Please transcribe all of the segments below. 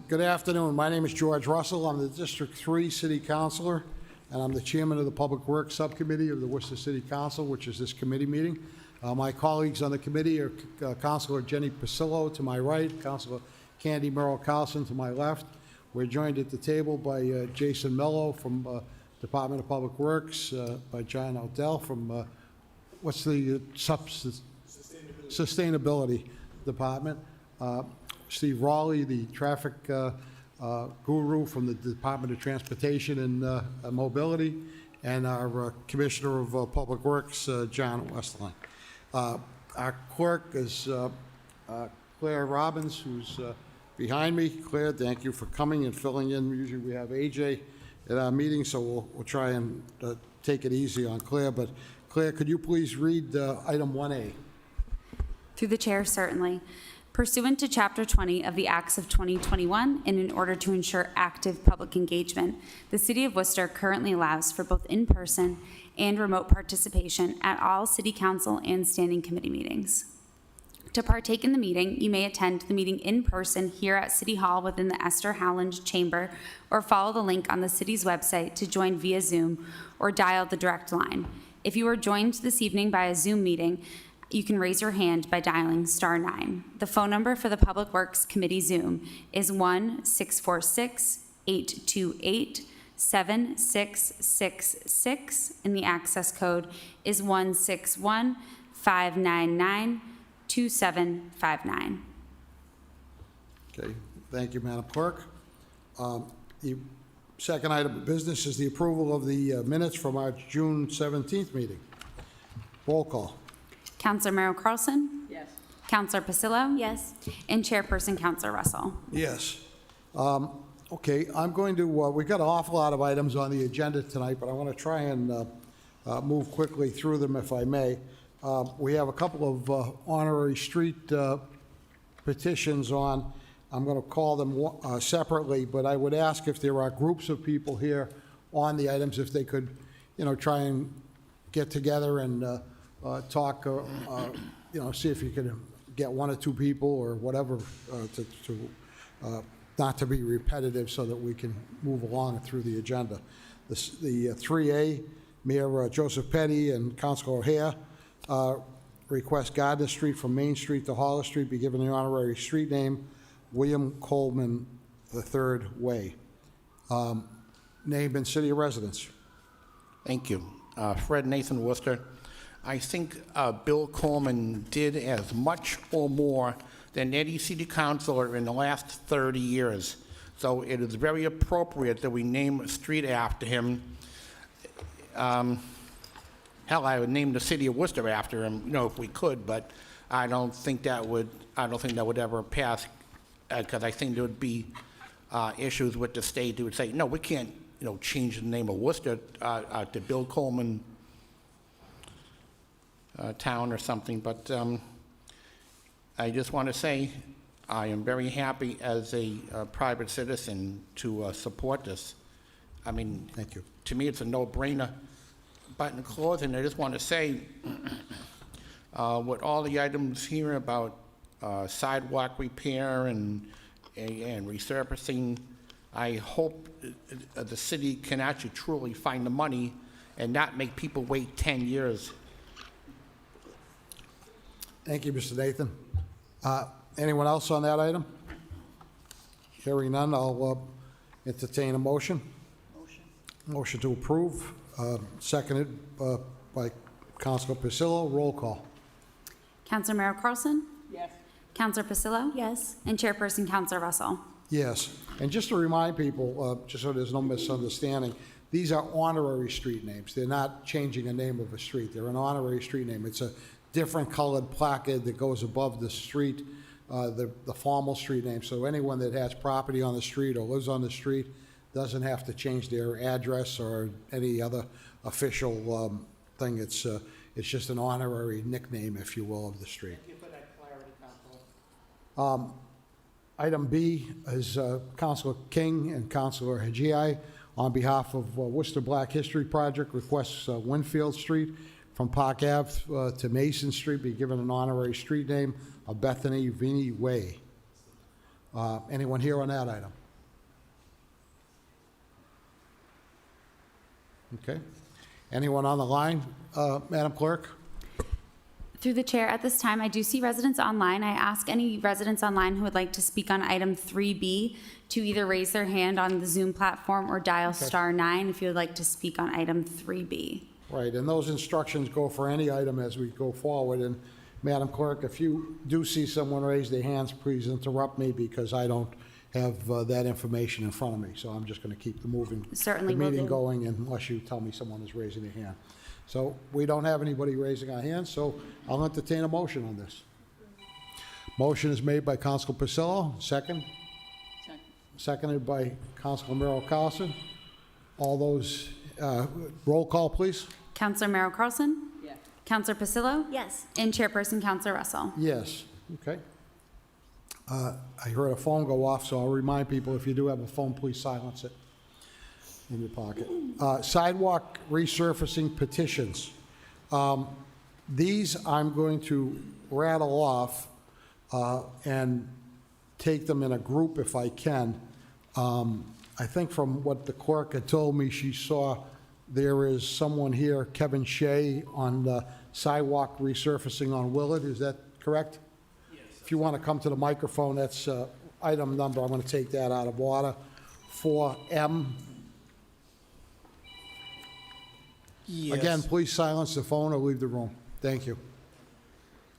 Good afternoon. My name is George Russell. I'm the District 3 City Councilor, and I'm the Chairman of the Public Works Subcommittee of the Worcester City Council, which is this committee meeting. My colleagues on the committee are Councilor Jenny Pasillo to my right, Councilor Candy Merrill Carlson to my left. We're joined at the table by Jason Mello from Department of Public Works, by John Odell from, what's the Sustainability Department. Steve Raleigh, the traffic guru from the Department of Transportation and Mobility, and our Commissioner of Public Works, John Westerling. Our clerk is Claire Robbins, who's behind me. Claire, thank you for coming and filling in. Usually we have AJ at our meeting, so we'll try and take it easy on Claire. But Claire, could you please read item 1A? Through the chair, certainly. Pursuant to Chapter 20 of the Acts of 2021, and in order to ensure active public engagement, the City of Worcester currently allows for both in-person and remote participation at all City Council and Standing Committee meetings. To partake in the meeting, you may attend the meeting in person here at City Hall within the Esther Howland Chamber, or follow the link on the city's website to join via Zoom, or dial the direct line. If you are joined this evening by a Zoom meeting, you can raise your hand by dialing *9. The phone number for the Public Works Committee Zoom is 1-646-828-7666, and the access code is 161-599-2759. Okay, thank you, Madam Clerk. The second item of business is the approval of the minutes from our June 17th meeting. Roll call. Councilor Merrill Carlson? Yes. Councilor Pasillo? Yes. And Chairperson Councilor Russell. Yes. Okay, I'm going to, we've got an awful lot of items on the agenda tonight, but I want to try and move quickly through them if I may. We have a couple of honorary street petitions on. I'm going to call them separately, but I would ask if there are groups of people here on the items, if they could, try and get together and talk, see if you could get one or two people or whatever not to be repetitive so that we can move along through the agenda. The 3A, Mayor Joseph Petty and Councilor O'Hare request Gardner Street from Main Street to Hollis Street be given the honorary street name William Coleman III Way. Name and city of residence. Thank you. Fred Nathan Worcester. I think Bill Coleman did as much or more than any city councilor in the last 30 years. So it is very appropriate that we name a street after him. Hell, I would name the city of Worcester after him, if we could, but I don't think that would ever pass, because I think there would be issues with the state who would say, no, we can't, change the name of Worcester to Bill Coleman town or something. But I just want to say I am very happy as a private citizen to support this. I mean, thank you. To me, it's a no-brainer. But in closing, I just want to say, with all the items here about sidewalk repair and resurfacing, I hope the city can actually truly find the money and not make people wait 10 years. Thank you, Mr. Nathan. Anyone else on that item? Hearing none, I'll entertain a motion. Motion to approve, seconded by Councilor Pasillo. Roll call. Councilor Merrill Carlson? Yes. Councilor Pasillo? Yes. And Chairperson Councilor Russell. Yes, and just to remind people, just so there's no misunderstanding, these are honorary street names. They're not changing a name of a street. They're an honorary street name. It's a different colored placard that goes above the street, the formal street name. So anyone that has property on the street or lives on the street doesn't have to change their address or any other official thing. It's just an honorary nickname, if you will, of the street. Thank you for that clarity, Councilor. Item B is Councilor King and Councilor Hajii, on behalf of Worcester Black History Project, requests Winfield Street from Park Ave to Mason Street be given an honorary street name of Bethany Vinnie Way. Anyone here on that item? Okay. Anyone on the line, Madam Clerk? Through the chair, at this time, I do see residents online. I ask any residents online who would like to speak on item 3B to either raise their hand on the Zoom platform or dial *9 if you would like to speak on item 3B. Right, and those instructions go for any item as we go forward. And Madam Clerk, if you do see someone raise their hands, please interrupt me because I don't have that information in front of me. So I'm just going to keep Certainly the will meeting do. going unless you tell me someone is raising their hand. So we don't have anybody raising our hands, so I'll entertain a motion on this. Motion is made by Counsel Pasillo, second. Seconded by Counsel Merrill Carlson. All those, roll call, please. Counselor Merrill Carlson? Yes. Counselor Pasillo? Yes. And Chairperson Counselor Russell. Yes, okay. I heard a phone go off, so I'll remind people, if you do have a phone, please silence it in your pocket. Sidewalk resurfacing petitions. These I'm going to rattle off and take them in a group if I can. I think from what the clerk had told me, she saw there is someone here, Kevin Shea, on the sidewalk resurfacing on Willard. Is that correct? Yes. If you want to come to the microphone, that's item number, I'm going to take that out of order, 4M. Yes. Again, please silence the phone or leave the room. Thank you.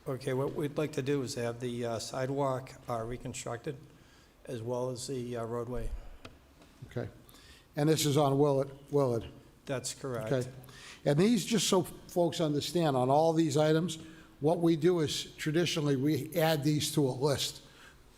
Okay, what we'd like to do is have the sidewalk reconstructed, as well as the roadway. Okay. And this is on Willard. That's correct. Okay. And these, just so folks understand, on all these items, what we do is traditionally we add these to a list.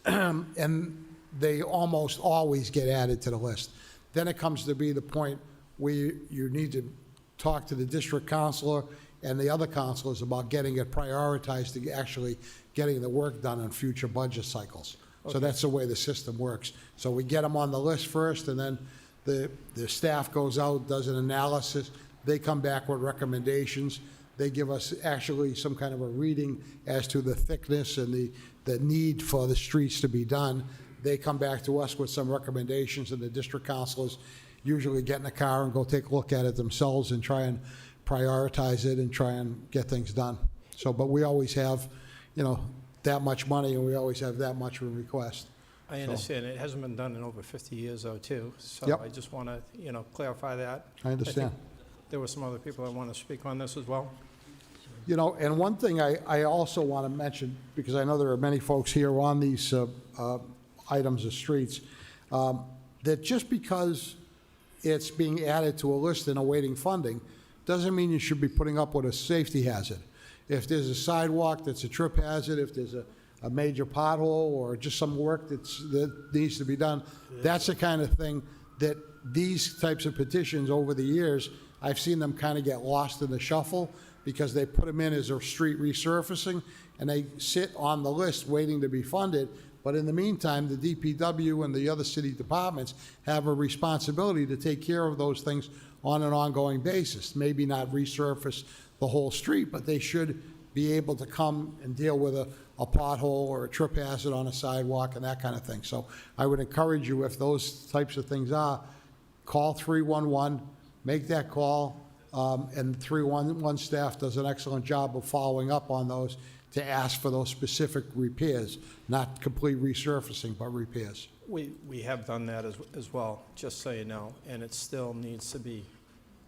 And they almost always get added to the list. Then it comes to be the point where you need to talk to the district counselor and the other counselors about getting it prioritized to actually getting the work done in future budget cycles. So that's the way the system works. So we get them on the list first, and then the staff goes out, does an analysis. They come back with recommendations. They give us actually some kind of a reading as to the thickness and the need for the streets to be done. They come back to us with some recommendations, and the district councilors usually get in the car and go take a look at it themselves and try and prioritize it and try and get things done. So, but we always have, that much money, and we always have that much of a request. I understand. It hasn't been done in over 50 years, though, too. So Yep. I just want to, clarify that. I understand. think there were some other people that want to speak on this as well. And one thing I also want to mention, because I know there are many folks here on these items of streets, that just because it's being added to a list and awaiting funding, doesn't mean you should be putting up with a safety hazard. If there's a sidewalk that's a trip hazard, if there's a major pothole or just some work that needs to be done, that's the kind of thing that these types of petitions over the years, I've seen them kind of get lost in the shuffle because they put them in as a street resurfacing and they sit on the list waiting to be funded. But in the meantime, the DPW and the other city departments have a responsibility to take care of those things on an ongoing basis. Maybe not resurface the whole street, but they should be able to come and deal with a pothole or a trip hazard on a sidewalk and that kind of thing. So I would encourage you, if those types of things are, call 311, make that call, and 311 staff does an excellent job of following up on those to ask for those specific repairs, not complete resurfacing, but repairs. We have done that as well, just so you know, and it still needs to be,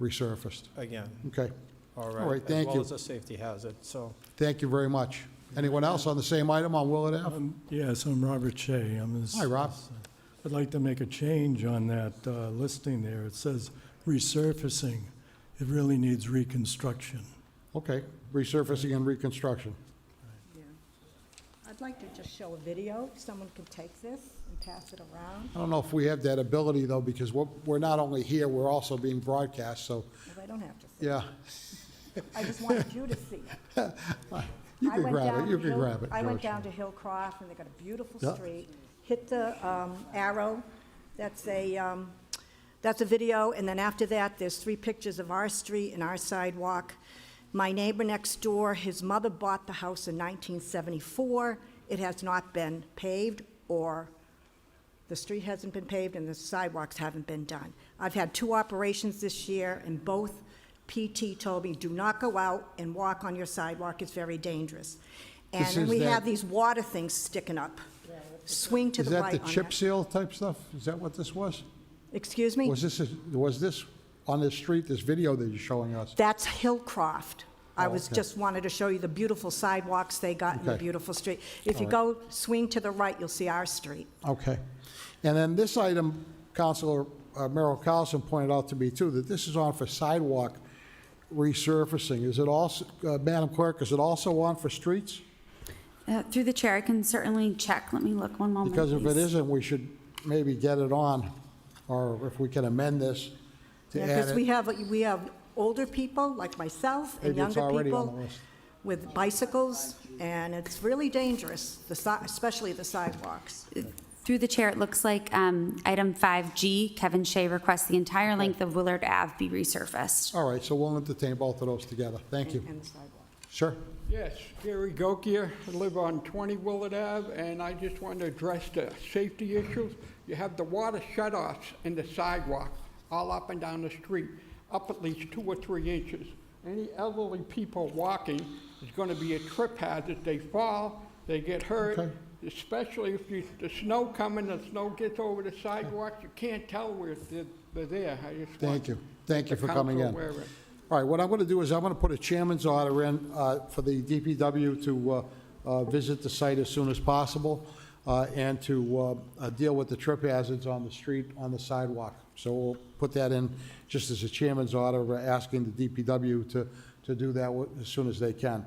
Resurfaced. again, Okay. all right. All right, thank you. As well as a safety hazard, so. Thank you very much. Anyone else on the same item on Willard Ave? Yes, I'm Robert Shea. Hi, Rob. I'd like to make a change on that listing there. It says resurfacing. It really needs reconstruction. Okay, resurfacing and reconstruction. Yeah. I'd like to just show a video. Someone could take this and pass it around. I don't know if we have that ability, though, because we're not only here, we're also being broadcast, so, Well, they don't have to see. yeah. I just wanted you to see it. You I can went grab down it, you to can Hill- grab it. I went George. down to Hillcroft, and they got a beautiful Yeah. street. Hit the arrow. That's a video, and then after that, there's 3 pictures of our street and our sidewalk. My neighbor next door, his mother bought the house in 1974. It has not been paved or The street hasn't been paved and the sidewalks haven't been done. I've had 2 operations this year, and both PT told me, do not go out and walk on your sidewalk, it's very dangerous. And This then is we that- have these water things sticking up. Swing to Is the that right the on chip that. seal type stuff? Is that what this was? Excuse me? Was this on this street, this video that you're showing us? That's Hillcroft. I Oh, was okay. just wanted to show you the beautiful sidewalks they got and the Okay. beautiful street. If you All go swing to the right, you'll see our street. Okay. And then this item, Counselor Merrill Carlson pointed out to me too, that this is on for sidewalk resurfacing. Is it also, Madam Clerk, is it also on for streets? Through the chair, I can certainly check. Let me look one moment, Because if it please. isn't, we should maybe get it on, or if we can amend this to add Because it. we have older people, like myself, and Maybe it's younger already on the people list. with bicycles, and it's really dangerous, especially the sidewalks. Through the chair, it looks like item 5G, Kevin Shea requests the entire length of Willard Ave be resurfaced. All right, so we'll entertain both of those together. Thank you. And the sidewalk. Sure. Yes, Gary Gokia, I live on 20 Willard Ave, and I just want to address the safety issues. You have the water shutoffs in the sidewalk, all up and down the street, up at least 2 or 3 inches. Any elderly people walking is going to be a trip hazard. They fall, they get hurt, Okay. especially if the snow coming, the snow gets over the sidewalk, you can't tell where they're there. I just Thank want you. Thank you the for coming council in. aware of it. All right, what I'm going to do is I'm going to put a chairman's order in for the DPW to visit the site as soon as possible and to deal with the trip hazards on the street, on the sidewalk. So we'll put that in just as a chairman's order, asking the DPW to do that as soon as they can.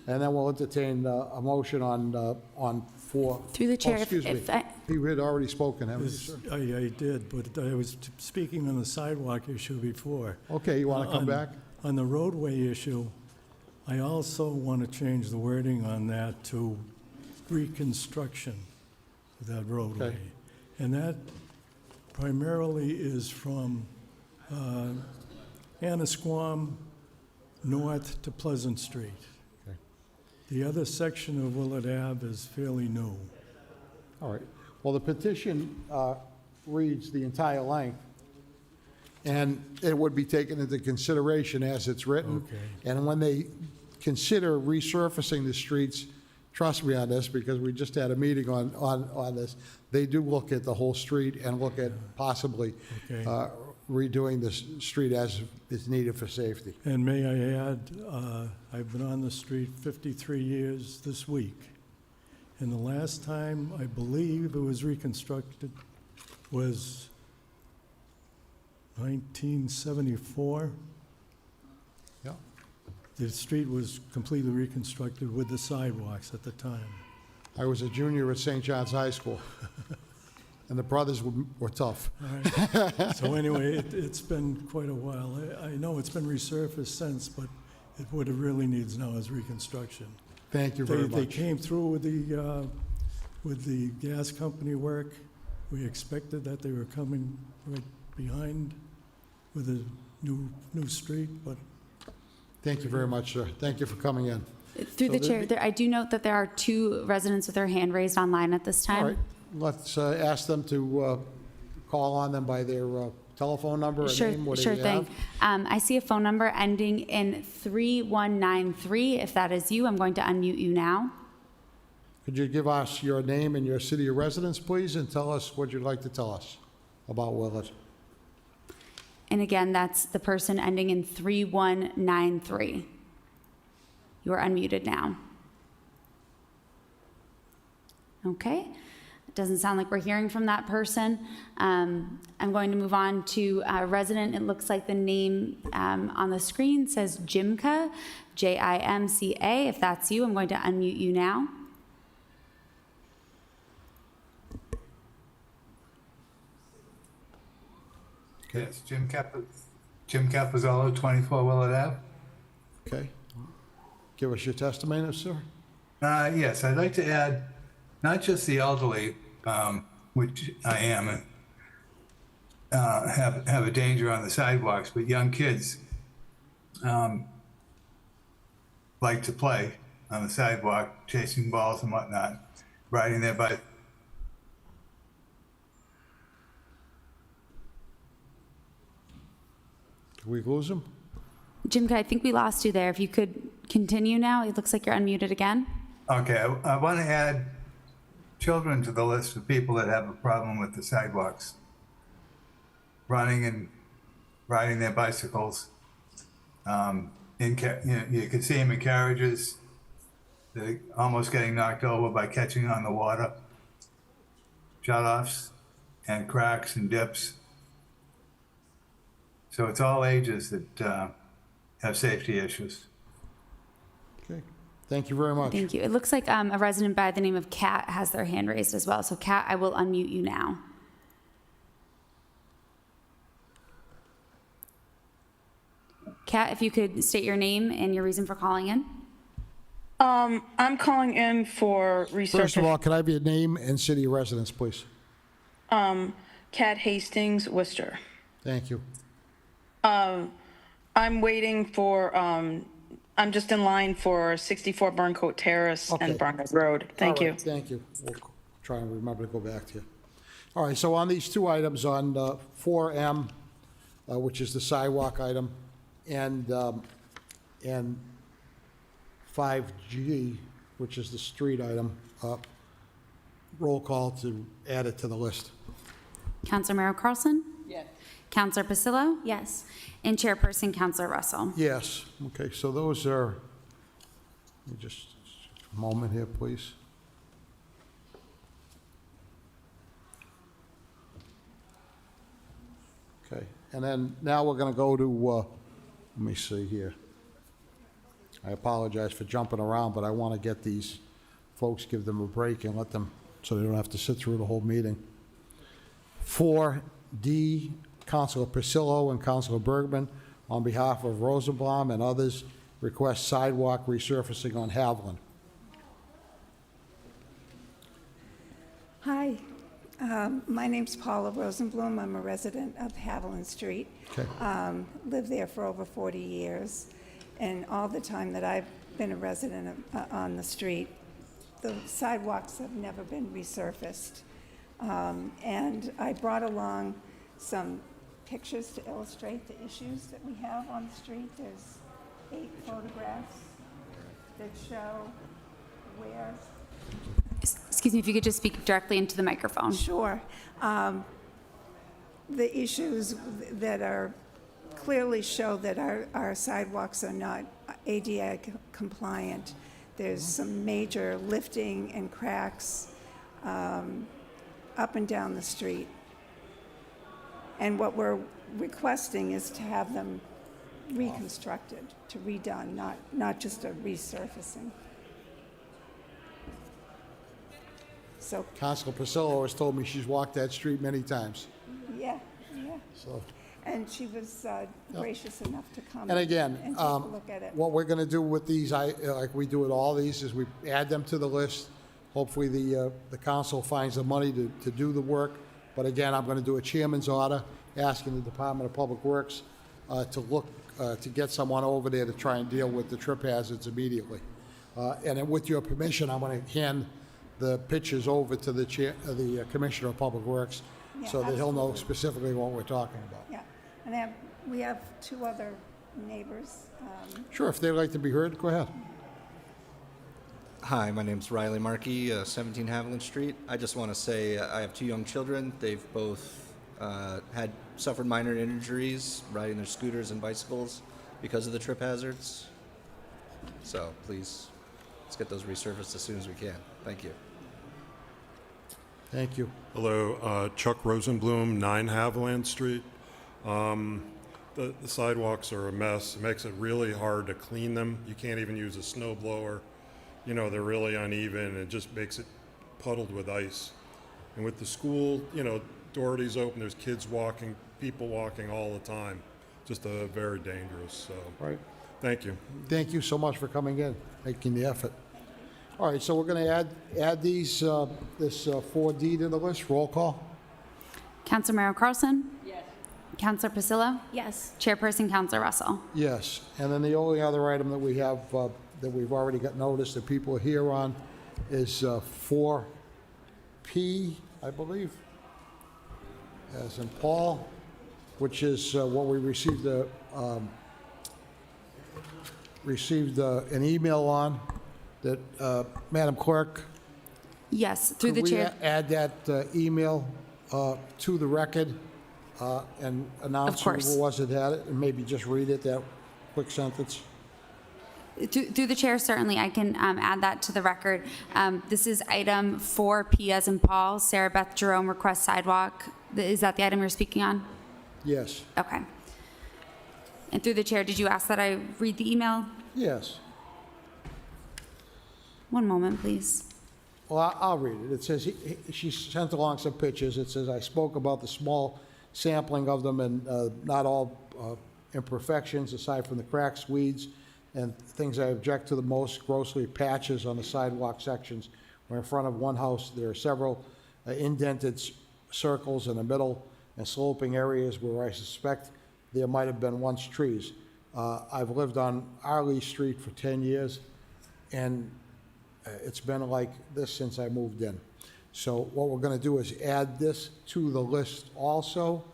And then we'll entertain a motion on 4. Through the chair, Oh, excuse me. if I- He had already spoken, haven't you, This- sir? I did, but I was speaking on the sidewalk issue before. Okay, you want to come On- back? On the roadway issue, I also want to change the wording on that to reconstruction of that roadway. Okay. And that primarily is from Annisquam north to Pleasant Street. Okay. The other section of Willard Ave is fairly new. All right. Well, the petition reads the entire length, and it would be taken into consideration as it's written. Okay. And when they consider resurfacing the streets, trust me on this, because we just had a meeting on this, they do look at the whole street and look at possibly Okay. redoing this street as is needed for safety. And may I add, I've been on the street 53 years this week. And the last time I believe it was reconstructed was 1974. Yeah. The street was completely reconstructed with the sidewalks at the time. I was a junior at St. John's High School, and the brothers were tough. All right. So anyway, it's been quite a while. I know it's been resurfaced since, but what it really needs now is reconstruction. Thank you very They much. came through with the gas company work. We expected that they were coming right behind with a new street, but Thank you very much, sir. Thank you for coming in. Through the So chair, I do note that there are 2 residents with their hand raised online at this All time. right, let's ask them to call on them by their telephone number or Sure, name, what do sure you thing. have? I see a phone number ending in 3193. If that is you, I'm going to unmute you now. Could you give us your name and your city of residence, please, and tell us what you'd like to tell us about Willard? And again, that's the person ending in 3193. You are unmuted now. Okay. It doesn't sound like we're hearing from that person. I'm going to move on to a resident. It looks like the name on the screen says Jimca, Jimca. If that's you, I'm going to unmute you now. Yes, Jim Capizolo, 24 Willard Ave. Okay. Give us your testimony, sir. Yes, I'd like to add not just the elderly, which I am, have a danger on the sidewalks, but young kids like to play on the sidewalk, chasing balls and whatnot, riding their bike. Did we lose him? Jim, I think we lost you there. If you could continue now, it looks like you're unmuted again. Okay, I want to add children to the list of people that have a problem with the sidewalks. Running and riding their bicycles. You can see them in carriages. They're almost getting knocked over by catching on the water. Shut-offs and cracks and dips. So it's all ages that have safety issues. Okay, thank you very much. Thank you. It looks like a resident by the name of Kat has their hand raised as well. So Kat, I will unmute you now. Kat, if you could state your name and your reason for calling in. I'm calling in for research. First of all, can I have your name and city of residence, please? Cat Hastings, Worcester. Thank you. I'm waiting for, I'm just in line for 64 Burncoat Terrace Okay. and Barnard Road. Thank All you. right, thank you. We'll try and remember to go back to you. All right, so on these two items, on 4M, which is the sidewalk item, and 5G, which is the street item, roll call to add it to the list. Counselor Merrill Carlson? Yes. Counselor Pasillo? Yes. And Chairperson Counselor Russell? Yes, okay, so those are, let me just a moment here, please. Okay, and then now we're going to go to, let me see here. I apologize for jumping around, but I want to get these folks, give them a break and let them, so they don't have to sit through the whole meeting. 4D, Councilor Pasillo and Councilor Bergman, on behalf of Rosenblum and others, request sidewalk resurfacing on Haviland. Hi, my name's Paula Rosenblum. I'm a resident of Haviland Street. Okay. Lived there for over 40 years, and all the time that I've been a resident on the street, the sidewalks have never been resurfaced. And I brought along some pictures to illustrate the issues that we have on the street. There's 8 photographs that show where. Excuse me, if you could just speak directly into the microphone. Sure. The issues that are clearly show that our sidewalks are not ADA compliant. There's some major lifting and cracks up and down the street. And what we're requesting is to have them reconstructed, to redone, not just a resurfacing. So, Councilor Pasillo has told me she's walked that street many times, yeah. so. And she was gracious enough to come And again, and take a look at it. what we're going to do with these, like we do with all these, is we add them to the list. Hopefully, the council finds the money to do the work. But again, I'm going to do a chairman's order asking the Department of Public Works to look, to get someone over there to try and deal with the trip hazards immediately. And then with your permission, I'm going to hand the pictures over to the Commissioner of Public Works Yeah, so that he'll know absolutely. specifically what we're talking about. Yeah, and we have 2 other neighbors. Sure, if they'd like to be heard, go ahead. Hi, my name's Riley Markey, 17 Haviland Street. I just want to say I have 2 young children. They've both suffered minor injuries riding their scooters and bicycles because of the trip hazards. So please, let's get those resurfaced as soon as we can. Thank you. Thank you. Hello, Chuck Rosenblum, 9 Haviland Street. The sidewalks are a mess. It makes it really hard to clean them. You can't even use a snow blower. You know, they're really uneven. It just makes it puddled with ice. And with the school, you know, Doherty's open, there's kids walking, people walking all the time. Just very dangerous, so. Right. Thank you. Thank you so much for coming in, making the effort. All right, so we're going to add these, this 4D to the list. Roll call. Counselor Merrill Carlson? Yes. Counselor Pasillo? Yes. Chairperson Counselor Russell? Yes, and then the only other item that we have, that we've already got notice that people are here on is 4P, I believe, as in Paul. which is what we received an email on, that, Madam Clerk, Yes, through the could we chair. add that email to the record and announce who course. it was that had it, and maybe just read it, that quick sentence? Through the chair, certainly, I can add that to the record. This is item 4P as in Paul, Sarah Beth Jerome requests sidewalk. Is that the item you're speaking on? Yes. Okay. And through the chair, did you ask that I read the email? Yes. One moment, please. Well, I'll read it. It says, she sent along some pictures. It says, I spoke about the small sampling of them and not all imperfections, aside from the cracks, weeds, and things I object to the most, grossly patches on the sidewalk sections, where in front of one house, there are several indented circles in the middle and sloping areas where I suspect there might have been once trees. I've lived on Arley Street for 10 years, and it's been like this since I moved in. So what we're gonna do is add this to the list also,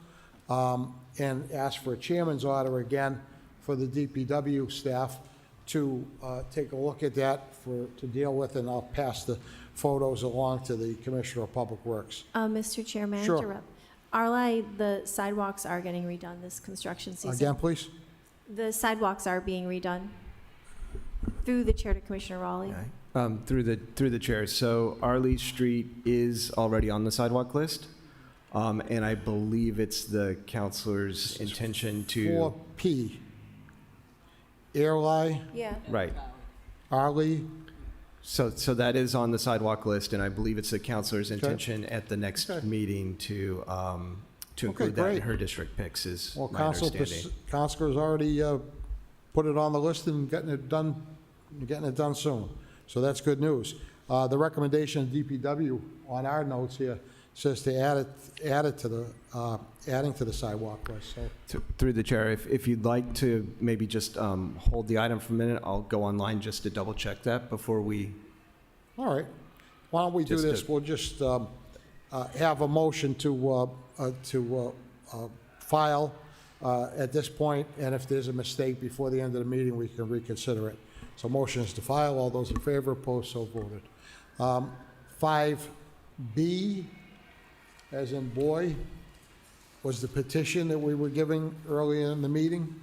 and ask for a chairman's order again for the DPW staff to take a look at that to deal with, and I'll pass the photos along to the Commissioner of Public Works. Mr. Chair, may I Sure. interrupt? Arli, the sidewalks are getting redone this construction season. Again, please? The sidewalks are being redone. Through the chair to Commissioner Raleigh. Through the chair. So Arley Street is already on the sidewalk list. And I believe it's the councilor's intention to, 4P. Airlie, Yeah. right. Arley, So that is on the sidewalk list, and I believe it's the councilor's intention at the next Okay. meeting to include that in great. her district picks, is well, my understanding. Counselor's already put it on the list and getting it done soon. So that's good news. The recommendation of DPW on our notes here says to add it to the, adding to the sidewalk list, so. Through the chair, if you'd like to maybe just hold the item for a minute, I'll go online just to double check that before we, All right. Why don't we do Just this? to- We'll just have a motion to file at this point, and if there's a mistake before the end of the meeting, we can reconsider it. So motion is to file. All those in favor, opposed, so voted. 5B, as in boy, was the petition that we were giving earlier in the meeting.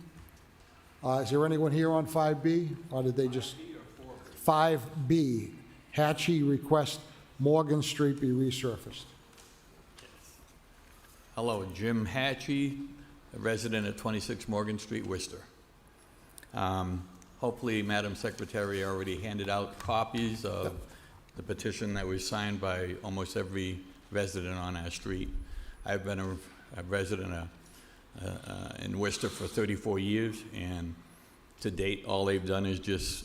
Is there anyone here on 5B, or did they just? 5B, Hatchie request Morgan Street be resurfaced. Hello, Jim Hatchie, a resident at 26 Morgan Street, Worcester. Hopefully, Madam Secretary already handed out copies of the petition that was signed by almost every resident on our street. I've been a resident in Worcester for 34 years, and to date, all they've done is just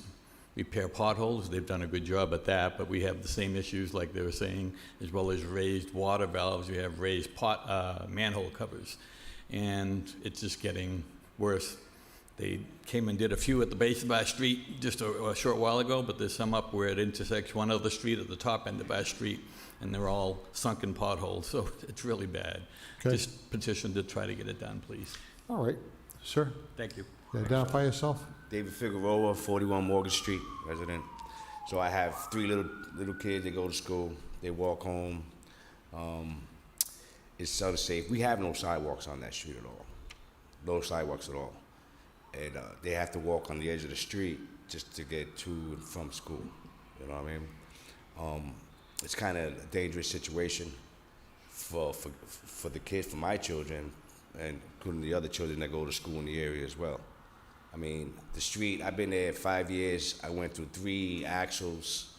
repair potholes. They've done a good job at that, but we have the same issues like they were saying, as well as raised water valves. We have raised manhole covers, and it's just getting worse. They came and did a few at the base of our street just a short while ago, but there's some up where it intersects one other street at the top end of our street, and they're all sunken potholes, so it's really bad. Okay. Just petition to try to get it done, please. All right, sir. Thank you. Identify yourself. David Figueroa, 41 Morgan Street resident. So I have three little kids. They go to school. They walk home. It's unsafe. We have no sidewalks on that street at all. No sidewalks at all. And they have to walk on the edge of the street just to get to and from school. You know what I mean? It's kind of a dangerous situation for the kids, for my children, and including the other children that go to school in the area as well. I mean, the street, I've been there 5 years. I went through 3 axles,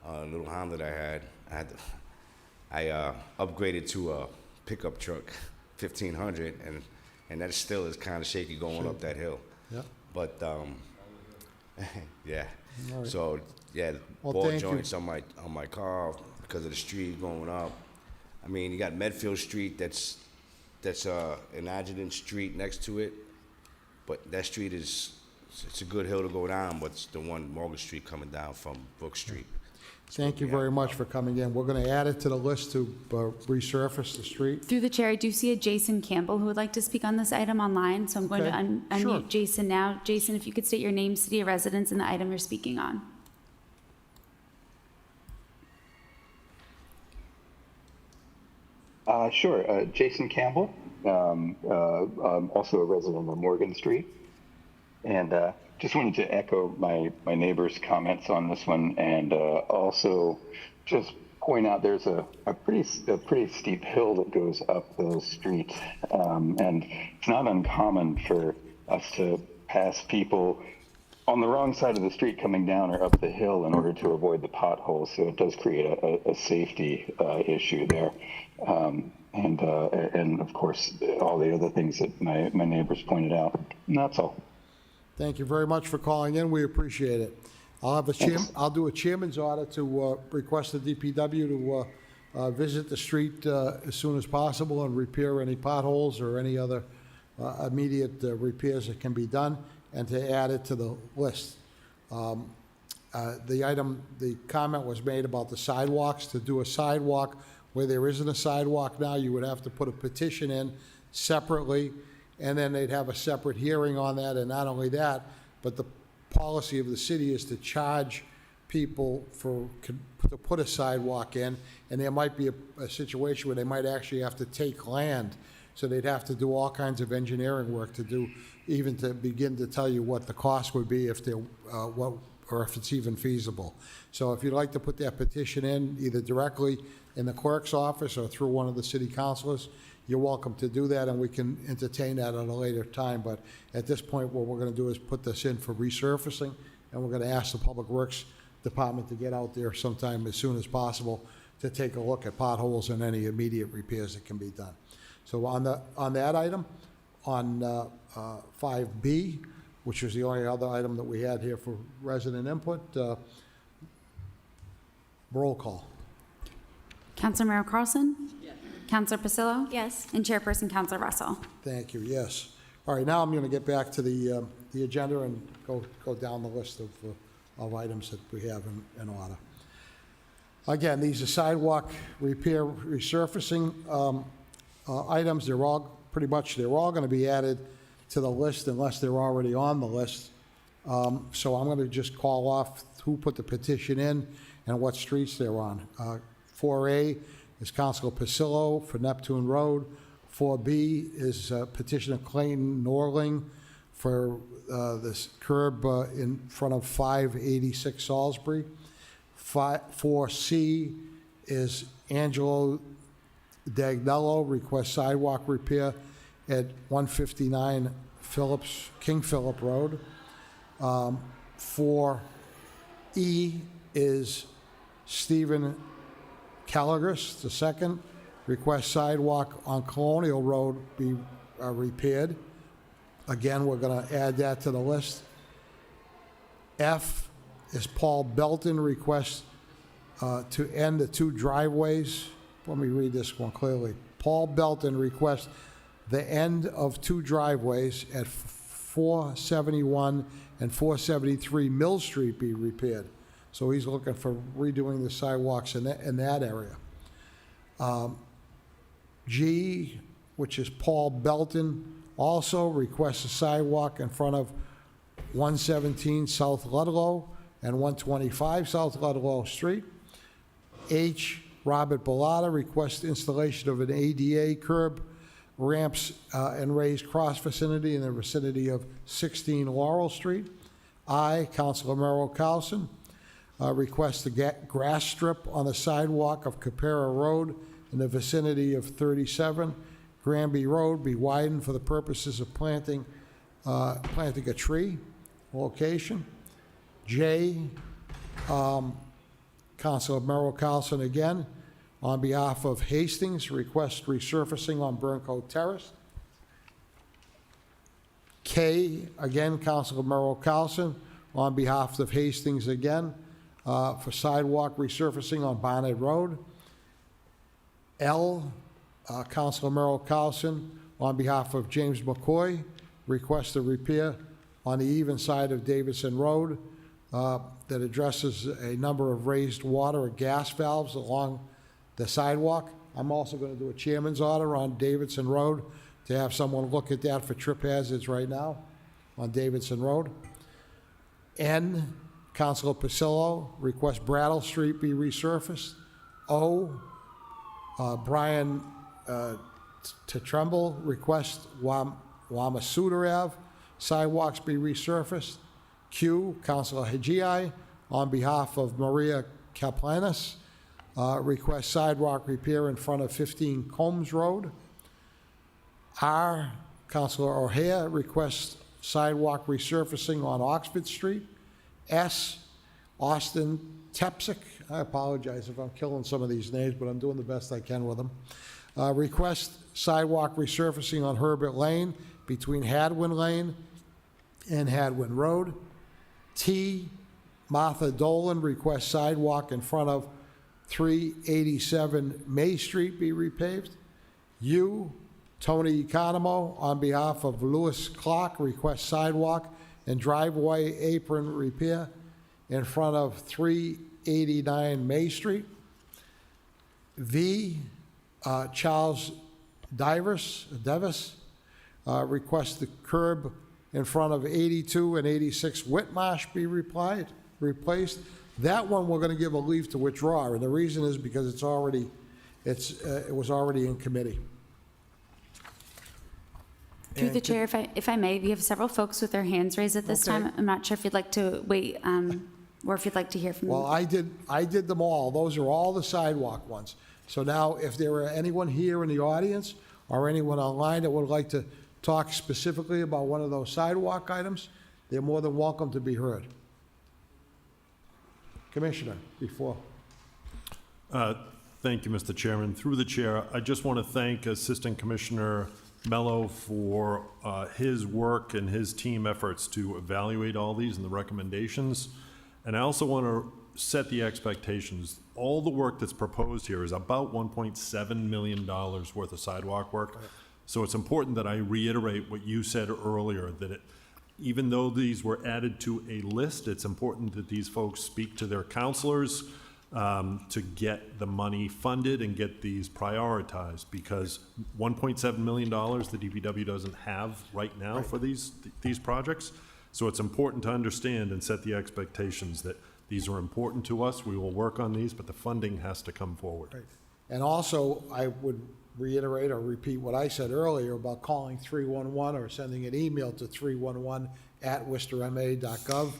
a little Honda that I had. I upgraded to a pickup truck, 1500, and that still is kind of shaky going up that hill. Yeah. But, yeah. All right. So, yeah, Well, ball thank you. joints on my car because of the street going up. I mean, you got Medfield Street that's an adjacent street next to it, but that street it's a good hill to go down, but it's the one Morgan Street coming down from Brook Street. Thank you very much for coming in. We're going to add it to the list to resurface the street. Through the chair, I do see a Jason Campbell who would like to speak on this item online, so I'm going to Okay, sure. unmute Jason now. Jason, if you could state your name, city of residence, and the item you're speaking on. Sure. Jason Campbell. I'm also a resident of Morgan Street. And just wanted to echo my neighbor's comments on this one, and also just point out there's a pretty steep hill that goes up the street. And it's not uncommon for us to pass people on the wrong side of the street coming down or up the hill in order to avoid the potholes. So it does create a safety issue there. And of course, all the other things that my neighbors pointed out. And that's all. Thank you very much for calling in. We appreciate it. I'll do a chairman's order to request the DPW to visit the street as soon as possible and repair any potholes or any other immediate repairs that can be done, and to add it to the list. The comment was made about the sidewalks. To do a sidewalk where there isn't a sidewalk now, you would have to put a petition in separately, and then they'd have a separate hearing on that. And not only that, but the policy of the city is to charge people to put a sidewalk in, and there might be a situation where they might actually have to take land. So they'd have to do all kinds of engineering work to do, even to begin to tell you what the cost would be if or if it's even feasible. So if you'd like to put that petition in, either directly in the clerk's office or through one of the city councilors, you're welcome to do that, and we can entertain that at a later time. But at this point, what we're going to do is put this in for resurfacing, and we're going to ask the Public Works Department to get out there sometime as soon as possible to take a look at potholes and any immediate repairs that can be done. So on that item, on 5B, which was the only other item that we had here for resident input, roll call. Councilor Carlson? Yes. Councilor Pasillo? Yes. And Chairperson Councilor Russell. Thank you, yes. All right, now I'm going to get back to the agenda and go down the list of items that we have in order. Again, these are sidewalk repair resurfacing items. They're all going to be added to the list unless they're already on the list. So I'm going to just call off who put the petition in and what streets they're on. 4A is Councilor Pasillo for Neptune Road. 4B is petitioner Clayton Norling for this curb in front of 586 Salisbury. 4C is Angelo Dagnello, requests sidewalk repair at 159 King Philip Road. 4E is Stephen Calagris II, requests sidewalk on Colonial Road be repaired. Again, we're going to add that to the list. F is Paul Belton, requests to end the two driveways. Let me read this one clearly. Paul Belton requests the end of two driveways at 471 and 473 Mill Street be repaired. So he's looking for redoing the sidewalks in that area. G, which is Paul Belton, also requests a sidewalk in front of 117 South Ludlow and 125 South Ludlow Street. H, Robert Bellata requests installation of an ADA curb, ramps, and raised cross vicinity in the vicinity of 16 Laurel Street. I, Councilor Merrill Carlson, requests the grass strip on the sidewalk of Capera Road in the vicinity of 37 Granby Road be widened for the purposes of planting a tree location. J, Councilor Merrill Carlson again, on behalf of Hastings, requests resurfacing on Burncoat Terrace. K, again, Councilor Merrill Carlson, on behalf of Hastings again, for sidewalk resurfacing on Barnett Road. L, Councilor Merrill Carlson, on behalf of James McCoy, requests a repair on the even side of Davidson Road. that addresses a number of raised water or gas valves along the sidewalk. I'm also going to do a chairman's order on Davidson Road to have someone look at that for trip hazards right now on Davidson Road. N, Councilor Pasillo requests Brattle Street be resurfaced. O, Brian Tremble requests Wamasuter Ave sidewalks be resurfaced. Q, Councilor Hajii, on behalf of Maria Kaplanis, requests sidewalk repair in front of 15 Combs Road. R, Councilor O'Hare requests sidewalk resurfacing on Oxford Street. S, Austin Tepsic, I apologize if I'm killing some of these names, but I'm doing the best I can with them, request sidewalk resurfacing on Herbert Lane between Hadwin Lane and Hadwin Road. T, Martha Dolan requests sidewalk in front of 387 May Street be repaved. U, Tony Economo, on behalf of Lewis Clark, requests sidewalk and driveway apron repair in front of 389 May Street. V, Charles Davis requests the curb in front of 82 and 86 Whitmarsh be replaced. That one we're going to give a leave to withdraw, and the reason is because it was already in committee. Through the chair, if I may, we have several folks with their hands raised at this time. I'm not sure if you'd like to wait, or if you'd like to hear from Well, I did them all. Those are all the sidewalk ones. So now, if there are anyone here in the audience or anyone online that would like to talk specifically about one of those sidewalk items, they're more than welcome to be heard. Commissioner, before. Thank you, Mr. Chairman. Through the chair, I just want to thank Assistant Commissioner Mello for his work and his team efforts to evaluate all these and the recommendations. And I also want to set the expectations. All the work that's proposed here is about $1.7 million worth of sidewalk work. So it's important that I reiterate what you said earlier, that even though these were added to a list, it's important that these folks speak to their counselors to get the money funded and get these prioritized, because $1.7 million the DPW doesn't have right now for these projects. So it's important to understand and set the expectations that these are important to us. We will work on these, but the funding has to come forward. Right. And also, I would reiterate or repeat what I said earlier about calling 311 or sending an email to 311@worcesterma.gov.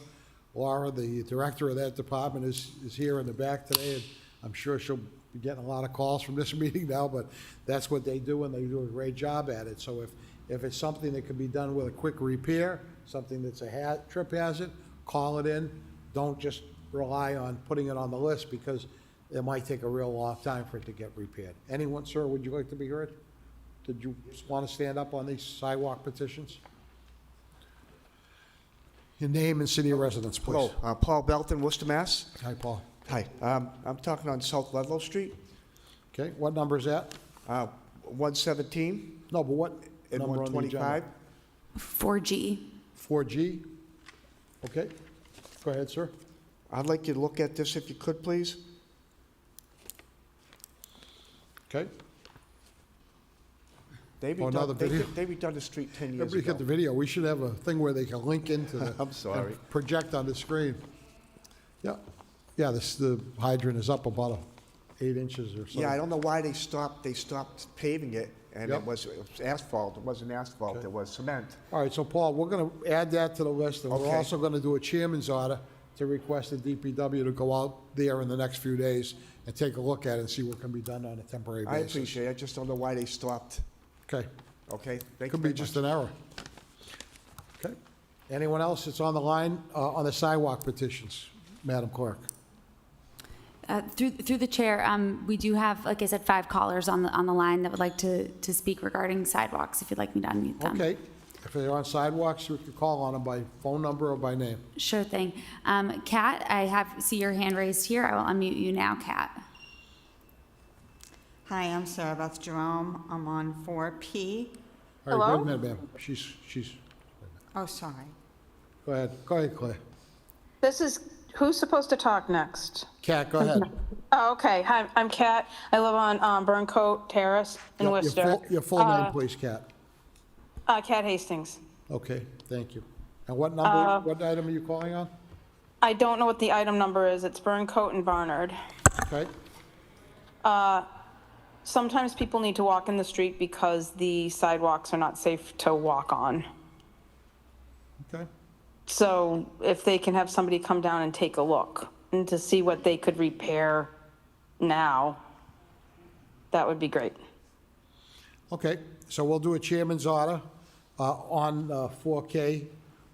Laura, the director of that department, is here in the back today, and I'm sure she'll be getting a lot of calls from this meeting now, but that's what they do, and they do a great job at it. So if it's something that can be done with a quick repair, something that's a trip hazard, call it in. Don't just rely on putting it on the list, because it might take a real long time for it to get repaired. Anyone, sir, would you like to be heard? Did you want to stand up on these sidewalk petitions? Your name and city of residence, please. Hello, Paul Belton, Worcester, Mass. Hi, Paul. Hi, I'm talking on South Ludlow Street. Okay, what number is that? 117. No, but what and number on the agenda? 125. 4G. 4G? Okay, go ahead, sir. I'd like you to look at this if you could, please. Okay. They another video? redone the street 10 years Everybody ago. get the video. We should have a thing where they can link into the. I'm sorry. and project on the screen. Yeah, yeah, the hydrant is up about 8 inches or so. Yeah, I don't know why they stopped paving it, and Yep. it was asphalt. It wasn't asphalt, Okay. it was cement. All right, so Paul, we're going to add that to the list, and we're Okay. also going to do a chairman's order to request the DPW to go out there in the next few days and take a look at it and see what can be done on a temporary I basis. appreciate it, I just don't know why they stopped. Okay. Okay, thank you Could be very just much. an error. Okay. Anyone else that's on the line on the sidewalk petitions? Madam Clerk. Through the chair, we do have, like I said, 5 callers on the line that would like to speak regarding sidewalks, if you'd like me to unmute them. Okay. If they're on sidewalks, you can call on them by phone number or by name. Sure thing. Kat, see your hand raised here. I will unmute you now, Kat. Hi, I'm Sarah Beth Jerome. I'm on 4P. All right, Hello? go ahead, ma'am. She's, Oh, sorry. go ahead, Claire. This is, who's supposed to talk next? Kat, go ahead. Oh, okay. Hi, I'm Kat. I live on Burncoat Terrace in Worcester. Your full name, please, Kat. Kat Hastings. Okay, thank you. And what number, what item are you calling on? I don't know what the item number is. It's Burncoat and Barnard. Okay, Sometimes people need to walk in the street because the sidewalks are not safe to walk on. okay. So if they can have somebody come down and take a look and to see what they could repair now, that would be great. Okay, so we'll do a chairman's order on 4K,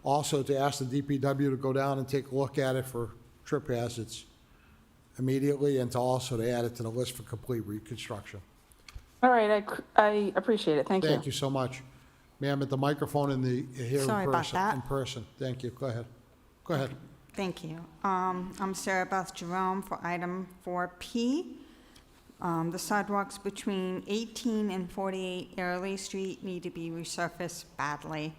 also to ask the DPW to go down and take a look at it for trip hazards immediately, and to also to add it to the list for complete reconstruction. All right, I appreciate it. Thank you. Thank you so much. Ma'am, at the microphone in the, here in Sorry about person. that. In person, thank you, go ahead. Go ahead. Thank you. I'm Sarah Beth Jerome for item 4P. The sidewalks between 18 and 48 Airlie Street need to be resurfaced badly.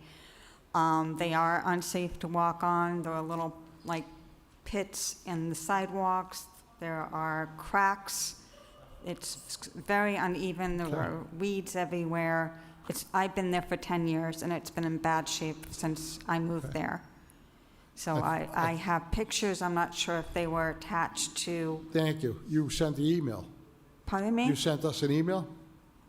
They are unsafe to walk on. There are little, like, pits in the sidewalks. There are cracks. It's very uneven. There are weeds everywhere. I've been there for 10 years, and it's been in bad shape since I moved there. So I have pictures. I'm not sure if they were attached to... Thank you. You sent the email. Pardon me? You sent us an email?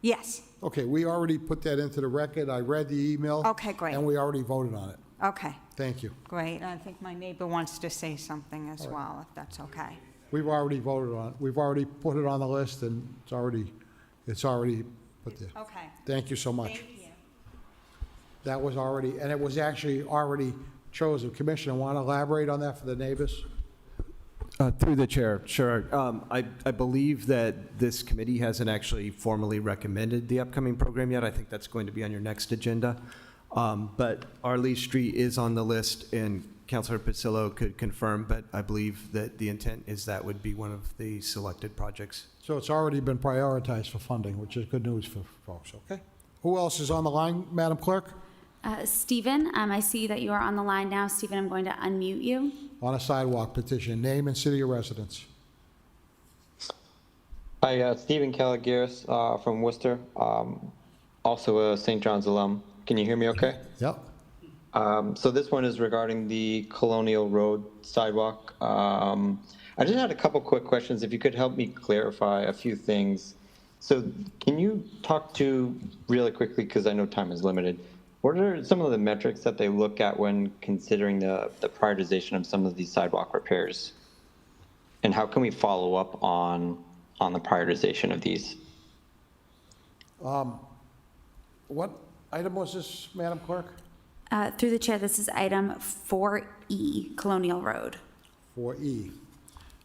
Yes. Okay, we already put that into the record. I read the email. Okay, great. And we already voted on it. Okay, Thank you. great. And I think my neighbor wants to say something as well, if that's okay. We've already voted on it. We've already put it on the list, and it's already put there. Okay. Thank you so much. Thank you. That was already, and it was actually already chosen. Commissioner, want to elaborate on that for the neighbors? Through the chair, sure. I believe that this committee hasn't actually formally recommended the upcoming program yet. I think that's going to be on your next agenda. But Arley Street is on the list, and Councilor Pacillo could confirm, but I believe that the intent is that would be one of the selected projects. So it's already been prioritized for funding, which is good news for folks, okay? Who else is on the line, Madam Clerk? Stephen, I see that you are on the line now. Stephen, I'm going to unmute you. On a sidewalk petition, name and city of residence. Hi, Stephen Caligaris from Worcester, also a St. John's alum. Can you hear me okay? Yep. So this one is regarding the Colonial Road sidewalk. I just had a couple quick questions. If you could help me clarify a few things. So can you talk to, really quickly, because I know time is limited, what are some of the metrics that they look at when considering the prioritization of some of these sidewalk repairs? And how can we follow up on the prioritization of these? What item was this, Madam Clerk? Through the chair, this is item 4E, Colonial Road. 4E.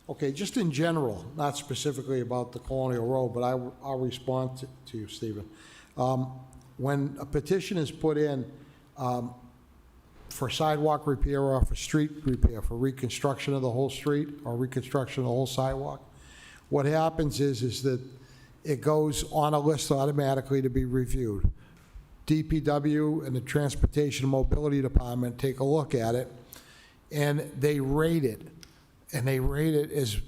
Okay, just in general, not specifically about the Colonial Road, but I'll respond to you, Stephen. When a petition is put in for sidewalk repair or for street repair, for reconstruction of the whole street or reconstruction of the whole sidewalk, what happens is that it goes on a list automatically to be reviewed. DPW and the Transportation and Mobility Department take a look at it, and they rate it. And they rate it as,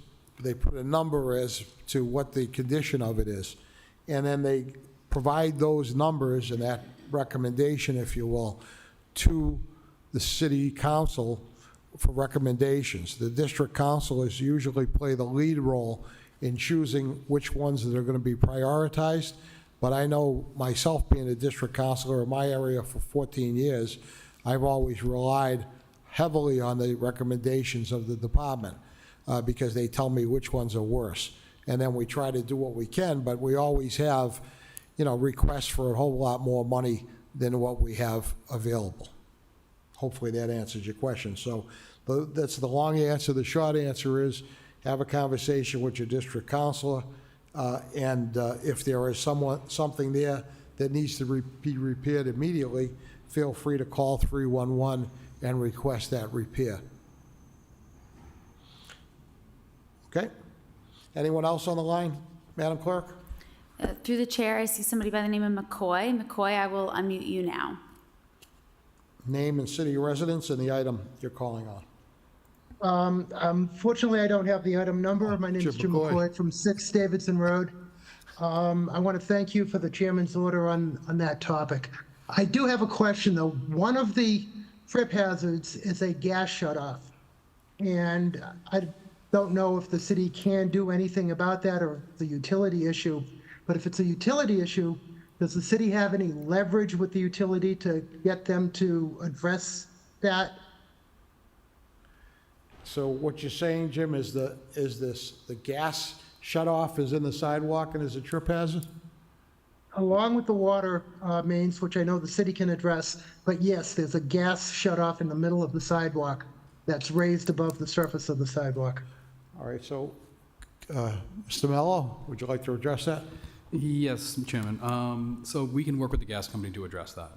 they put a number as to what the condition of it is. And then they provide those numbers and that recommendation, if you will, to the city council for recommendations. The district councilors usually play the lead role in choosing which ones that are going to be prioritized. But I know myself, being a district councilor in my area for 14 years, I've always relied heavily on the recommendations of the department because they tell me which ones are worse. And then we try to do what we can, but we always have, requests for a whole lot more money than what we have available. Hopefully that answers your question. So that's the long answer. The short answer is have a conversation with your district councilor, and if there is something there that needs to be repaired immediately, feel free to call 311 and request that repair. Okay? Anyone else on the line, Madam Clerk? Through the chair, I see somebody by the name of McCoy. McCoy, I will unmute you now. Name and city of residence and the item you're calling on. Unfortunately, I don't have the item number. My name is Jim Jim McCoy. McCoy from 6 Davidson Road. I want to thank you for the chairman's order on that topic. I do have a question, though. One of the trip hazards is a gas shutoff. And I don't know if the city can do anything about that or the utility issue. But if it's a utility issue, does the city have any leverage with the utility to get them to address that? So what you're saying, Jim, is the gas shutoff is in the sidewalk and is a trip hazard? Along with the water mains, which I know the city can address, but yes, there's a gas shutoff in the middle of the sidewalk that's raised above the surface of the sidewalk. All right, so, Mr. Mello, would you like to address that? Yes, Chairman. So we can work with the gas company to address that.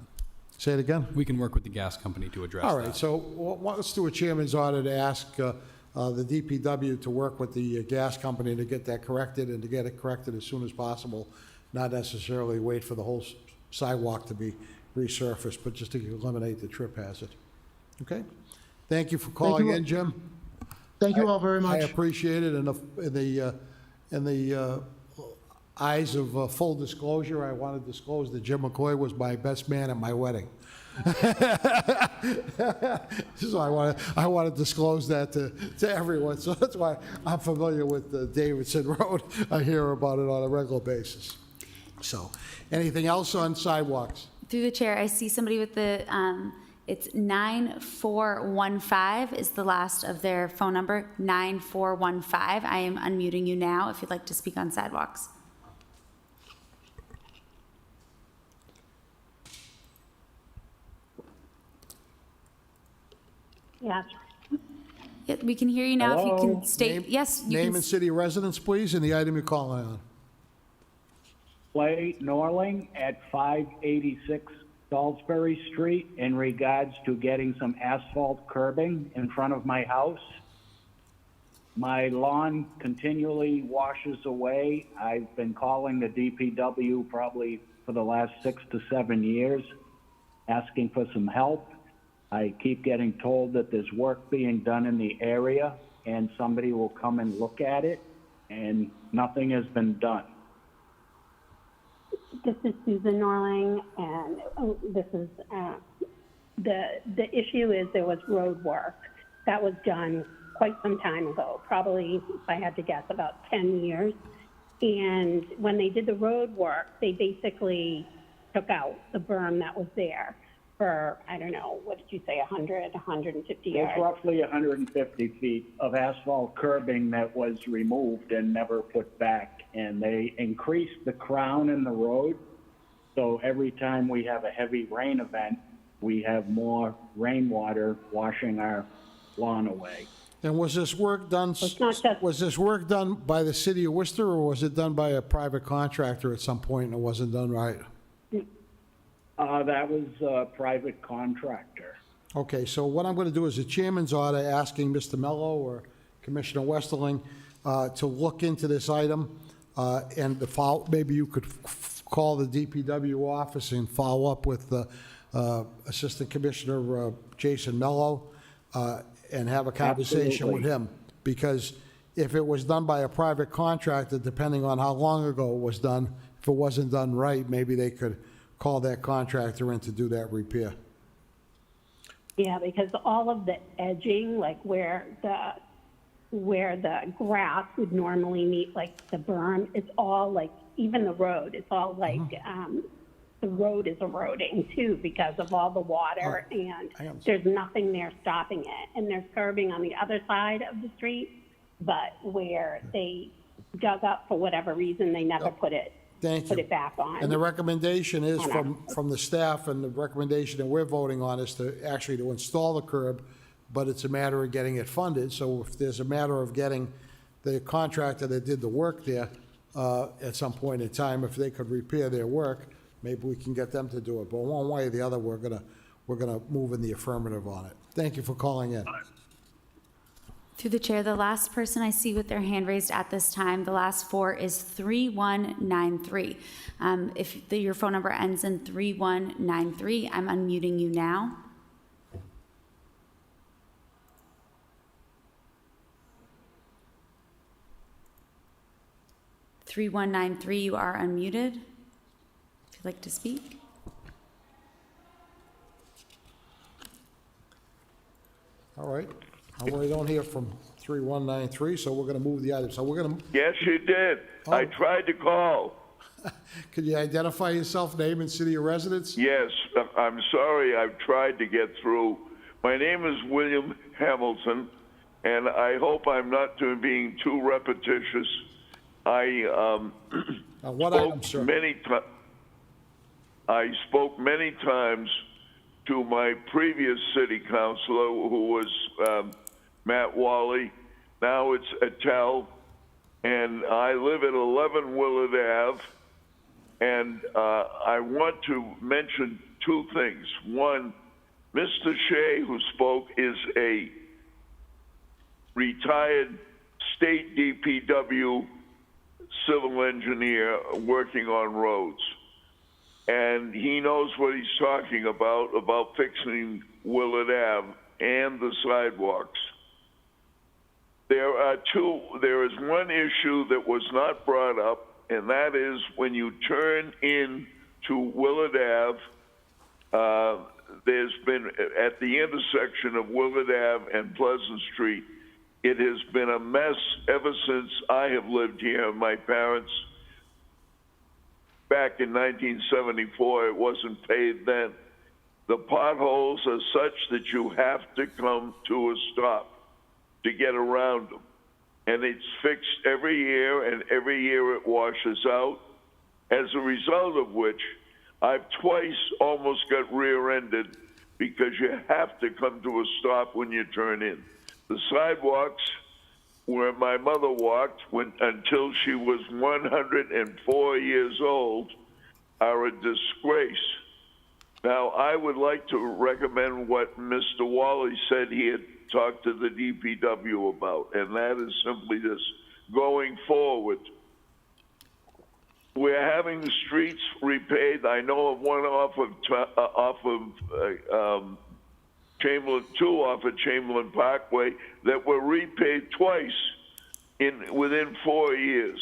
Say it again? We can work with the gas company to address that. All right, so let's do a chairman's order to ask the DPW to work with the gas company to get that corrected and to get it corrected as soon as possible, not necessarily wait for the whole sidewalk to be resurfaced, but just to eliminate the trip hazard. Okay? Thank you for calling in, Jim. Thank you all very I much. appreciate it. In the eyes of full disclosure, I want to disclose that Jim McCoy was my best man at my wedding. So I want to disclose that to everyone. So that's why I'm familiar with Davidson Road. I hear about it on a regular basis. So, anything else on sidewalks? Through the chair, I see somebody with the, it's 9415 is the last of their phone number, 9415. I am unmuting you now if you'd like to speak on sidewalks. Yes. Yeah, we can hear you now. If you can state, yes, you Name can. and city residence, please, and the item you're calling on. Clay Norling at 586 Salisbury Street in regards to getting some asphalt curbing in front of my house. My lawn continually washes away. I've been calling the DPW probably for the last 6 to 7 years, asking for some help. I keep getting told that there's work being done in the area and somebody will come and look at it, and nothing has been done. This is Susan Norling, and this is the issue is there was road work that was done quite some time ago, probably, if I had to guess, about 10 years. And when they did the road work, they basically took out the berm that was there for, I don't know, what did you say, 100, 150 yards? There's roughly 150 feet of asphalt curbing that was removed and never put back. And they increased the crown in the road. So every time we have a heavy rain event, we have more rainwater washing our lawn away. And was this work done by the city of Worcester, or was it done by a private contractor at some point and it wasn't done right? That was a private contractor. Okay, so what I'm going to do is a chairman's order asking Mr. Mello or Commissioner Westerling to look into this item and to follow, maybe you could call the DPW office and follow up with Assistant Commissioner Jason Mello and have a conversation with him. Because if it was done by a private contractor, depending on how long ago it was done, if it wasn't done right, maybe they could call that contractor in to do that repair. Yeah, because all of the edging, like where the grass would normally meet, like the berm, it's all like, even the road, it's all like, the road is eroding too because of all the water, and there's nothing there stopping it. And there's curbing on the other side of the street, but where they dug up for whatever reason, they never put it back on. And the recommendation is from the staff, and the recommendation that we're voting on is to actually to install the curb, but it's a matter of getting it funded. So if there's a matter of getting the contractor that did the work there at some point in time, if they could repair their work, maybe we can get them to do it. But one way or the other, we're gonna move in the affirmative on it. Thank you for calling in. Through the chair, the last person I see with their hand raised at this time, the last four is 3193. If your phone number ends in 3193, I'm unmuting you now. 3193, you are unmuted. If you'd like to speak. All right. We don't hear from 3193, so we're going to move the item. So we're going to, Yes, you did. I tried to call. could you identify yourself, name and city of residence? Yes, I'm sorry I've tried to get through. My name is William Hamilton, and I hope I'm not being too repetitious. I what item, sir? I spoke many times to my previous city councilor, who was Matt Wally. Now it's Attell, and I live at 11 Willard Ave. And I want to mention two things. One, Mr. Shea, who spoke, is a retired state DPW civil engineer working on roads. And he knows what he's talking about fixing Willard Ave and the sidewalks. There is one issue that was not brought up, and that is when you turn in to Willard Ave, there's been, at the intersection of Willard Ave and Pleasant Street, it has been a mess ever since I have lived here. My parents, back in 1974, it wasn't paved then. The potholes are such that you have to come to a stop to get around them. And it's fixed every year, and every year it washes out. As a result of which, I've twice almost got rear-ended because you have to come to a stop when you turn in. The sidewalks where my mother walked until she was 104 years old are a disgrace. Now, I would like to recommend what Mr. Wally said he had talked to the DPW about, and that is simply this: going forward, we're having the streets repaved. I know of one off of Chamberlain, two off of Chamberlain Parkway that were repaved twice within 4 years.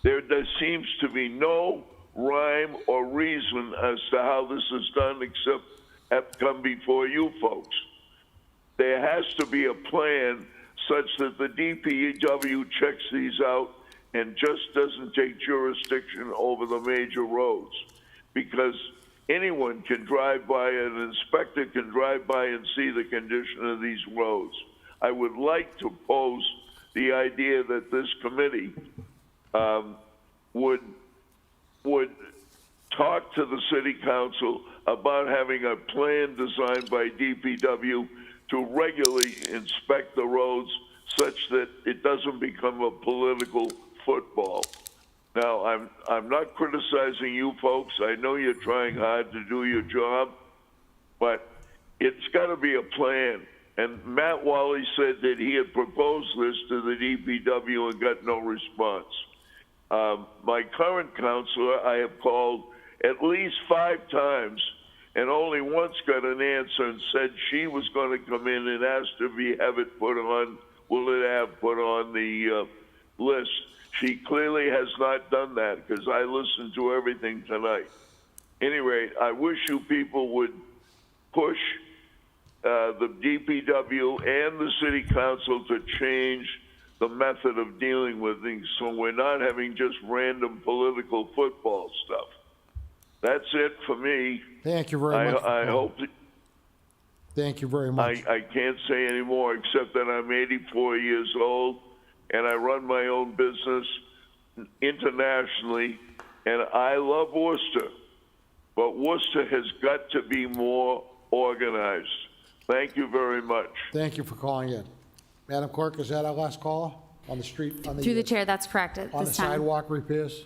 There seems to be no rhyme or reason as to how this is done, except have to come before you folks. There has to be a plan such that the DPW checks these out and just doesn't take jurisdiction over the major roads, because anyone can drive by, an inspector can drive by and see the condition of these roads. I would like to pose the idea that this committee would talk to the city council about having a plan designed by DPW to regularly inspect the roads such that it doesn't become a political football. Now, I'm not criticizing you folks. I know you're trying hard to do your job, but it's got to be a plan. And Matt Wally said that he had proposed this to the DPW and got no response. My current counselor, I have called at least 5 times and only once got an answer and said she was going to come in and ask to have it put on, put on the list. She clearly has not done that, because I listened to everything tonight. Anyway, I wish you people would push the DPW and the city council to change the method of dealing with things so we're not having just random political football stuff. That's it for me. Thank you very much. I hope that Thank you very much. I can't say any more except that I'm 84 years old and I run my own business internationally, and I love Worcester, but Worcester has got to be more organized. Thank you very much. Thank you for calling in. Madam Clerk, is that our last caller on the street? Through the chair, that's correct at On the this time. sidewalk repairs?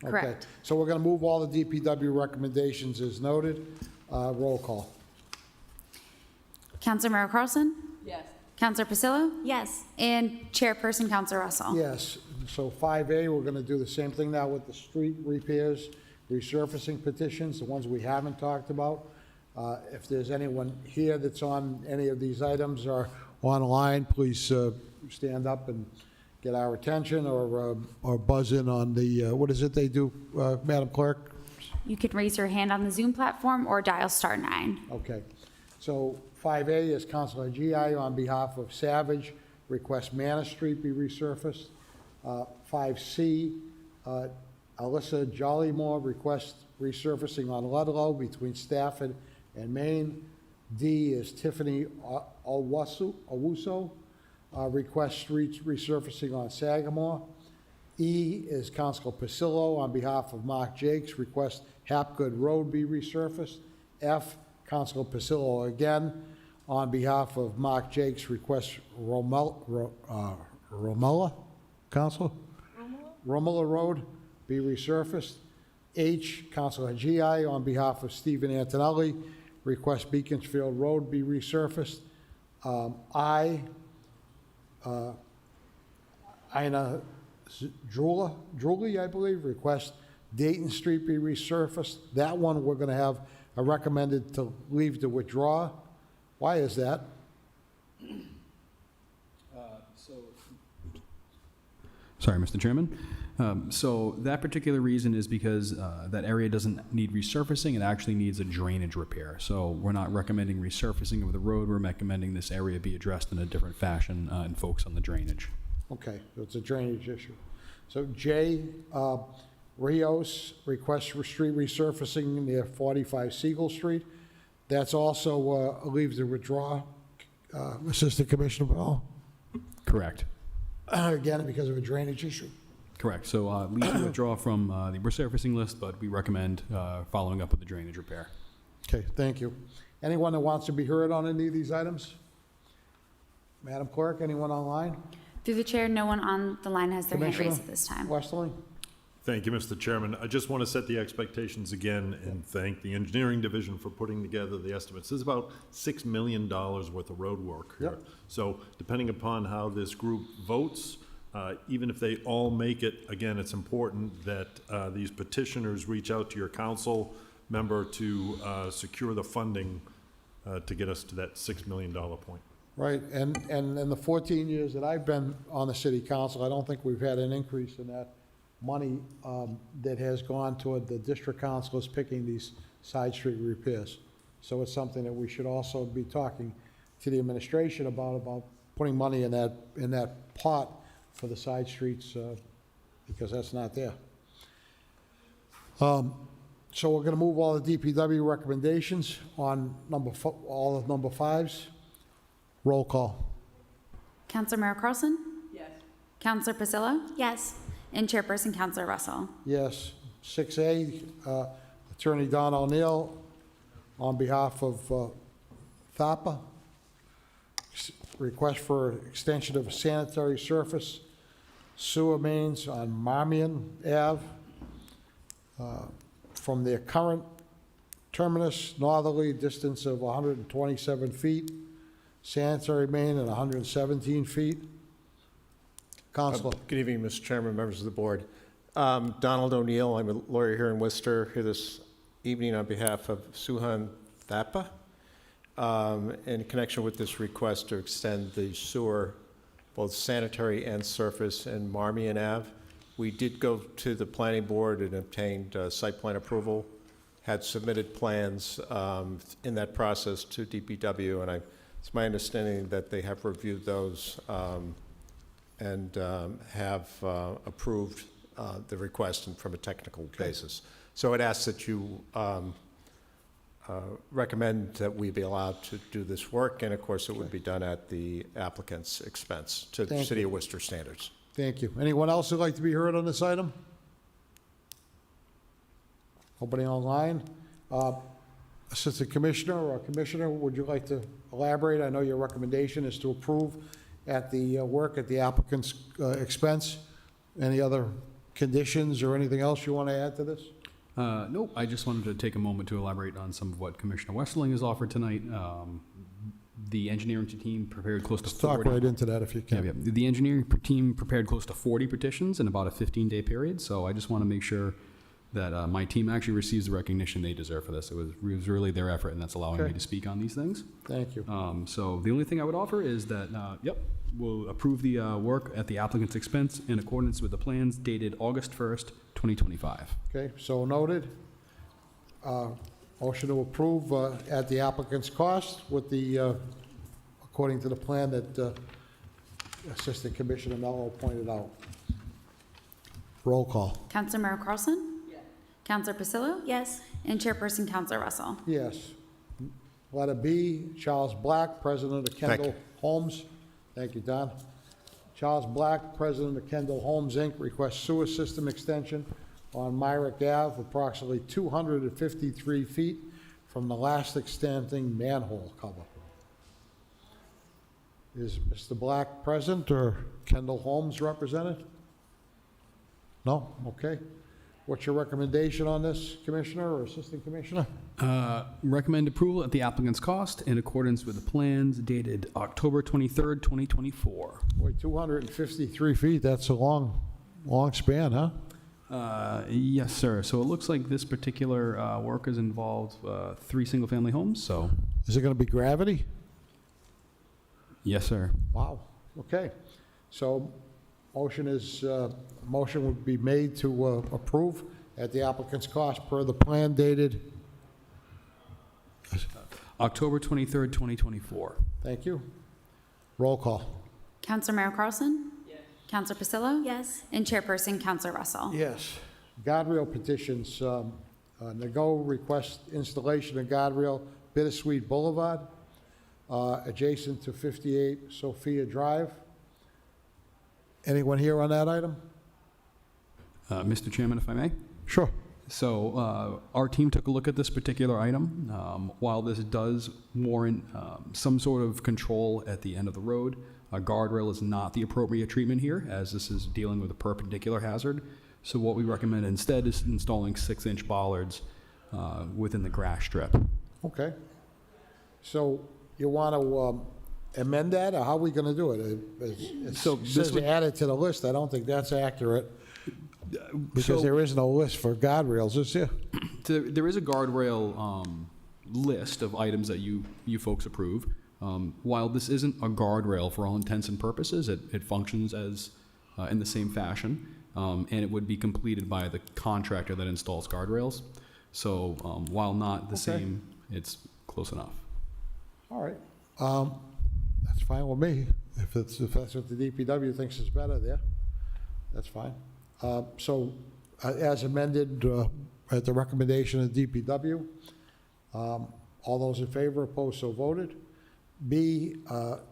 Okay. Correct. So we're going to move all the DPW recommendations as noted. Roll call. Councilmember Carlson? Yes. Councilor Pasillo? Yes. And Chairperson Councilor Russell? Yes, so 5A, we're going to do the same thing now with the street repairs, resurfacing petitions, the ones we haven't talked about. If there's anyone here that's on any of these items or online, please stand up and get our attention or buzz in on the, what is it they do, Madam Clerk? You can raise your hand on the Zoom platform or dial *9. Okay. So 5A is Councilor GI on behalf of Savage, request Manor Street be resurfaced. 5C, Alyssa Jollymore requests resurfacing on Ludlow between Stafford and Maine. D is Tiffany Owusu, requests street resurfacing on Sagamore. E is Councilor Pasillo on behalf of Mark Jakes, request Hapgood Road be resurfaced. F, Councilor Pasillo again on behalf of Mark Jakes, request Romella, Council? Romella Road be resurfaced. H, Councilor GI on behalf of Stephen Antonelli, request Beaconsfield Road be resurfaced. I, Ina Druley, I believe, request Dayton Street be resurfaced. That one we're going to have a recommended to leave to withdraw. Why is that? Sorry, Mr. Chairman. So that particular reason is because that area doesn't need resurfacing, it actually needs a drainage repair. So we're not recommending resurfacing of the road, we're recommending this area be addressed in a different fashion and focus on the drainage. Okay, so it's a drainage issue. So J, Rios requests for street resurfacing near 45 Siegel Street. That's also a leave to withdraw, Assistant Commissioner Bell. Correct. Again, because of a drainage issue. Correct. So leave to withdraw from the resurfacing list, but we recommend following up with the drainage repair. Okay, thank you. Anyone that wants to be heard on any of these items? Madam Clerk, anyone online? Through the chair, no one on the line has their hand Commissioner raised at this time. Westerling? Thank you, Mr. Chairman. I just want to set the expectations again and thank the engineering division for putting together the estimates. There's about $6 million worth of road work here. Yep. So depending upon how this group votes, even if they all make it, again, it's important that these petitioners reach out to your council member to secure the funding to get us to that $6 million point. Right, and in the 14 years that I've been on the city council, I don't think we've had an increase in that money that has gone toward the district councilors picking these side street repairs. So it's something that we should also be talking to the administration about putting money in that pot for the side streets, because that's not there. So we're gonna move all the DPW recommendations on all of number 5s. Roll call. Councilor Mayor Carlson? Yes. Councilor Pasillo? Yes. And Chairperson Councilor Russell. Yes. 6A, Attorney Don O'Neill, on behalf of THAPA, request for extension of sanitary surface sewer mains on Marmion Ave from their current terminus northerly distance of 127 feet, sanitary main at 117 feet. Counselor. Good evening, Mr. Chairman, members of the board. Donald O'Neill, I'm a lawyer here in Worcester, here this evening on behalf of Suhan Thapa, in connection with this request to extend the sewer, both sanitary and surface, in Marmion Ave. We did go to the planning board and obtained site plan approval, had submitted plans in that process to DPW, and it's my understanding that they have reviewed those and have approved the request from a technical basis. So it asks that you recommend that we be allowed to do this work, and of course it would be done at the applicant's expense to the City of Worcester standards. Thank you. Anyone else who'd like to be heard on this item? Nobody online? Assistant Commissioner or Commissioner, would you like to elaborate? I know your recommendation is to approve at the work at the applicant's expense. Any other conditions or anything else you want to add to this? Nope, I just wanted to take a moment to elaborate on some of what Commissioner Westerling has offered tonight. The engineering team prepared close to 40. Talk right into that if you can. Yeah. The engineering team prepared close to 40 petitions in about a 15-day period, so I just want to make sure that my team actually receives the recognition they deserve for this. It was really their effort, and that's allowing me to speak on these things. Thank you. So the only thing I would offer is that, we'll approve the work at the applicant's expense in accordance with the plans dated August 1st, 2025. Okay, so noted. Motion to approve at the applicant's cost with the, according to the plan that Assistant Commissioner Mello pointed out. Roll call. Councilmember Carlson? Yes. Councilor Pasillo? Yes. And Chairperson Councilor Russell. Yes. Letter B, Charles Black, President of Kendall you. Homes. Thank you, Don. Charles Black, President of Kendall Homes, Inc., requests sewer system extension on Myrick Ave, approximately 253 feet from the last extending manhole cover. Is Mr. Black present or Kendall Homes represented? No? Okay. What's your recommendation on this, Commissioner or Assistant Commissioner? Recommend approval at the applicant's cost in accordance with the plans dated October 23rd, 2024. Boy, 253 feet, that's a long span, huh? Yes, sir. So it looks like this particular work has involved 3 single-family homes, so. Is it going to be gravity? Yes, sir. Wow, okay. So motion would be made to approve at the applicant's cost per the plan dated, October 23rd, 2024. thank you. Roll call. Councilmember Carlson? Yes. Councilor Pasillo? Yes. And Chairperson Councilor Russell. Yes. Guardrail petitions, Nago requests installation of guardrail Bittersweet Boulevard, adjacent to 58 Sophia Drive. Anyone here on that item? Mr. Chairman, if I may? Sure. So our team took a look at this particular item. While this does warrant some sort of control at the end of the road, a guardrail is not the appropriate treatment here, as this is dealing with a perpendicular hazard. So what we recommend instead is installing 6-inch bollards within the grass strip. Okay. So you want to amend that, or how are we going to do it? It So this says would- add it to the list. I don't think that's accurate, because So- there is no list for guardrails, is there? There is a guardrail list of items that you folks approve. While this isn't a guardrail for all intents and purposes, it functions as in the same fashion, and it would be completed by the contractor that installs guardrails. So while not the same, it's close enough. All right. That's fine with me. If that's what the DPW thinks is better there, that's fine. So as amended at the recommendation of DPW, all those in favor, opposed, so voted. B,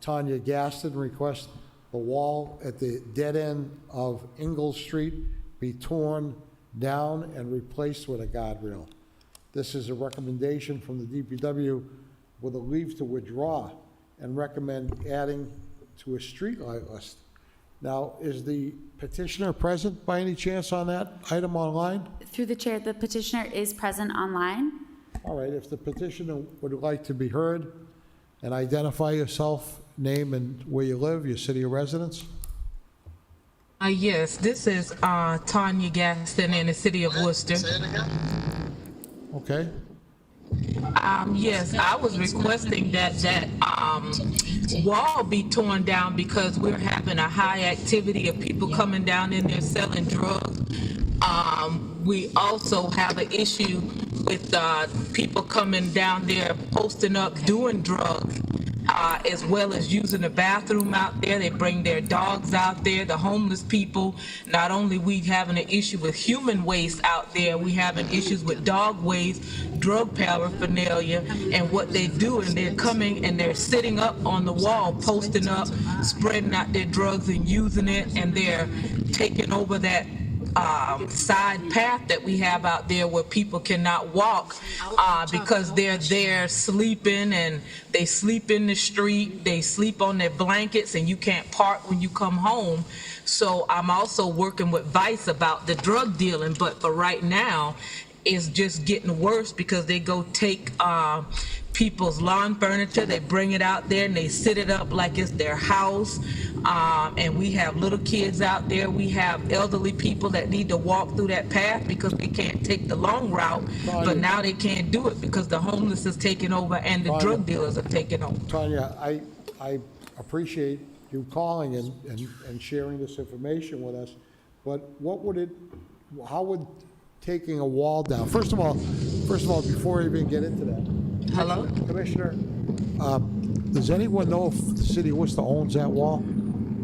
Tanya Gaston requests the wall at the dead end of Ingalls Street be torn down and replaced with a guardrail. This is a recommendation from the DPW with a leave to withdraw and recommend adding to a streetlight list. Now, is the petitioner present by any chance on that item online? Through the chair, the petitioner is present online. All right, if the petitioner would like to be heard, and identify yourself, name and where you live, your city of residence. Yes, this is Tanya Gaston in the city of Worcester. Okay. Yes, I was requesting that wall be torn down because we're having a high activity of people coming down in there selling drugs. We also have an issue with people coming down there posting up doing drugs, as well as using the bathroom out there. They bring their dogs out there. The homeless people, not only we having an issue with human waste out there, we having issues with dog waste, drug paraphernalia, and what they do, and they're coming and they're sitting up on the wall, posting up, spreading out their drugs and using it, and they're taking over that side path that we have out there where people cannot walk because they're there sleeping, and they sleep in the street, they sleep on their blankets, and you can't park when you come home. So I'm also working with Vice about the drug dealing, but for right now, it's just getting worse because they go take people's lawn furniture, they bring it out there and they sit it up like it's their house. And we have little kids out there. We have elderly people that need to walk through that path because they can't take the long route. But now they can't do it because the homeless is taking over and the drug dealers are taking over. Tanya, I appreciate you calling and sharing this information with us, but how would taking a wall down, first of all, before I even get into that. Hello? Commissioner, does anyone know if the city of Worcester owns that wall?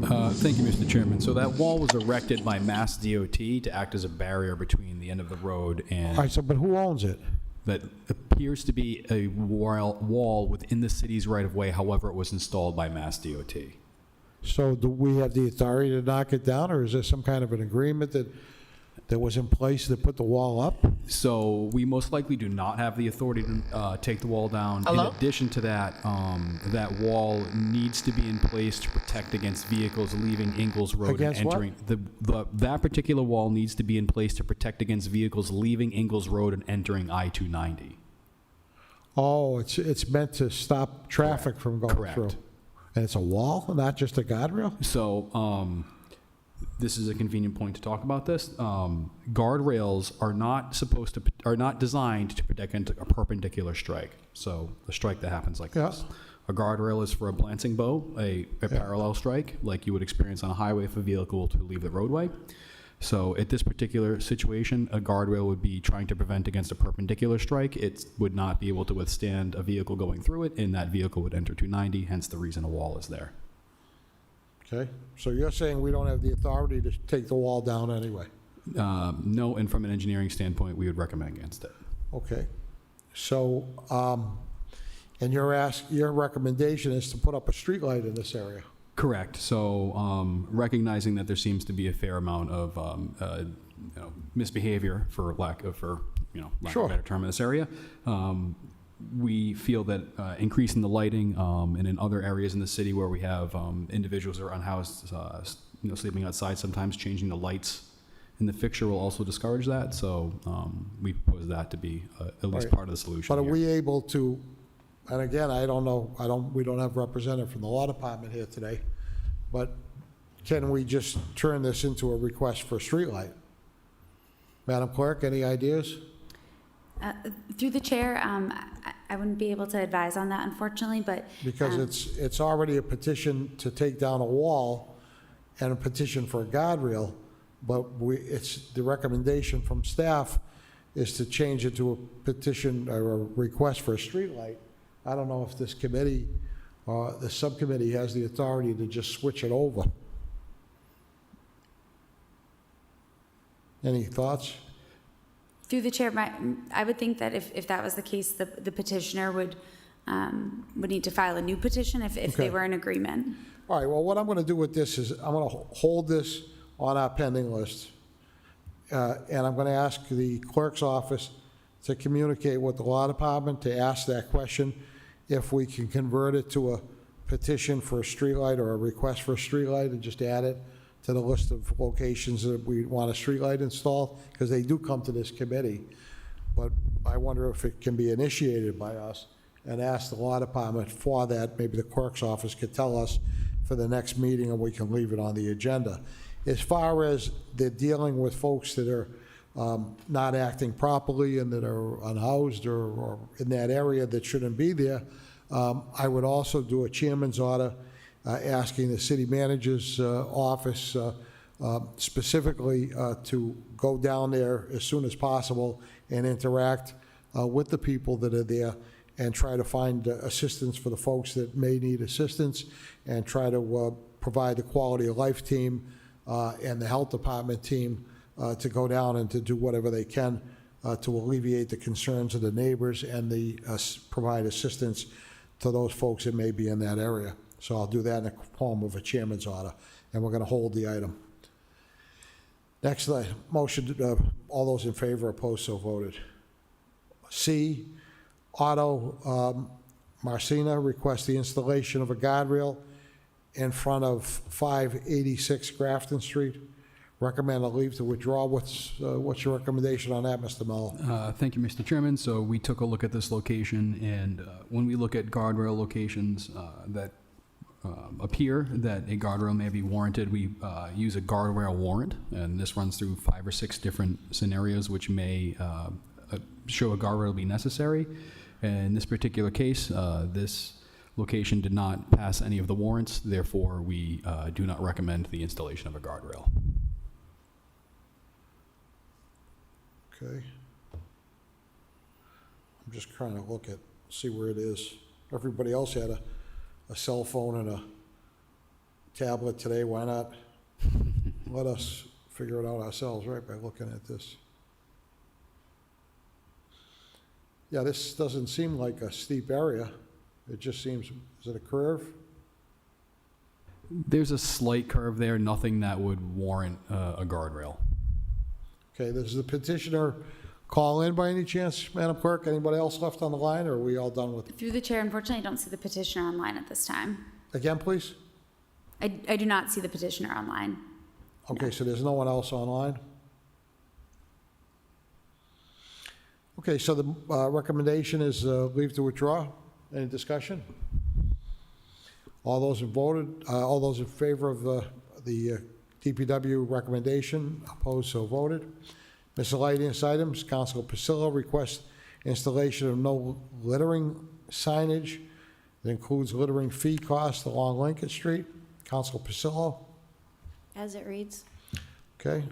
Thank you, Mr. Chairman. So that wall was erected by Mass DOT to act as a barrier between the end of the road and... All right, so, but who owns it? That appears to be a wall within the city's right-of-way, however, it was installed by Mass DOT. So do we have the authority to knock it down, or is there some kind of an agreement that was in place to put the wall up? So we most likely do not have the authority to take the wall down. Hello? In addition to that, that wall needs to be in place to protect against vehicles leaving Ingalls Road Against and what? entering. That particular wall needs to be in place to protect against vehicles leaving Ingalls Road and entering I-290. Oh, it's meant to stop traffic from going Correct. through. And it's a wall, not just a guardrail? So, this is a convenient point to talk about this. Guardrails are not designed to protect against a perpendicular strike. So the strike that happens like this. A guardrail is for a glancing bow, a parallel strike, like you would experience on a highway if a vehicle to leave the roadway. So at this particular situation, a guardrail would be trying to prevent against a perpendicular strike. It would not be able to withstand a vehicle going through it, and that vehicle would enter 290, hence the reason a wall is there. Okay, so you're saying we don't have the authority to take the wall down anyway? No, and from an engineering standpoint, we would recommend against it. Okay, so, and your recommendation is to put up a streetlight in this area? Correct. So recognizing that there seems to be a fair amount of misbehavior, for lack of a better term, in this area, we feel that increasing the lighting and in other areas in the city where we have individuals that are unhoused, sleeping outside, sometimes changing the lights in the fixture will also discourage that. So we propose that to be at least part of the solution. But are here. we able to, and again, I don't know, we don't have a representative from the law department here today, but can we just turn this into a request for a streetlight? Madam Clerk, any ideas? Through the chair, I wouldn't be able to advise on that, unfortunately, but... Because it's already a petition to take down a wall and a petition for a guardrail, but it's the recommendation from staff is to change it to a petition or a request for a streetlight. I don't know if this committee, the subcommittee has the authority to just switch it over. Any thoughts? Through the chair, I would think that if that was the case, the petitioner would need to file a new petition if Okay. they were in agreement. All right, well, what I'm going to do with this is I'm going to hold this on our pending list, and I'm going to ask the clerk's office to communicate with the law department to ask that question, if we can convert it to a petition for a streetlight or a request for a streetlight and just add it to the list of locations that we want a streetlight installed, because they do come to this committee. But I wonder if it can be initiated by us and ask the law department for that. Maybe the clerk's office could tell us for the next meeting, and we can leave it on the agenda. As far as the dealing with folks that are not acting properly and that are unhoused or in that area that shouldn't be there, I would also do a chairman's order asking the city manager's office specifically to go down there as soon as possible and interact with the people that are there and try to find assistance for the folks that may need assistance, and try to provide the quality of life team and the health department team to go down and to do whatever they can to alleviate the concerns of the neighbors and provide assistance to those folks that may be in that area. So I'll do that in the form of a chairman's order, and we're going to hold the item. Next motion, all those in favor, opposed, so voted. C, Otto Marcina requests the installation of a guardrail in front of 586 Grafton Street. Recommend a leave to withdraw. What's your recommendation on that, Mr. Mello? Thank you, Mr. Chairman. So we took a look at this location, and when we look at guardrail locations that appear that a guardrail may be warranted, we use a guardrail warrant, and this runs through 5 or 6 different scenarios which may show a guardrail be necessary. In this particular case, this location did not pass any of the warrants, therefore we do not recommend the installation of a guardrail. Okay. I'm just trying to see where it is. Everybody else had a cell phone and a tablet today. Why not let us figure it out ourselves, right, by looking at this? Yeah, this doesn't seem like a steep area. It just seems, is it a curve? There's a slight curve there, nothing that would warrant a guardrail. Okay, does the petitioner call in by any chance, Madam Clerk? Anybody else left on the line, or are we all done with it? Through the chair, unfortunately, I don't see the petitioner online at this time. Again, please? I do not see the petitioner online. Okay, so there's no one else online? Okay, so the recommendation is leave to withdraw. Any discussion? All those in favor of the DPW recommendation, opposed, so voted. Miscellaneous items, Councilor Pasillo requests installation of no littering signage that includes littering fee costs along Lincoln Street. Councilor Pasillo? As it reads. Okay,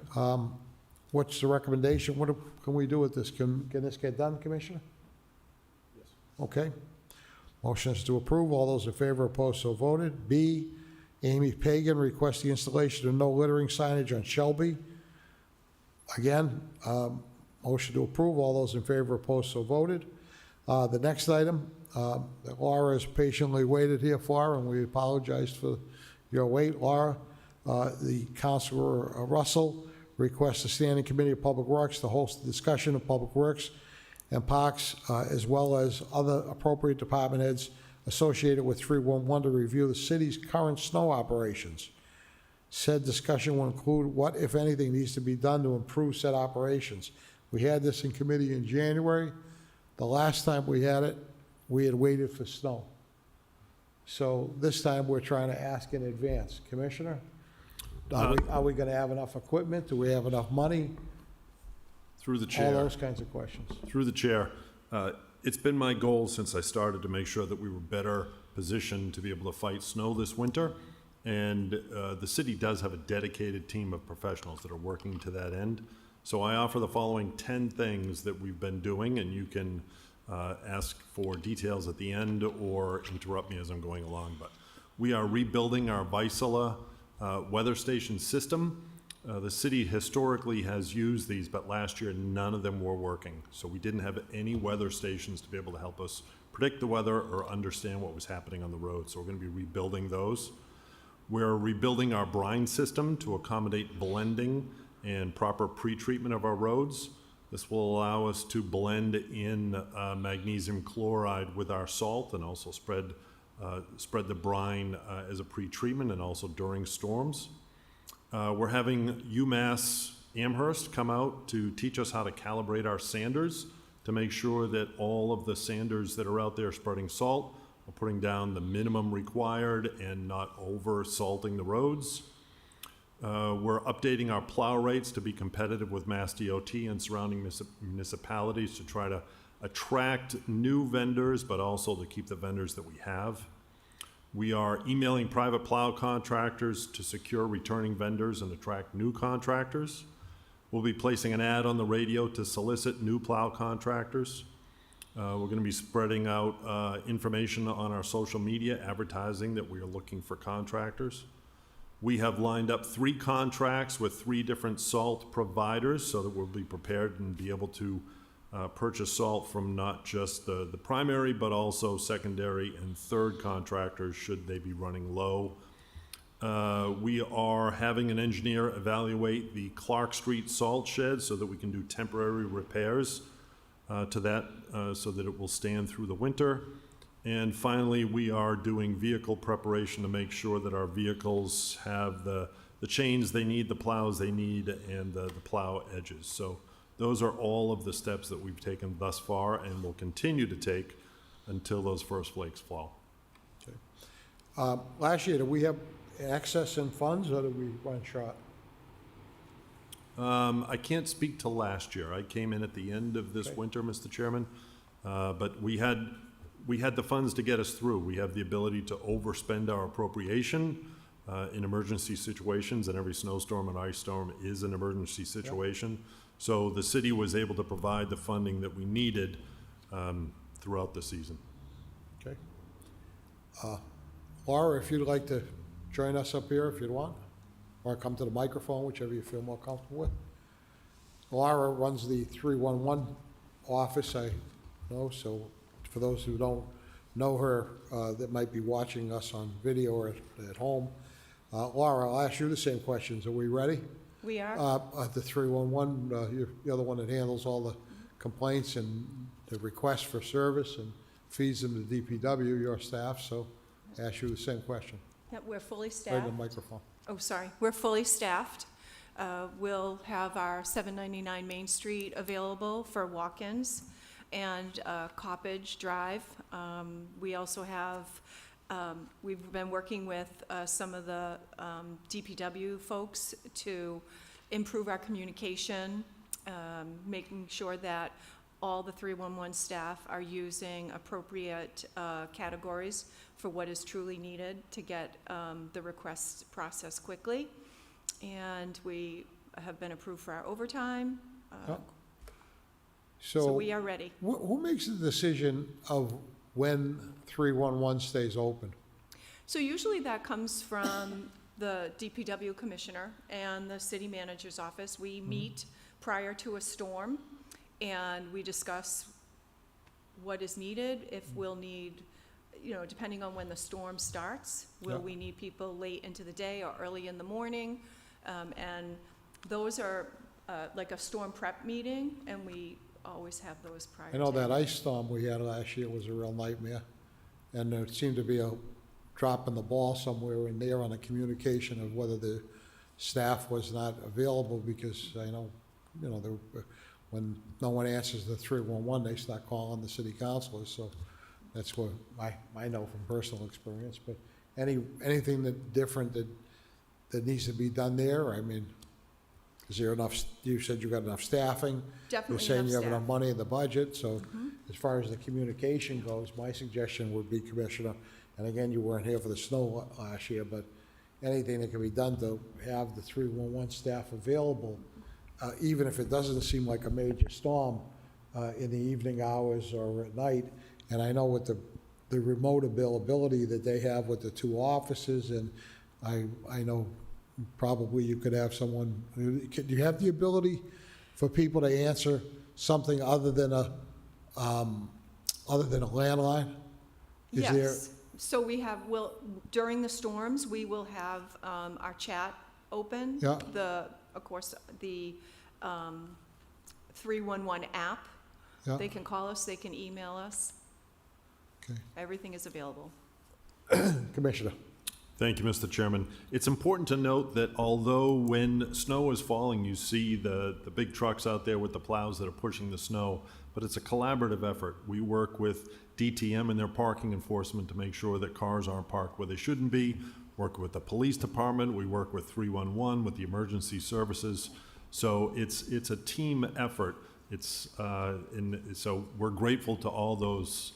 what's the recommendation? What can we do with this? Can this get done, Commissioner? Yes. Okay. Motion is to approve. All those in favor, opposed, so voted. B, Amy Pagan requests the installation of no littering signage on Shelby. Again, motion to approve. All those in favor, opposed, so voted. The next item, that Laura has patiently waited here for, and we apologize for your wait, Laura. The Councilor Russell requests the Standing Committee of Public Works to host a discussion of Public Works and Parks, as well as other appropriate department heads associated with 311 to review the city's current snow operations. Said discussion will include what, if anything, needs to be done to improve said operations. We had this in committee in January. The last time we had it, we had waited for snow. So this time we're trying to ask in advance. Commissioner, are we going to have enough equipment? Do we have enough money? Through the chair. All those kinds of questions. Through the chair. It's been my goal since I started to make sure that we were better positioned to be able to fight snow this winter. And the city does have a dedicated team of professionals that are working to that end. So I offer the following 10 things that we've been doing, and you can ask for details at the end or interrupt me as I'm going along. But we are rebuilding our Vizsla weather station system. The city historically has used these, but last year none of them were working. So we didn't have any weather stations to be able to help us predict the weather or understand what was happening on the road. So we're going to be rebuilding those. We're rebuilding our brine system to accommodate blending and proper pre-treatment of our roads. This will allow us to blend in magnesium chloride with our salt and also spread the brine as a pre-treatment and also during storms. We're having UMass Amherst come out to teach us how to calibrate our sanders to make sure that all of the sanders that are out there spreading salt are putting down the minimum required and not over salting the roads. We're updating our plow rates to be competitive with Mass DOT and surrounding municipalities to try to attract new vendors, but also to keep the vendors that we have. We are emailing private plow contractors to secure returning vendors and attract new contractors. We'll be placing an ad on the radio to solicit new plow contractors. We're going to be spreading out information on our social media, advertising that we are looking for contractors. We have lined up 3 contracts with 3 different salt providers so that we'll be prepared and be able to purchase salt from not just the primary, but also secondary and third contractors should they be running low. We are having an engineer evaluate the Clark Street salt shed so that we can do temporary repairs to that so that it will stand through the winter. And finally, we are doing vehicle preparation to make sure that our vehicles have the chains they need, the plows they need, and the plow edges. So those are all of the steps that we've taken thus far and will continue to take until those first flakes fall. Last year, did we have excess in funds, or did we run short? I can't speak to last year. I came in at the end of this winter, Mr. Chairman. But we had the funds to get us through. We have the ability to overspend our appropriation in emergency situations, and every snowstorm and ice storm is an emergency situation. So the city was able to provide the funding that we needed throughout the season. Okay. Laura, if you'd like to join us up here, if you'd want, or come to the microphone, whichever you feel more comfortable with. Laura runs the 311 office, I know, so for those who don't know her that might be watching us on video or at home, Laura, I'll ask you the same questions. Are we ready? We are. The 311, you're the other one that handles all the complaints and the requests for service and feeds them to DPW, your staff, so I ask you the same question. Yep, we're fully Right staffed. in the microphone. Oh, sorry. We're fully staffed. We'll have our 799 Main Street available for walk-ins and Coppage Drive. We also have, we've been working with some of the DPW folks to improve our communication, making sure that all the 311 staff are using appropriate categories for what is truly needed to get the requests processed quickly. And we have been approved for our overtime. So we are ready. Who makes the decision of when 311 stays open? So usually that comes from the DPW commissioner and the city manager's office. We meet prior to a storm and we discuss what is needed, if we'll need, you know, depending on when the storm starts, will we need people late into the day or early in the morning? And those are like a storm prep meeting, and we always have those prior I know to. that ice storm we had last year was a real nightmare, and there seemed to be a drop in the ball somewhere in there on the communication of whether the staff was not available, because I know, you know, when no one answers the 311, they start calling the city councilors, so that's what I know from personal experience. But anything that different that needs to be done there? I mean, is there enough, you said you got enough staffing? Definitely You're saying enough you have staff. enough money in the budget, so as far as the communication goes, my suggestion would be, Commissioner, and again, you weren't here for the snow last year, but anything that can be done to have the 311 staff available, even if it doesn't seem like a major storm, in the evening hours or at night. And I know with the remote availability that they have with the two offices, and I know probably you could have someone, do you have the ability for people to answer something other than a landline? Is there- Yes. So we have, during the storms, we will have our chat open. Yeah. Of course, the 311 app. Yeah. They can call us, they can email us. Okay. Everything is available. Commissioner. Thank you, Mr. Chairman. It's important to note that although when snow is falling, you see the big trucks out there with the plows that are pushing the snow, but it's a collaborative effort. We work with DTM and their parking enforcement to make sure that cars aren't parked where they shouldn't be, work with the police department, we work with 311, with the emergency services. So it's a team effort. So we're grateful to all those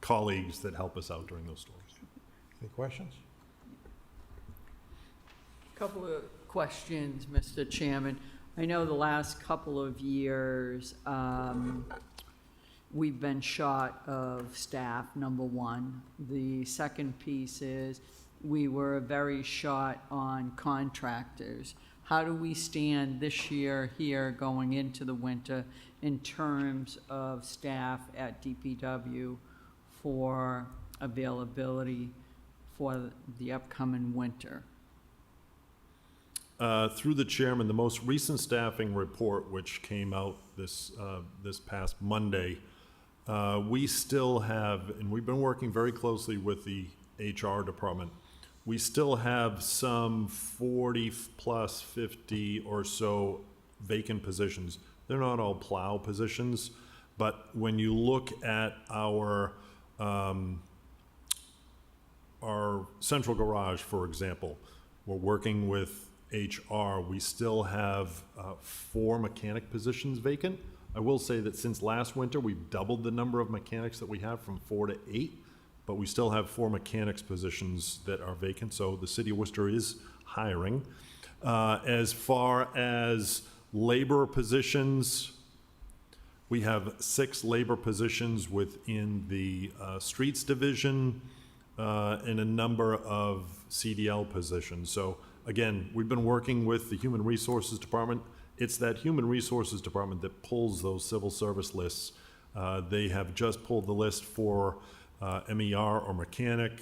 colleagues that help us out during those storms. Any questions? Couple of questions, Mr. Chairman. I know the last couple of years, we've been short of staff, number one. The second piece is we were very short on contractors. How do we stand this year here going into the winter in terms of staff at DPW for availability for the upcoming winter? Through the chairman, the most recent staffing report, which came out this past Monday, we still have, and we've been working very closely with the HR department, we still have some 40 plus 50 or so vacant positions. They're not all plow positions, but when you look at our our central garage, for example, we're working with HR. We still have 4 mechanic positions vacant. I will say that since last winter, we've doubled the number of mechanics that we have from 4 to 8, but we still have 4 mechanics positions that are vacant, so the city of Worcester is hiring. As far as labor positions, we have 6 labor positions within the streets division and a number of CDL positions. So again, we've been working with the Human Resources Department. It's that Human Resources Department that pulls those civil service lists. They have just pulled the list for MER or mechanic.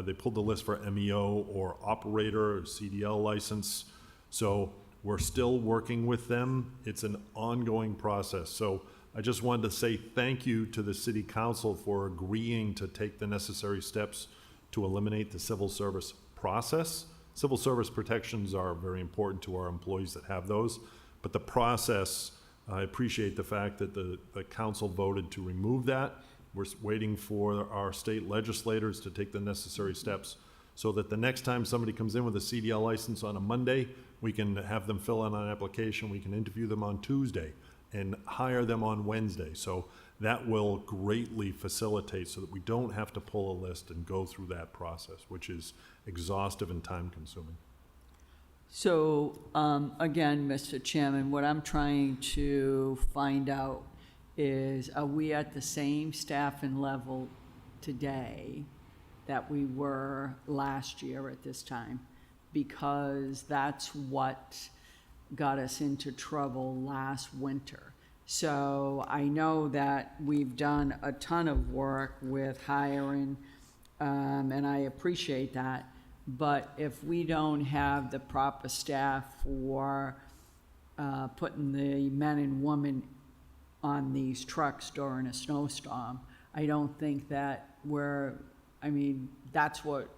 They pulled the list for MEO or operator or CDL license. So we're still working with them. It's an ongoing process. So I just wanted to say thank you to the City Council for agreeing to take the necessary steps to eliminate the civil service process. Civil service protections are very important to our employees that have those, but the process, I appreciate the fact that the council voted to remove that. We're waiting for our state legislators to take the necessary steps so that the next time somebody comes in with a CDL license on a Monday, we can have them fill out an application, we can interview them on Tuesday and hire them on Wednesday. So that will greatly facilitate so that we don't have to pull a list and go through that process, which is exhaustive and time consuming. So, again, Mr. Chairman, what I'm trying to find out is, are we at the same staffing level today that we were last year at this time? Because that's what got us into trouble last winter. So I know that we've done a ton of work with hiring, and I appreciate that. But if we don't have the proper staff for putting the men and women on these trucks during a snowstorm, I don't think that that's what,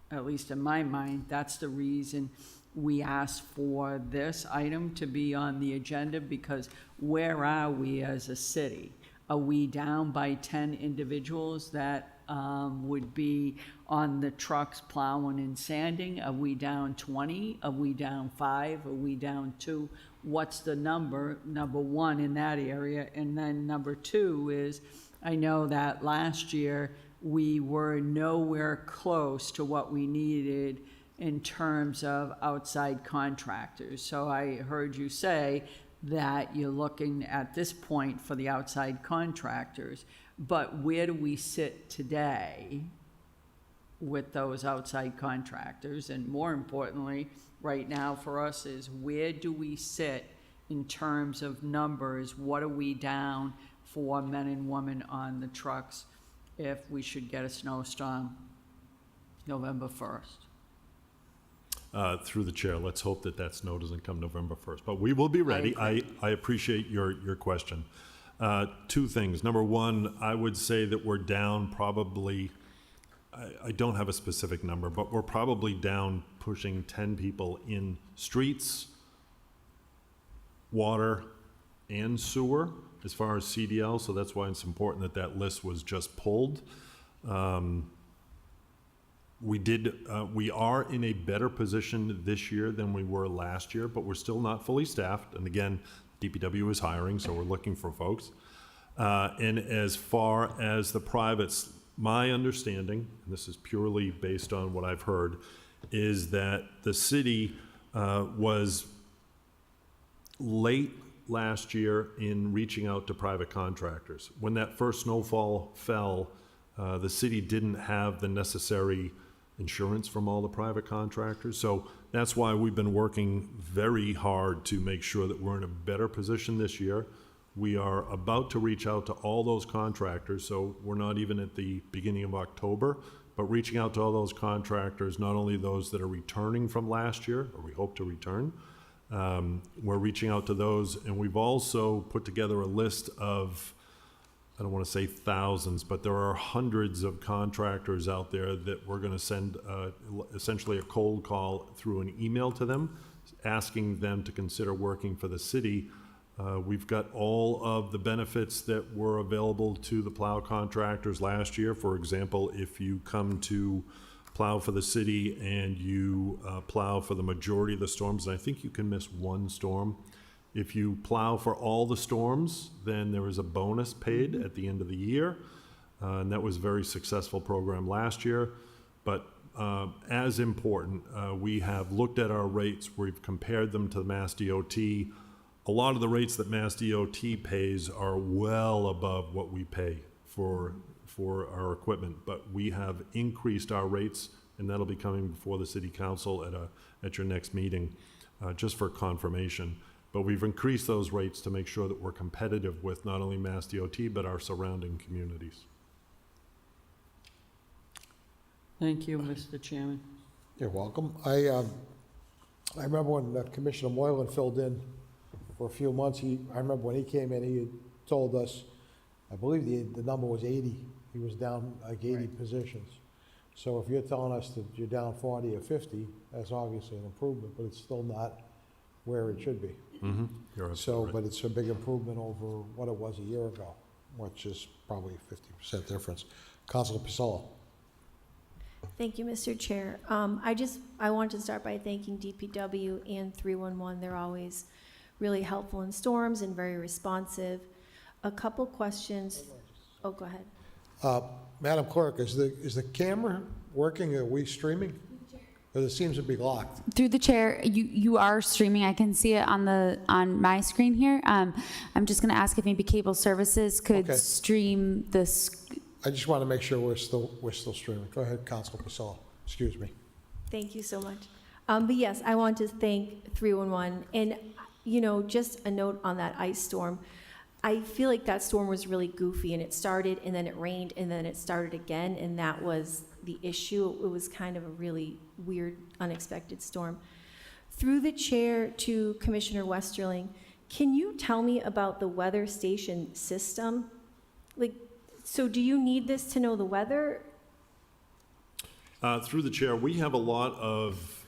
at least in my mind, that's the reason we asked for this item to be on the agenda, because where are we as a city? Are we down by 10 individuals that would be on the trucks plowing and sanding? Are we down 20? Are we down 5? Are we down 2? What's the number one, in that area? And then number 2 is, I know that last year we were nowhere close to what we needed in terms of outside contractors. So I heard you say that you're looking at this point for the outside contractors, but where do we sit today with those outside contractors? And more importantly, right now for us is, where do we sit in terms of numbers? What are we down for men and women on the trucks if we should get a snowstorm November 1st? Through the chair, let's hope that that snow doesn't come November 1st, but we will be ready. I appreciate your question. 2 things. Number 1, I would say that we're down probably, I don't have a specific number, but we're probably down pushing 10 people in streets, water, and sewer as far as CDL, so that's why it's important that that list was just pulled. We are in a better position this year than we were last year, but we're still not fully staffed. And again, DPW is hiring, so we're looking for folks. And as far as the privates, my understanding, and this is purely based on what I've heard, is that the city was late last year in reaching out to private contractors. When that first snowfall fell, the city didn't have the necessary insurance from all the private contractors. So that's why we've been working very hard to make sure that we're in a better position this year. We are about to reach out to all those contractors, so we're not even at the beginning of October, but reaching out to all those contractors, not only those that are returning from last year, or we hope to return, we're reaching out to those, and we've also put together a list of, I don't want to say thousands, but there are hundreds of contractors out there that we're going to send essentially a cold call through an email to them, asking them to consider working for the city We've got all of the benefits that were available to the plow contractors last year. For example, if you come to plow for the city and you plow for the majority of the storms, and I think you can miss one storm. If you plow for all the storms, then there is a bonus paid at the end of the year. And that was a very successful program last year. But as important, we have looked at our rates. We've compared them to the Mass DOT. A lot of the rates that Mass DOT pays are well above what we pay for our equipment, but we have increased our rates, and that'll be coming before the City Council at your next meeting, just for confirmation. But we've increased those rates to make sure that we're competitive with not only Mass DOT, but our surrounding communities. Thank you, Mr. Chairman. You're welcome. I remember when Commissioner Moylan filled in for a few months. I remember when he came in, he had told us, I believe the number was 80. He was down like 80 positions. So if you're telling us that you're down 40 or 50, that's obviously an improvement, but it's still not where it should be. Mm-hmm. You're absolutely So, right. but it's a big improvement over what it was a year ago, which is probably a 50% difference. Councilor Pacella. Thank you, Mr. Chair. I want to start by thanking DPW and 311. They're always really helpful in storms and very responsive. A couple questions. Oh, go ahead. Madam Clerk, is the camera working? Are we streaming? Because it seems to be locked. Through the chair, you are streaming. I can see it on my screen here. I'm just going to ask if maybe cable services could Okay. stream this. I just want to make sure we're still streaming. Go ahead, Councilor Pacella. Excuse me. Thank you so much. But yes, I want to thank 311. And, just a note on that ice storm. I feel like that storm was really goofy, and it started, and then it rained, and then it started again, and that was the issue. It was kind of a really weird, unexpected storm. Through the chair to Commissioner Westerling, can you tell me about the weather station system? So do you need this to know the weather? Through the chair, we have a lot of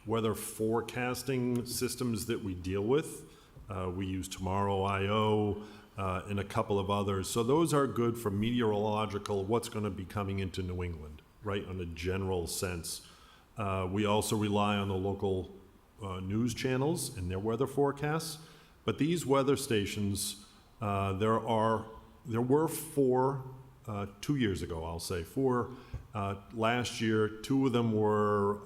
weather forecasting systems that we deal with. We use Tomorrow.io and a couple of others. So those are good for meteorological, what's going to be coming into New England, right, on a general sense. We also rely on the local news channels and their weather forecasts. But these weather stations, there were four 2 years ago, I'll say, four last year. Two of them were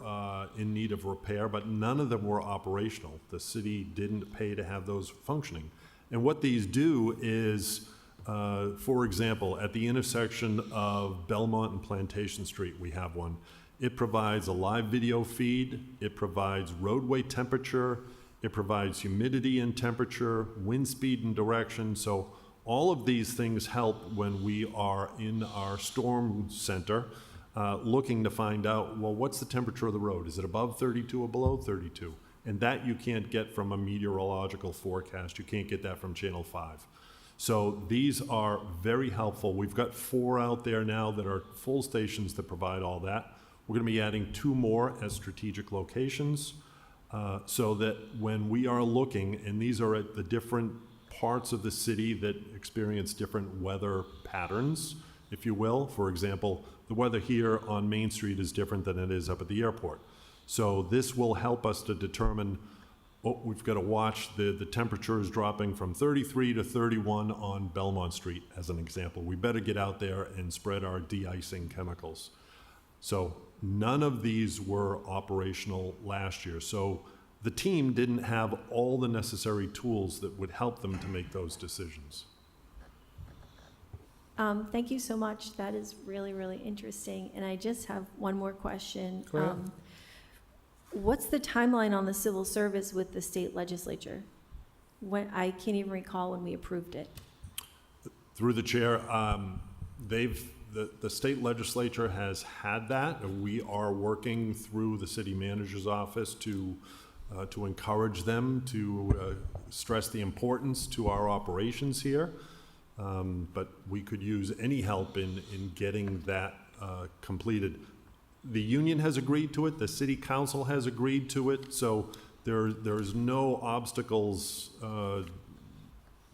in need of repair, but none of them were operational. The city didn't pay to have those functioning. And what these do is, for example, at the intersection of Belmont and Plantation Street, we have one. It provides a live video feed. It provides roadway temperature. It provides humidity and temperature, wind speed and direction. So all of these things help when we are in our storm center looking to find out, well, what's the temperature of the road? Is it above 32 or below 32? And that you can't get from a meteorological forecast. You can't get that from Channel 5. So these are very helpful. We've got 4 out there now that are full stations that provide all that. We're going to be adding 2 more at strategic locations so that when we are looking, and these are at the different parts of the city that experience different weather patterns, if you will. For example, the weather here on Main Street is different than it is up at the airport. So this will help us to determine, we've got to watch the temperature is dropping from 33 to 31 on Belmont Street, as an example. We better get out there and spread our de-icing chemicals. So none of these were operational last year. So the team didn't have all the necessary tools that would help them to make those decisions. Thank you so much. That is really, really interesting. And I just have one more question. Go ahead. What's the timeline on the civil service with the state legislature? I can't even recall when we approved it. Through the chair, the state legislature has had that. We are working through the city manager's office to encourage them to stress the importance to our operations here. But we could use any help in getting that completed. The union has agreed to it, the city council has agreed to it, so there's no obstacles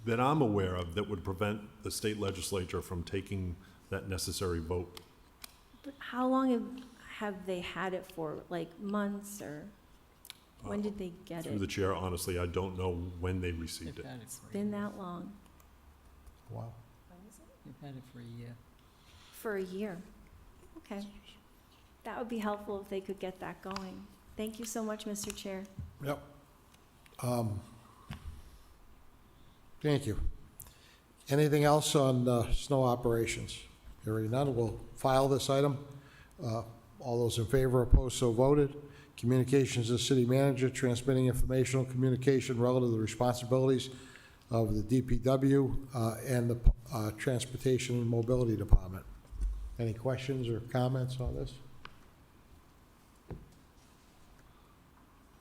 that I'm aware of that would prevent the state legislature from taking that necessary vote. But how long have they had it for, like months, or when did they get Through the it? chair, honestly, I don't know when they received it. It's been that long, Wow. You've had it for a year. for a year. Okay. That would be helpful if they could get that going. Thank you so much, Mr. Chair. Yep. Thank you. Anything else on snow operations? Hearing none, we'll file this item. All those in favor, opposed, so voted. Communications to the city manager, transmitting informational communication relative to the responsibilities of the DPW and the Transportation and Mobility Department. Any questions or comments on this?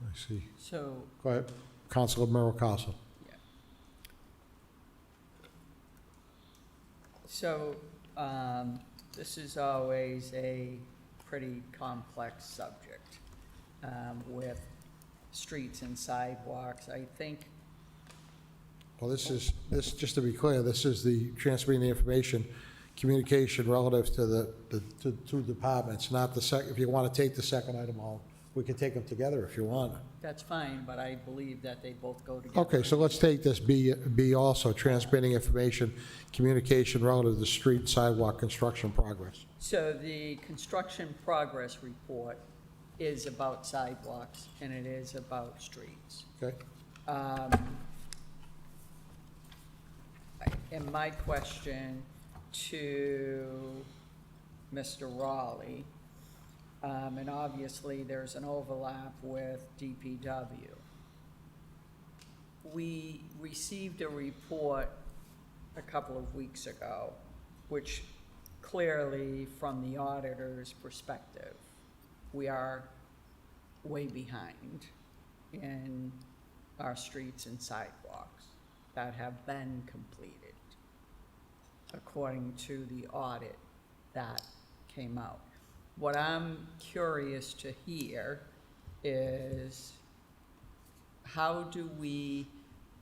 I see. So, Go ahead. Councilor Merrill-Castle. so, this is always a pretty complex subject, with streets and sidewalks. I think, Well, this, just to be clear, this is the transmitting the information, communication relative to the two departments, not the if you want to take the second item, we can take them together if you want. that's fine, but I believe that they both go together. Okay, so let's take this B also, transmitting information, communication relative to the street sidewalk construction progress. So the construction progress report is about sidewalks, and it is about streets. Okay? And my question to Mr. Raleigh, and obviously there's an overlap with DPW. We received a report a couple of weeks ago, which clearly, from the auditor's perspective, we are way behind in our streets and sidewalks that have been completed, according to the audit that came out. What I'm curious to hear is, how do we,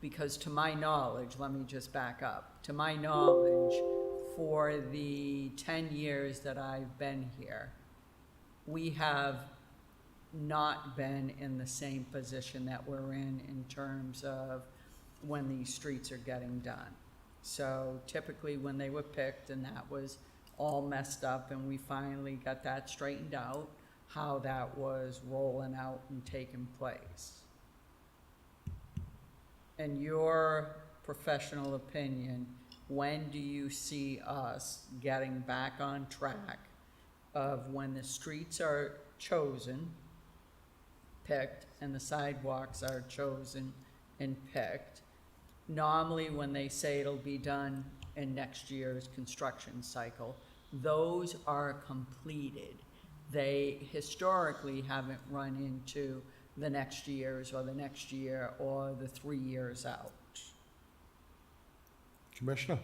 because to my knowledge, let me just back up, to my knowledge, for the 10 years that I've been here, we have not been in the same position that we're in terms of when these streets are getting done. So typically when they were picked and that was all messed up and we finally got that straightened out, how that was rolling out and taking place. In your professional opinion, when do you see us getting back on track of when the streets are chosen, picked, and the sidewalks are chosen and picked? Normally, when they say it'll be done in next year's construction cycle, those are completed. They historically haven't run into the next year's or the next year or the 3 years out. Commissioner?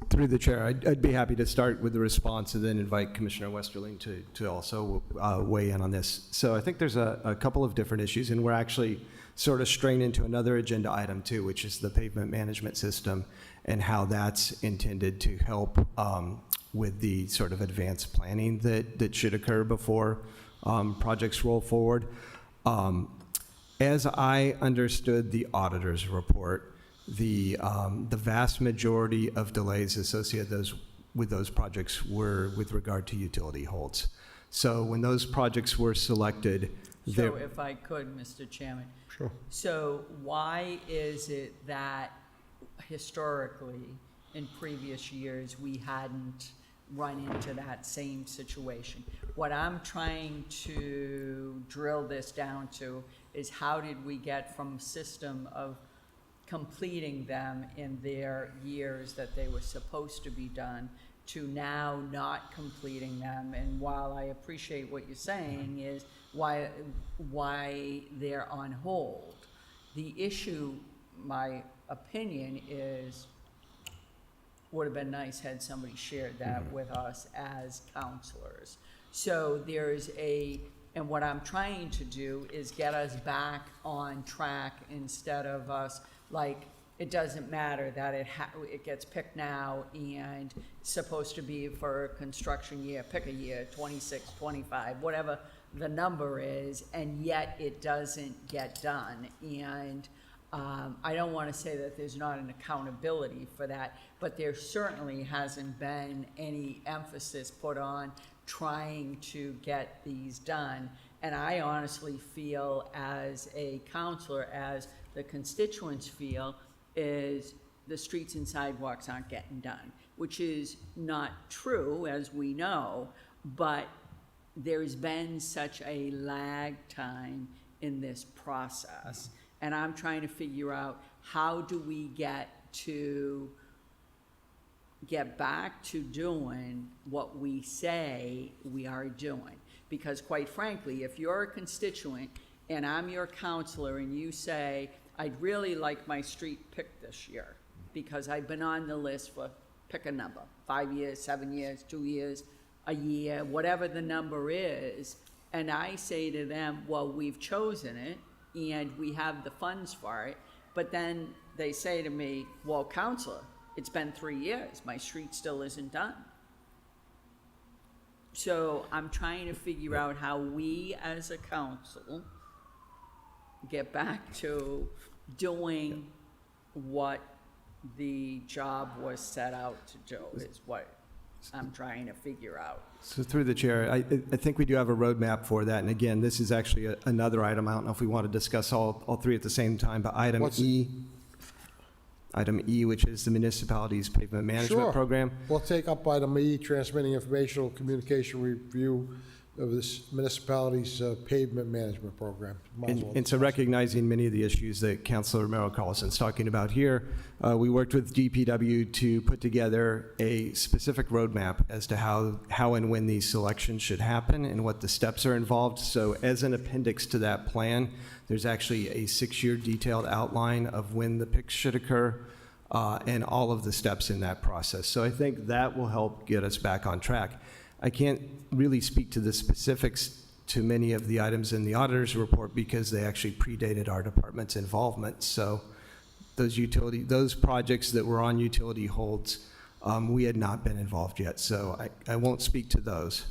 Through the chair, I'd be happy to start with the response and then invite Commissioner Westerling to also weigh in on this. So I think there's a couple of different issues, and we're actually sort of straying into another agenda item too, which is the pavement management system and how that's intended to help with the sort of advanced planning that should occur before projects roll forward. As I understood the auditor's report, the vast majority of delays associated with those projects were with regard to utility holds. So when those projects were selected, So if I could, Mr. Chairman. Sure. So why is it that historically, in previous years, we hadn't run into that same situation? What I'm trying to drill this down to is, how did we get from a system of completing them in their years that they were supposed to be done to now not completing them? And while I appreciate what you're saying is why they're on hold, the issue, my opinion is, would have been nice had somebody shared that with us as counselors. So there's a And what I'm trying to do is get us back on track instead of us, like, it doesn't matter that it gets picked now and it's supposed to be for a construction year, pick a year, 26, 25, whatever the number is, and yet it doesn't get done. And I don't want to say that there's not an accountability for that, but there certainly hasn't been any emphasis put on trying to get these done. And I honestly feel as a counselor, as the constituents feel, is the streets and sidewalks aren't getting done, which is not true, as we know, but there's been such a lag time in this process. And I'm trying to figure out, how do we get back to doing what we say we are doing? Because quite frankly, if you're a constituent and I'm your counselor and you say, I'd really like my street picked this year because I've been on the list for, pick a number, 5 years, 7 years, 2 years, a year, whatever the number is, and I say to them, well, we've chosen it and we have the funds for it, but then they say to me, well, counselor, it's been 3 years, my street still isn't done. So I'm trying to figure out how we as a council get back to doing what the job was set out to do, is what I'm trying to figure out. So through the chair, I think we do have a roadmap for that. And again, this is actually another item. I don't know if we want to discuss all three at the same time, but item E, which is the municipality's pavement management Sure. program. We'll take up item E, transmitting informational communication review of this municipality's pavement management program. Might as well. And so recognizing many of the issues that Councilor Romero Carlson's talking about here, we worked with DPW to put together a specific roadmap as to how and when these selections should happen and what the steps are involved. So as an appendix to that plan, there's actually a 6-year detailed outline of when the picks should occur and all of the steps in that process. So I think that will help get us back on track. I can't really speak to the specifics to many of the items in the auditor's report because they actually predated our department's involvement. So those projects that were on utility holds, we had not been involved yet. So I won't speak to those.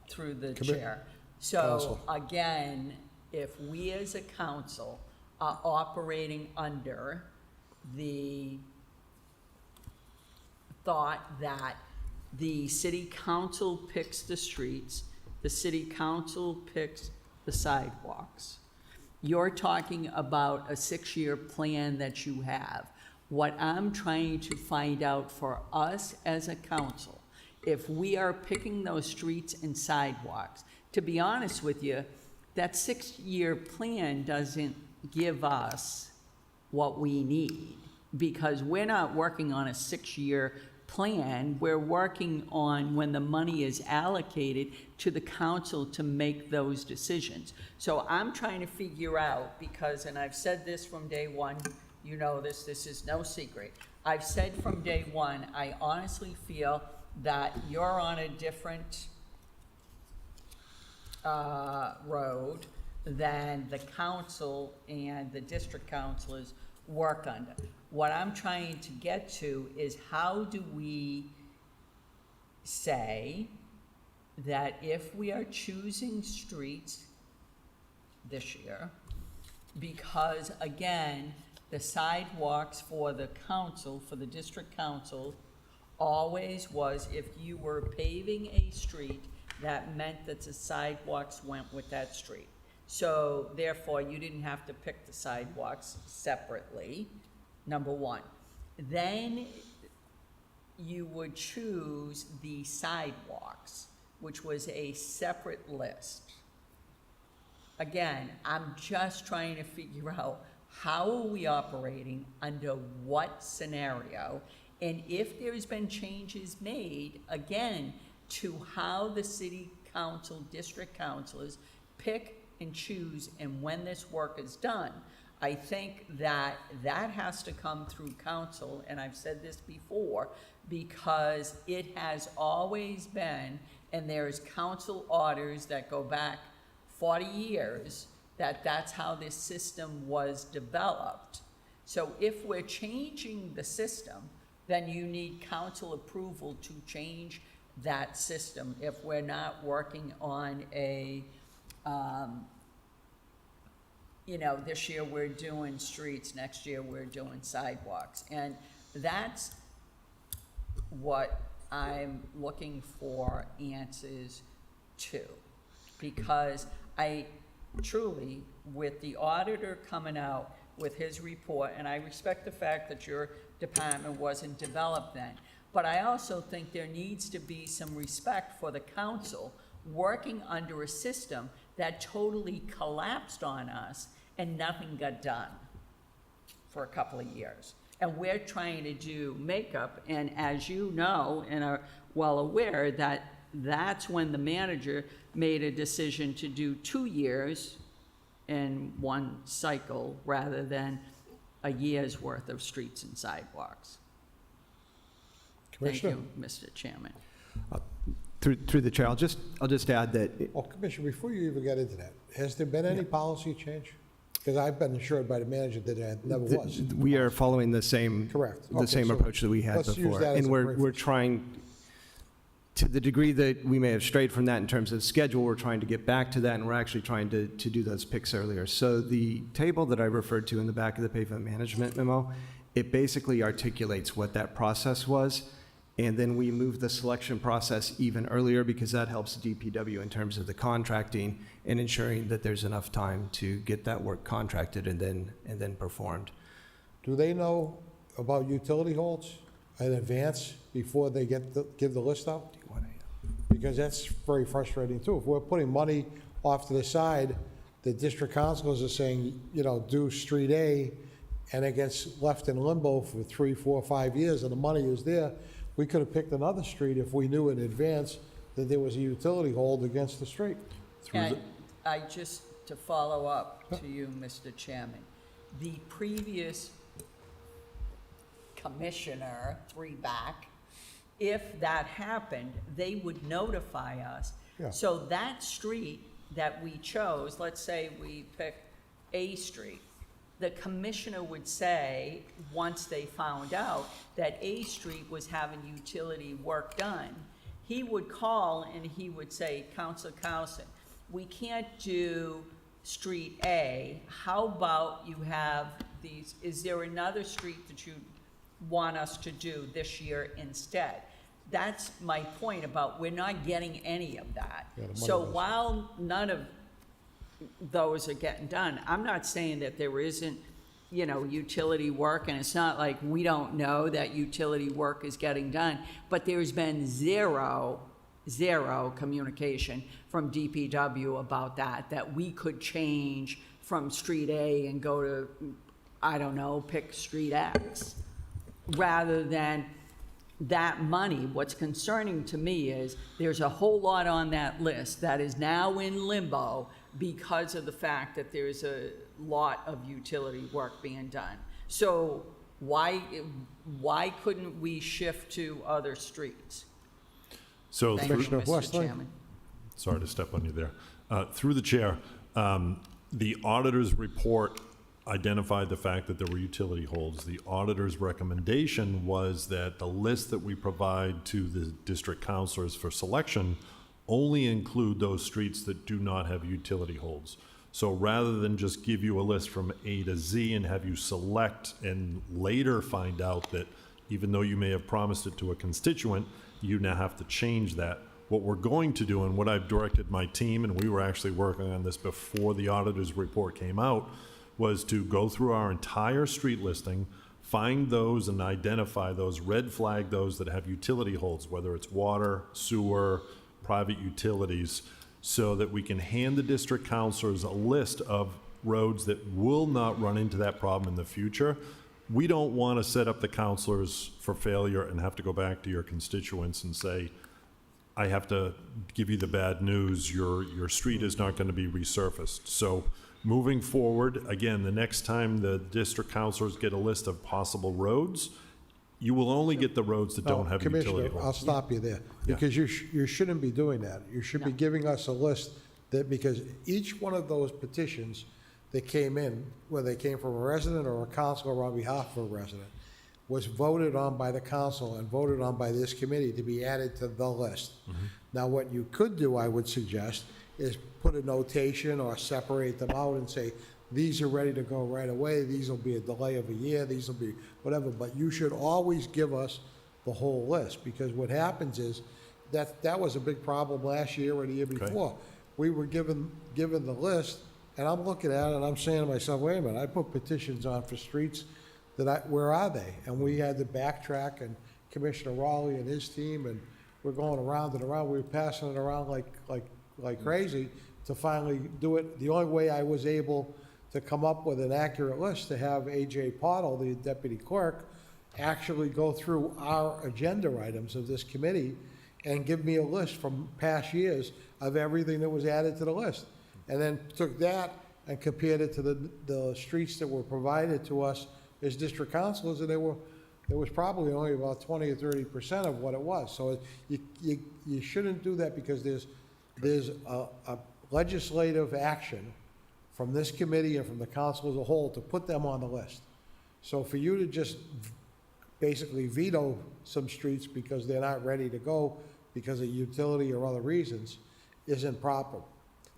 Through the chair. So again, if we as a council are operating under the thought that the city council picks the streets, the city council picks the sidewalks. You're talking about a 6-year plan that you have. What I'm trying to find out for us as a council, if we are picking those streets and sidewalks, to be honest with you, that 6-year plan doesn't give us what we need, because we're not working on a 6-year plan. We're working on when the money is allocated to the council to make those decisions. So I'm trying to figure out, because, and I've said this from day one, you know this is no secret. I've said from day one, I honestly feel that you're on a different road than the council and the district councilors work under. What I'm trying to get to is, how do we say that if we are choosing streets this year, because again, the sidewalks for the council, for the district council, always was, if you were paving a street, that meant that the sidewalks went with that street. So therefore, you didn't have to pick the sidewalks separately, number one. Then you would choose the sidewalks, which was a separate list. Again, I'm just trying to figure out, how are we operating, under what scenario, and if there's been changes made, again, to how the city council, district councilors pick and choose and when this work is done. I think that that has to come through council, and I've said this before, because it has always been, and there's council orders that go back 40 years, that's how this system was developed. So if we're changing the system, then you need council approval to change that system if we're not working on a, this year we're doing streets, next year we're doing sidewalks. And that's what I'm looking for answers to. Because I truly, with the auditor coming out with his report, and I respect the fact that your department wasn't developed then, but I also think there needs to be some respect for the council working under a system that totally collapsed on us and nothing got done for a couple of years. And we're trying to do makeup, and as you know and are well aware, that's when the manager made a decision to do 2 years in one cycle rather than a year's worth of streets and sidewalks. Thank Commissioner? you, Mr. Chairman. Through the chair, I'll just add that, Oh, Commissioner, before you even get into that, has there been any policy change? Because I've been assured by the manager that it never was. we are following the same. Correct. The Okay, same so approach that we had let's use before. that as And a we're reference. trying, to the degree that we may have strayed from that in terms of schedule, we're trying to get back to that, and we're actually trying to do those picks earlier. So the table that I referred to in the back of the pavement management memo, it basically articulates what that process was. And then we move the selection process even earlier because that helps DPW in terms of the contracting and ensuring that there's enough time to get that work contracted and then performed. Do they know about utility holds in advance before they give the list out? Because that's very frustrating too. If we're putting money off to the side, the district councilors are saying, do street A, and it gets left in limbo for 3, 4, 5 years, and the money is there. We could have picked another street if we knew in advance that there was a utility hold against the street. And I just, to follow up to you, Mr. Chairman, the previous commissioner, 3 back, if that happened, they would notify us. Yeah. So that street that we chose, let's say we pick A Street, the commissioner would say, once they found out that A Street was having utility work done, he would call and he would say, Councilor Carlson, we can't do Street A. How about you have these, is there another street that you want us to do this year instead? That's my point about we're not getting any of that. Yeah, the money So was- while none of those are getting done, I'm not saying that there isn't, utility work, and it's not like we don't know that utility work is getting done, but there's been zero communication from DPW about that we could change from Street A and go to, I don't know, pick Street X, rather than that money. What's concerning to me is there's a whole lot on that list that is now in limbo because of the fact that there's a lot of utility work being done. So why couldn't we shift to other streets? So Thank you, through, Mr. Chairman. sorry to step on you there. Through the chair, the auditor's report identified the fact that there were utility holds. The auditor's recommendation was that the list that we provide to the district councilors for selection only include those streets that do not have utility holds. So rather than just give you a list from A to Z and have you select and later find out that even though you may have promised it to a constituent, you now have to change that. What we're going to do, and what I've directed my team, and we were actually working on this before the auditor's report came out, was to go through our entire street listing, find those and identify those, red flag those that have utility holds, whether it's water, sewer, private utilities, so that we can hand the district councilors a list of roads that will not run into that problem in the future. We don't want to set up the councilors for failure and have to go back to your constituents and say, I have to give you the bad news, your street is not going to be resurfaced. So moving forward, again, the next time the district councilors get a list of possible roads, You will only get the roads that don't have utility Commissioner, I'll holes. stop you there, because you shouldn't be doing that. You should be giving us a list that, because each one of those petitions that came in, whether they came from a resident or a counselor on behalf of a resident, was voted on by the council and voted on by this committee to be added to the list. Now, what you could do, I would suggest, is put a notation or separate them out and say, these are ready to go right away, these will be a delay of a year, these will be whatever, but you should always give us the whole list, because what happens is, that was a big problem last year or the year before. We were given the list, and I'm looking at it and I'm saying to myself, wait a minute, I put petitions on for streets where are they? And we had to backtrack, and Commissioner Raleigh and his team, and we're going around and around, we were passing it around like crazy to finally do it. The only way I was able to come up with an accurate list to have A.J. Pottle, the deputy clerk, actually go through our agenda items of this committee and give me a list from past years of everything that was added to the list. And then took that and compared it to the streets that were provided to us as district councilors, and there was probably only about 20 or 30% of what it was. So you shouldn't do that, because there's a legislative action from this committee and from the council as a whole to put them on the list. So for you to just basically veto some streets because they're not ready to go because of utility or other reasons isn't proper.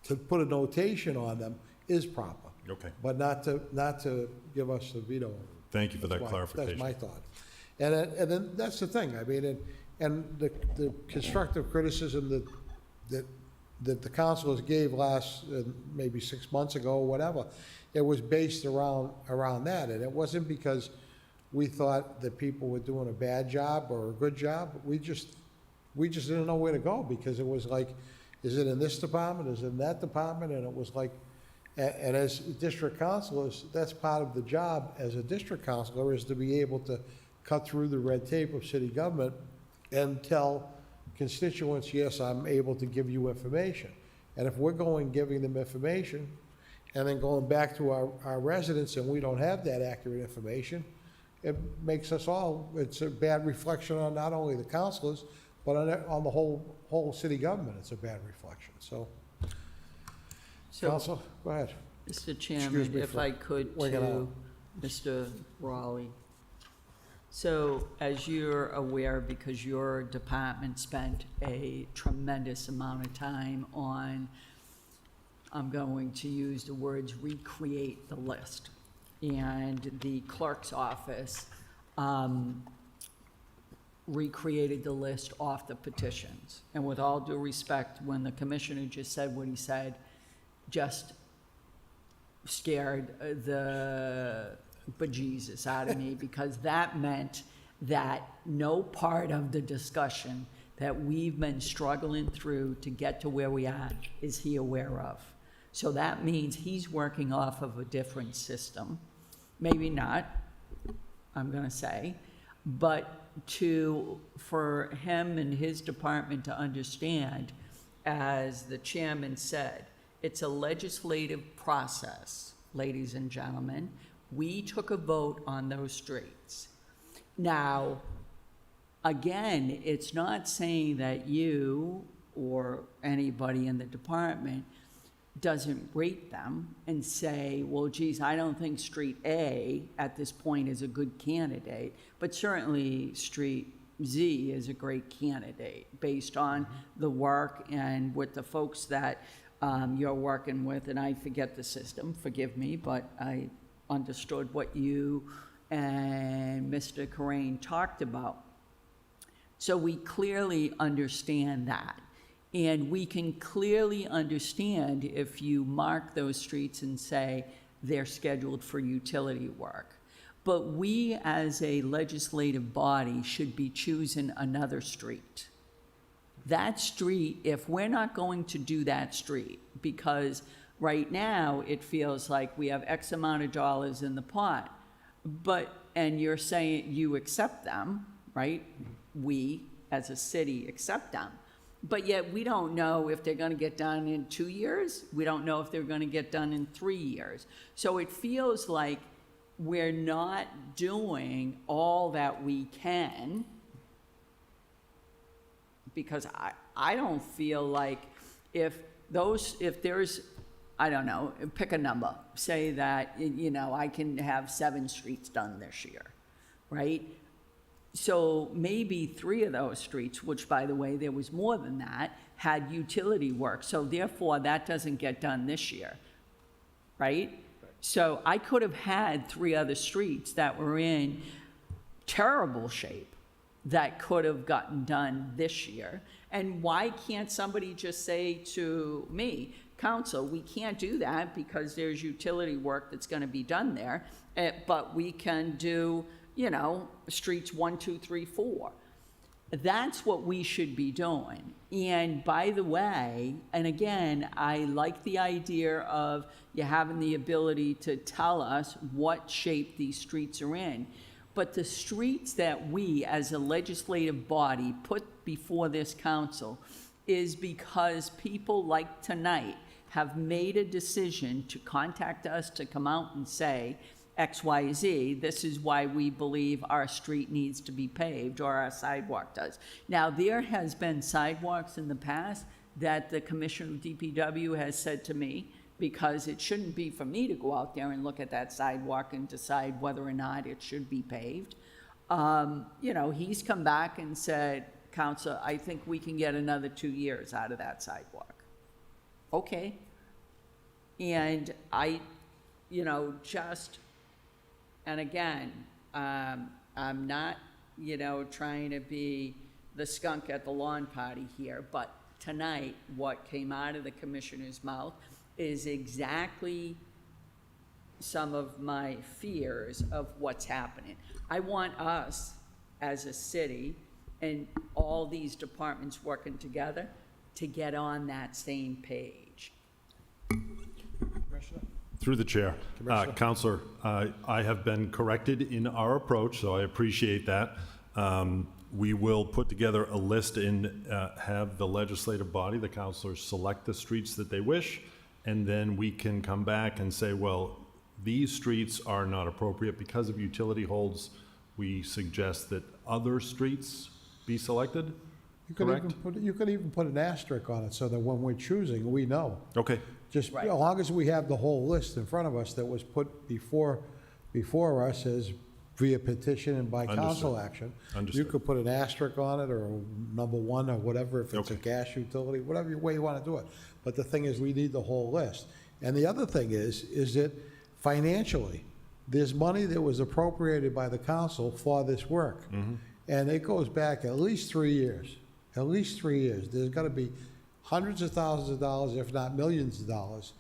To put a notation on them is proper. Okay. But not to give us the veto. Thank you for that That's clarification. my thought. And then that's the thing, I mean, and the constructive criticism that the councilors gave maybe 6 months ago, or whatever, it was based around that, and it wasn't because we thought that people were doing a bad job or a good job. We just didn't know where to go, because it was like, is it in this department, is it in that department? And it was like, and as district councilors, that's part of the job as a district councilor, is to be able to cut through the red tape of city government and tell constituents, yes, I'm able to give you information. And if we're giving them information, and then going back to our residents and we don't have that accurate information, it makes us all, it's a bad reflection on not only the councilors, but on the whole city government. It's a bad reflection, so. Council, go ahead. Mr. Excuse Chairman, me if for I could, winging to out. Mr. Raleigh. So as you're aware, because your department spent a tremendous amount of time on, I'm going to use the words, recreate the list. And the clerk's office recreated the list off the petitions. And with all due respect, when the commissioner just said what he said, just scared the bejesus out of me, because that meant that no part of the discussion that we've been struggling through to get to where we are is he aware of. So that means he's working off of a different system. Maybe not, I'm gonna say, but for him and his department to understand, as the chairman said, it's a legislative process, ladies and gentlemen. We took a vote on those streets. Now, again, it's not saying that you or anybody in the department doesn't rate them and say, well, geez, I don't think Street A at this point is a good candidate, but certainly Street Z is a great candidate based on the work and with the folks that you're working with. And I forget the system, forgive me, but I understood what you and Mr. Corain talked about. So we clearly understand that. And we can clearly understand if you mark those streets and say they're scheduled for utility work. But we, as a legislative body, should be choosing another street. That street, if we're not going to do that street, because right now it feels like we have X amount of dollars in the pot, and you're saying you accept them, right? We, as a city, accept them. But yet we don't know if they're going to get done in 2 years. We don't know if they're going to get done in 3 years. So it feels like we're not doing all that we can, because I don't feel like if there's, I don't know, pick a number, say that, you know, I can have 7 streets done this year, right? So maybe 3 of those streets, which by the way, there was more than that, had utility work. So therefore, that doesn't get done this year, right? So I could have had 3 other streets that were in terrible shape that could have gotten done this year. And why can't somebody just say to me, council, we can't do that because there's utility work that's gonna be done there, but we can do, you know, streets 1, 2, 3, 4. That's what we should be doing. And by the way, and again, I like the idea of you having the ability to tell us what shape these streets are in. But the streets that we, as a legislative body, put before this council is because people like tonight have made a decision to contact us to come out and say, XYZ, this is why we believe our street needs to be paved or our sidewalk does. Now, there has been sidewalks in the past that the Commissioner of DPW has said to me, because it shouldn't be for me to go out there and look at that sidewalk and decide whether or not it should be paved. You know, he's come back and said, Council, I think we can get another 2 years out of that sidewalk. Okay. And I, you know, just, and again, I'm not, you know, trying to be the skunk at the lawn party here, but tonight, what came out of the commissioner's mouth is exactly some of my fears of what's happening. I want us, as a city, and all these departments working together, to get on that same page. Through the chair. Counselor, I have been corrected in our approach, so I appreciate that. We will put together a list and have the legislative body, the councilors, select the streets that they wish, and then we can come back and say, well, these streets are not appropriate because of utility holds. We suggest that other streets be selected, correct? You could even put an asterisk on it so that when we're choosing, we know. Okay. Just, as long as we have the whole list in front of us that was put before us as via petition and by council action. You could put an asterisk on it, or a number 1 or whatever, if it's a gas utility, whatever way you want to do it. But the thing is, we need the whole list. And the other thing is that financially, there's money that was appropriated by the council for this work. And it goes back at least 3 years. At least 3 years. There's got to be hundreds of thousands of dollars, if not millions of dollars,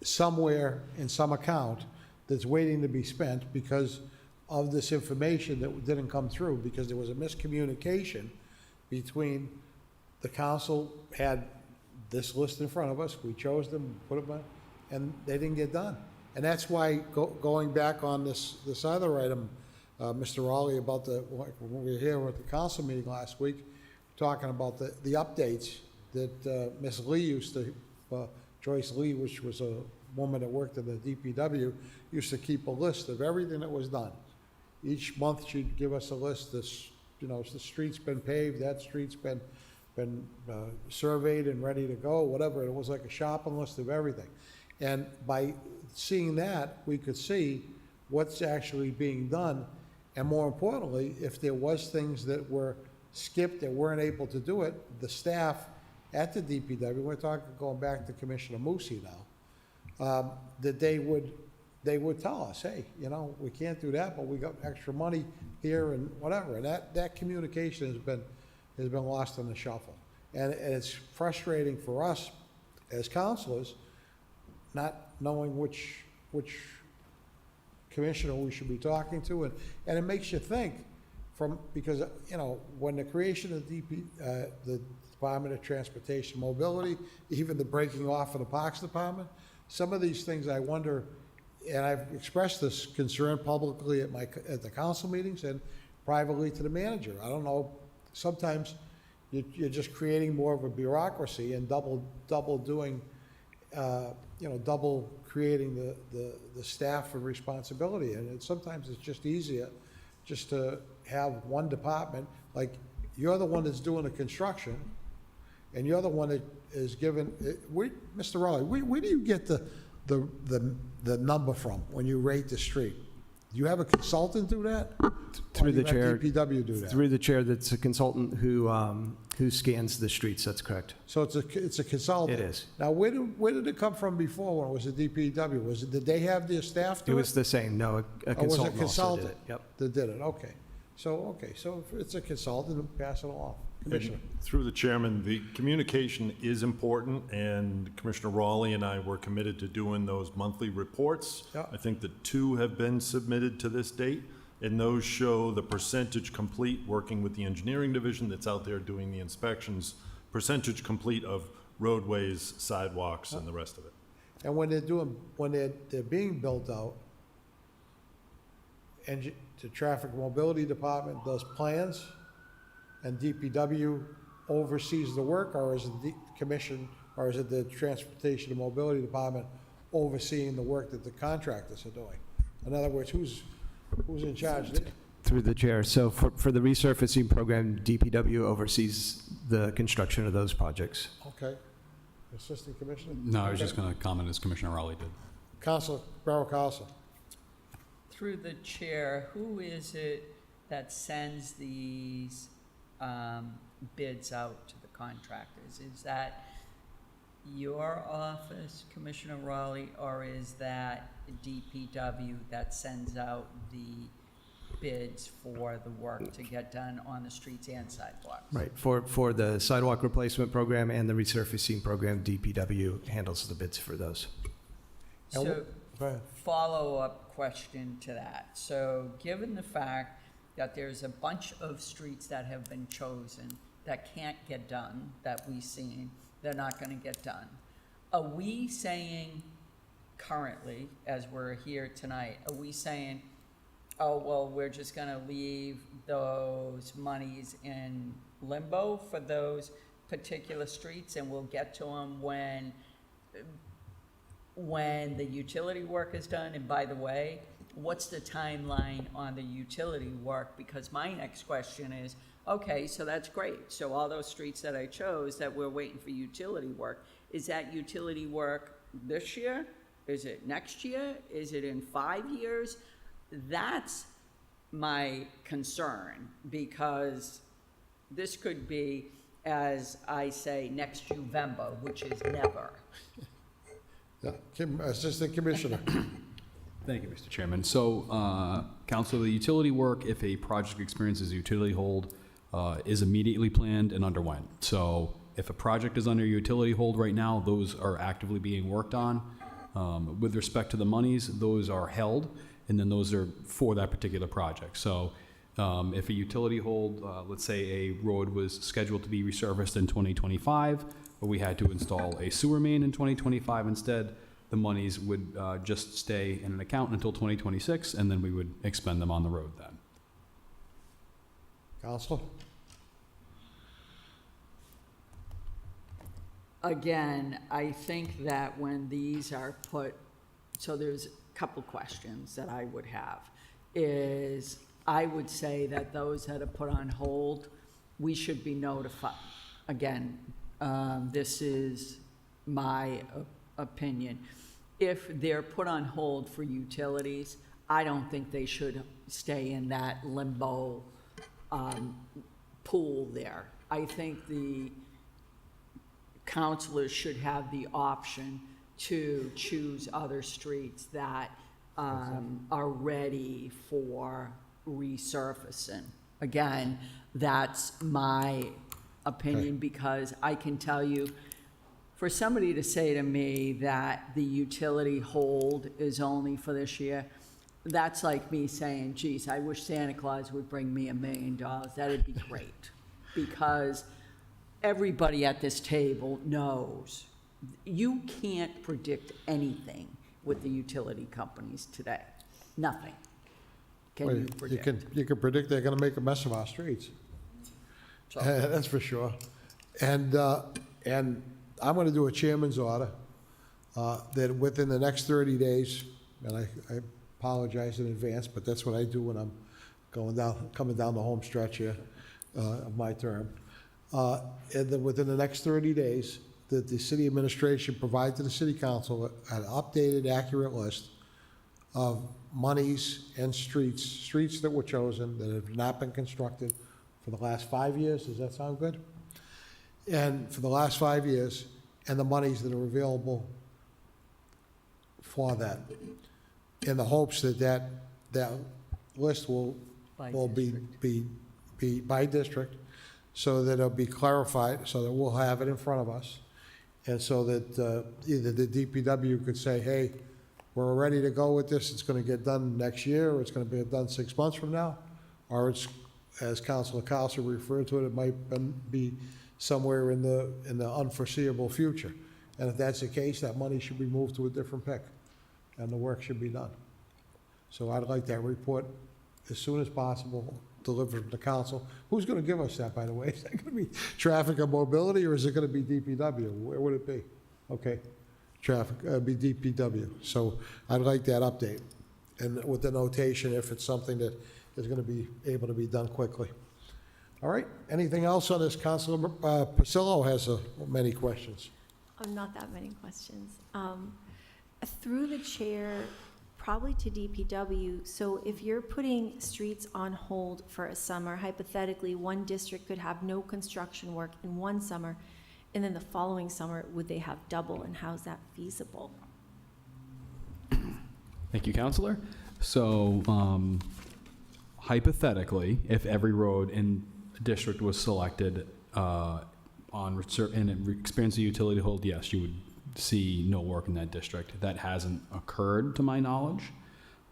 somewhere in some account that's waiting to be spent because of this information that didn't come through, because there was a miscommunication between the council had this list in front of us, we chose them, put them on, and they didn't get done. And that's why, going back on this other item, Mr. Raleigh, about when we were here at the council meeting last week, talking about the updates that Ms. Lee used to, Joyce Lee, which was a woman that worked at the DPW, used to keep a list of everything that was done. Each month she'd give us a list. This, you know, the street's been paved, that street's been surveyed and ready to go, whatever. It was like a shopping list of everything. And by seeing that, we could see what's actually being done. And more importantly, if there was things that were skipped that weren't able to do it, the staff at the DPW, we're talking going back to Commissioner Musi now, that they would tell us, hey, you know, we can't do that, but we got extra money here and whatever. And that communication has been lost in the shuffle. And it's frustrating for us as councilors, not knowing which commissioner we should be talking to. And it makes you think because, you know, when the creation of the Department of Transportation Mobility, even the breaking off of the Parks Department, some of these things I wonder, and I've expressed this concern publicly at the council meetings and privately to the manager. I don't know, sometimes you're just creating more of a bureaucracy and double doing double creating the staff and responsibility. And sometimes it's just easier just to have one department, like, you're the one that's doing the construction, and you're the one that is given, Mr. Rowley, where do you get the number from when you rate the street? Do you have a consultant do that? Through the Or do you chair. have DPW do that? Through the chair, that's a consultant who scans the streets, that's correct. So it's a consultant? It is. Now, where did it come from before when it was a DPW? Did they have their staff do It it? was the same, no, a Or was it consultant also did consultant it. Yep. that did it? Okay. So if it's a consultant, pass it along. Commissioner? Through the chairman, the communication is important, and Commissioner Raleigh and I were committed to doing those monthly reports. Yeah. I think that 2 have been submitted to this date, and those show the percentage complete, working with the engineering division that's out there doing the inspections, percentage complete of roadways, sidewalks, and the rest of it. And when they're being built out, and the Traffic Mobility Department does plans, and DPW oversees the work, or is it the commission, or is it the Transportation and Mobility Department overseeing the work that the contractors are doing? In other words, who's in charge there? Through the chair. So for the resurfacing program, DPW oversees the construction of those projects. Okay. Assistant Commissioner? No, I was Okay. just going to comment as Commissioner Raleigh did. Counselor, Borough Council. Through the chair, who is it that sends these bids out to the contractors? Is that your office, Commissioner Raleigh, or is that DPW that sends out the bids for the work to get done on the streets and sidewalks? Right, for the sidewalk replacement program and the resurfacing program, DPW handles the bids for those. So, Go ahead. follow-up question to that. So, given the fact that there's a bunch of streets that have been chosen that can't get done, that we've seen, they're not gonna get done. Are we saying currently, as we're here tonight, are we saying, oh, well, we're just gonna leave those monies in limbo for those particular streets, and we'll get to them when the utility work is done? And by the way, what's the timeline on the utility work? Because my next question is, okay, so that's great. So all those streets that I chose that we're waiting for utility work, is that utility work this year? Is it next year? Is it in 5 years? That's my concern, because this could be, as I say, next November, which is never. Yeah, Assistant Commissioner. Thank you, Mr. Chairman. So, Council, the utility work, if a project experiences a utility hold, is immediately planned and underwent. So if a project is under utility hold right now, those are actively being worked on. With respect to the monies, those are held, and then those are for that particular project. So if a utility hold, let's say a road was scheduled to be resurfaced in 2025, but we had to install a sewer main in 2025 instead, the monies would just stay in an account until 2026, and then we would expend them on the road then. Counselor? Again, I think that when these are put, so there's a couple questions that I would have, is I would say that those that are put on hold, we should be notified. Again, this is my opinion. If they're put on hold for utilities, I don't think they should stay in that limbo pool there. I think the councilors should have the option to choose other streets that are ready for resurfacing. Again, that's my opinion, because I can tell you, for somebody to say to me that the utility hold is only for this year, that's like me saying, geez, I wish Santa Claus would bring me $1 million. That'd be great. Because everybody at this table knows you can't predict anything with the utility companies today. Nothing. Can Well, you predict? You can predict they're gonna make a mess of our streets. That's for sure. And I'm gonna do a chairman's order that within the next 30 days, and I apologize in advance, but that's what I do when I'm coming down the home stretch here of my term. And then within the next 30 days, that the city administration provide to the city council an updated, accurate list of monies and streets that were chosen that have not been constructed for the last 5 years. Does that sound good? And for the last 5 years, and the monies that are available for that, in the hopes that that list will be by district, so that it'll be clarified, so that we'll have it in front of us, and so that either the DPW could say, hey, we're ready to go with this, it's going to get done next year, or it's going to be done 6 months from now, or it's, as Councilor Carlson referred to it, it might be somewhere in the unforeseeable future. And if that's the case, that money should be moved to a different pick, and the work should be done. So I'd like that report as soon as possible, delivered to the council. Who's going to give us that, by the way? Is that going to be traffic and mobility, or is it going to be DPW? Where would it be? Okay, traffic, be DPW. So I'd like that update, and with the notation if it's something that is going to be able to be done quickly. All right, anything else on this? Councilor Pasillo has many questions. Not that many questions. Through the chair, probably to DPW, so if you're putting streets on hold for a summer, hypothetically, one district could have no construction work in one summer, and then the following summer, would they have double, and how's that feasible? Thank you, Counselor. So hypothetically, if every road in a district was selected and it experienced a utility hold, yes, you would see no work in that district. That hasn't occurred to my knowledge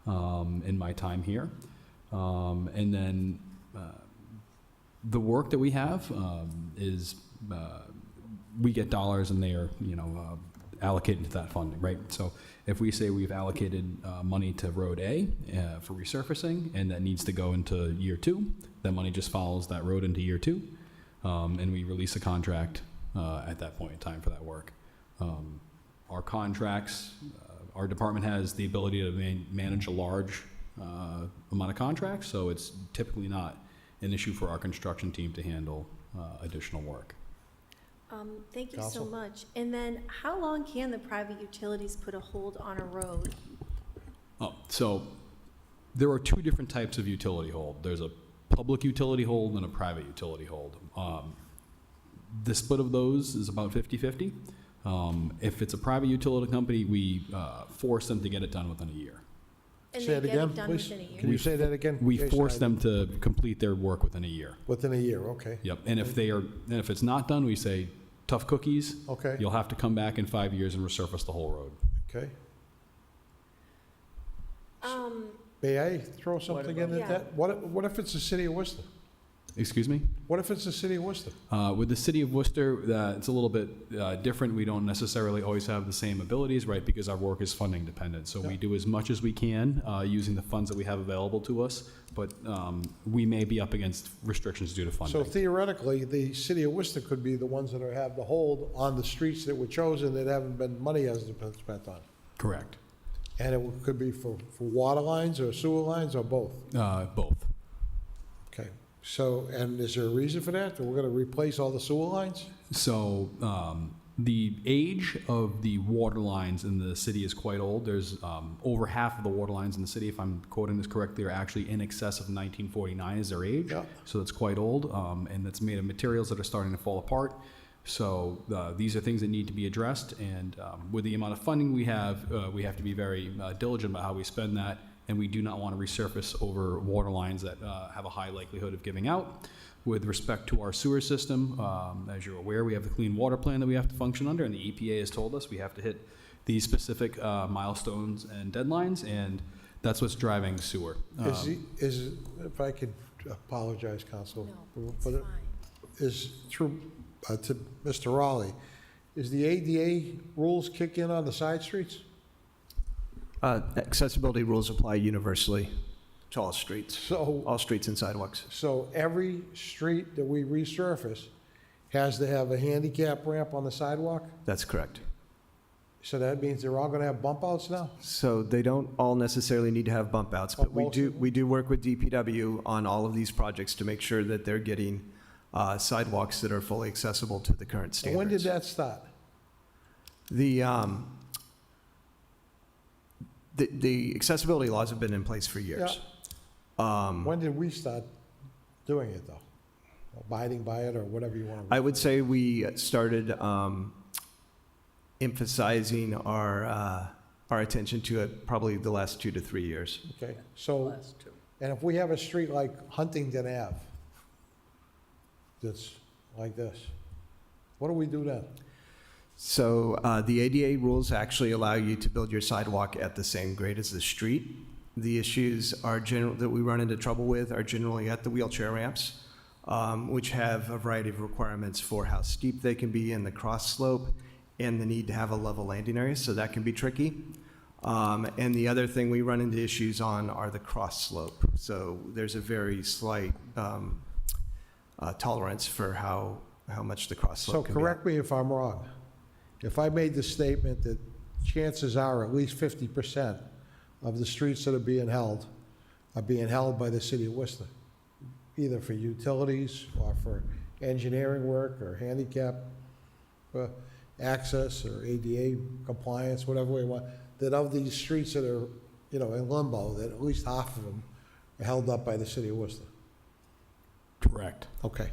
in my time here. And then the work that we have is we get dollars and they are, allocated to that funding, right? So if we say we've allocated money to Road A for resurfacing and that needs to go into year 2, that money just follows that road into year 2, and we release a contract at that point in time for that work. Our contracts, our department has the ability to manage a large amount of contracts, so it's typically not an issue for our construction team to handle additional work. Thank you so much. And then how long can the private utilities put a hold on a road? Oh, so there are 2 different types of utility hold. There's a public utility hold and a private utility hold. The split of those is about 50-50. If it's a private utility company, we force them to get it done within a year. And Say they it get again, it done please. within a year? Can you say that again? We Jason, force them to complete their work within a year. Within a year, okay. Yep, and if it's not done, we say, tough cookies. Okay. You'll have to come back in 5 years and resurface the whole road. Okay. May I throw something in at that? What if it's the city of Worcester? Excuse me? What if it's the city of Worcester? With the city of Worcester, it's a little bit different. We don't necessarily always have the same abilities, right, because our work is funding dependent. So we do as much as we can using the funds that we have available to us, but we may be up against restrictions due to funding. So theoretically, the city of Worcester could be the ones that have the hold on the streets that were chosen that haven't been, money hasn't been spent on. Correct. And it could be for water lines or sewer lines or both? Both. Okay. So, and is there a reason for that? That we're going to replace all the sewer lines? So the age of the water lines in the city is quite old. There's over half of the water lines in the city, if I'm quoting this correctly, are actually in excess of 1949 is their age. Yeah. So that's quite old, and that's made of materials that are starting to fall apart. So these are things that need to be addressed, and with the amount of funding we have to be very diligent about how we spend that, and we do not want to resurface over water lines that have a high likelihood of giving out. With respect to our sewer system, as you're aware, we have the Clean Water Plan that we have to function under, and the EPA has told us we have to hit these specific milestones and deadlines, and that's what's driving sewer. If I could apologize, Council, but it is true to Mr. Raleigh, is the ADA rules kick in on the side streets? Accessibility rules apply universally to all streets. So all streets and sidewalks. So every street that we resurface has to have a handicap ramp on the sidewalk? That's correct. So that means they're all gonna have bump outs now? So they don't all necessarily need to have bump outs, but most of them? we do work with DPW on all of these projects to make sure that they're getting sidewalks that are fully accessible to the current And standards. when did that start? The accessibility laws have been in place for years. When did we start doing it, though? Abiding by it, or whatever you want to... I would say we started emphasizing our attention to it probably the last 2 to 3 years. Okay, so, and if we have a street like Huntington Ave, that's like this, what do we do then? So the ADA rules actually allow you to build your sidewalk at the same grade as the street. The issues that we run into trouble with are generally at the wheelchair ramps, which have a variety of requirements for how steep they can be in the cross slope and the need to have a level landing area, so that can be tricky. And the other thing we run into issues on are the cross slope. So there's a very slight tolerance for how much the cross slope So can be. correct me if I'm wrong. If I made the statement that chances are at least 50% of the streets that are being held by the city of Worcester, either for utilities or for engineering work or handicap access or ADA compliance, whatever we want, that of these streets that are, in limbo, that at least half of them are held up by the city of Worcester. Correct. Okay.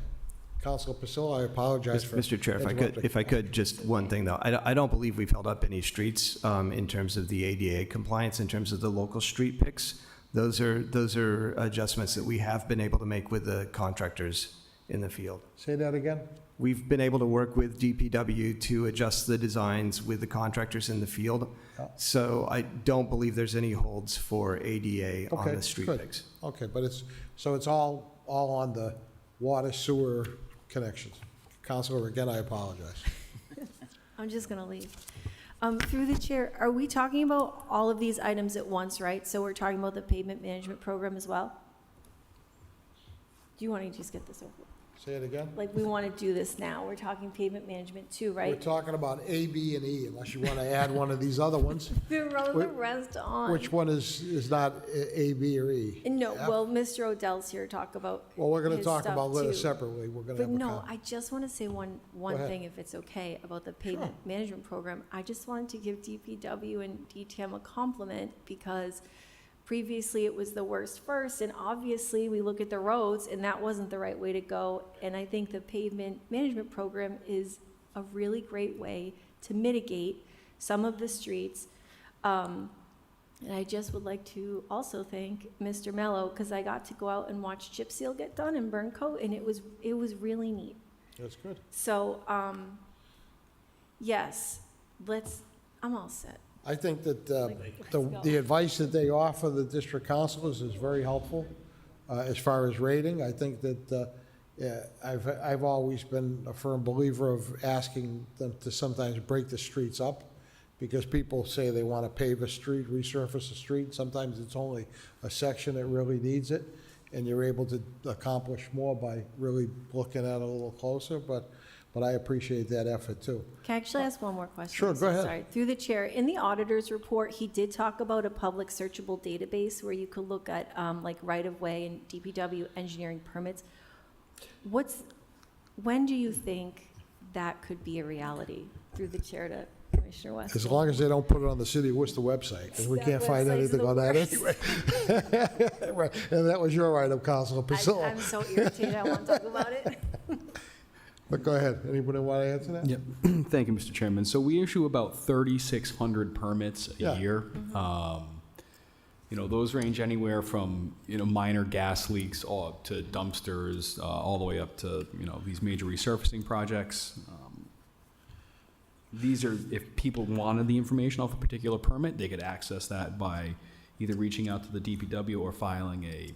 Councilor Priscilla, I apologize for Mr. Chair, interrupting. if I could, just one thing though. I don't believe we've held up any streets in terms of the ADA compliance, in terms of the local street picks. Those are adjustments that we have been able to make with the contractors in the field. Say that again? We've been able to work with DPW to adjust the designs with the contractors in the field. So I don't believe there's any holds for ADA on the street good. picks. Okay, but it's all on the water sewer connections. Councilor, again, I apologize. I'm just gonna leave. Through the chair, are we talking about all of these items at once, right? So we're talking about the pavement management program as well? Do you want to just get this over with? Say it again? Like, we want to do this now. We're talking pavement management too, We're right? talking about A, B, and E, unless you want to add one of these other ones. Throw the rest on. Which one is not A, B, or E? No, F? well, Mr. Odell's here to talk about Well, we're going to his talk stuff, about it too. separately. We're going to But have a no, I just want to say one ahead. thing, if it's okay, about the pavement management program. I just wanted to give DPW and DTM a compliment, because previously it was the worst first, and obviously we look at the roads, and that wasn't the right way to go. And I think the pavement management program is a really great way to mitigate some of the streets. And I just would like to also thank Mr. Mello, because I got to go out and watch chip seal get done in Burncoat, and it was really neat. That's good. So, yes, I'm all set. I think that the advice that they offer the district councilors is very helpful as far as rating. I think that I've always been a firm believer of asking them to sometimes break the streets up, because people say they want to pave a street, resurface a street. Sometimes it's only a section that really needs it, and you're able to accomplish more by really looking at it a little closer. But I appreciate that effort too. Can I actually ask one more question? Sure, I'm go so ahead. Sorry. Through the chair, in the auditor's report, he did talk about a public searchable database where you could look at like right-of-way and DPW engineering permits. When do you think that could be a reality? Through the chair to Commissioner West. As long as they don't put it on the City of Worcester website, because we That can't find website's anything the on that worst. anyway. Right. And that was your item, Councilor Priscilla. I'm so irritated, I want to talk about it. But go ahead. Anybody want to answer that? Yep. Thank you, Mr. Chairman. So we issue about 3,600 permits a year. Those range anywhere from, minor gas leaks all to dumpsters, all the way up to, these major resurfacing projects. These are, if people wanted the information off a particular permit, they could access that by either reaching out to the DPW or filing a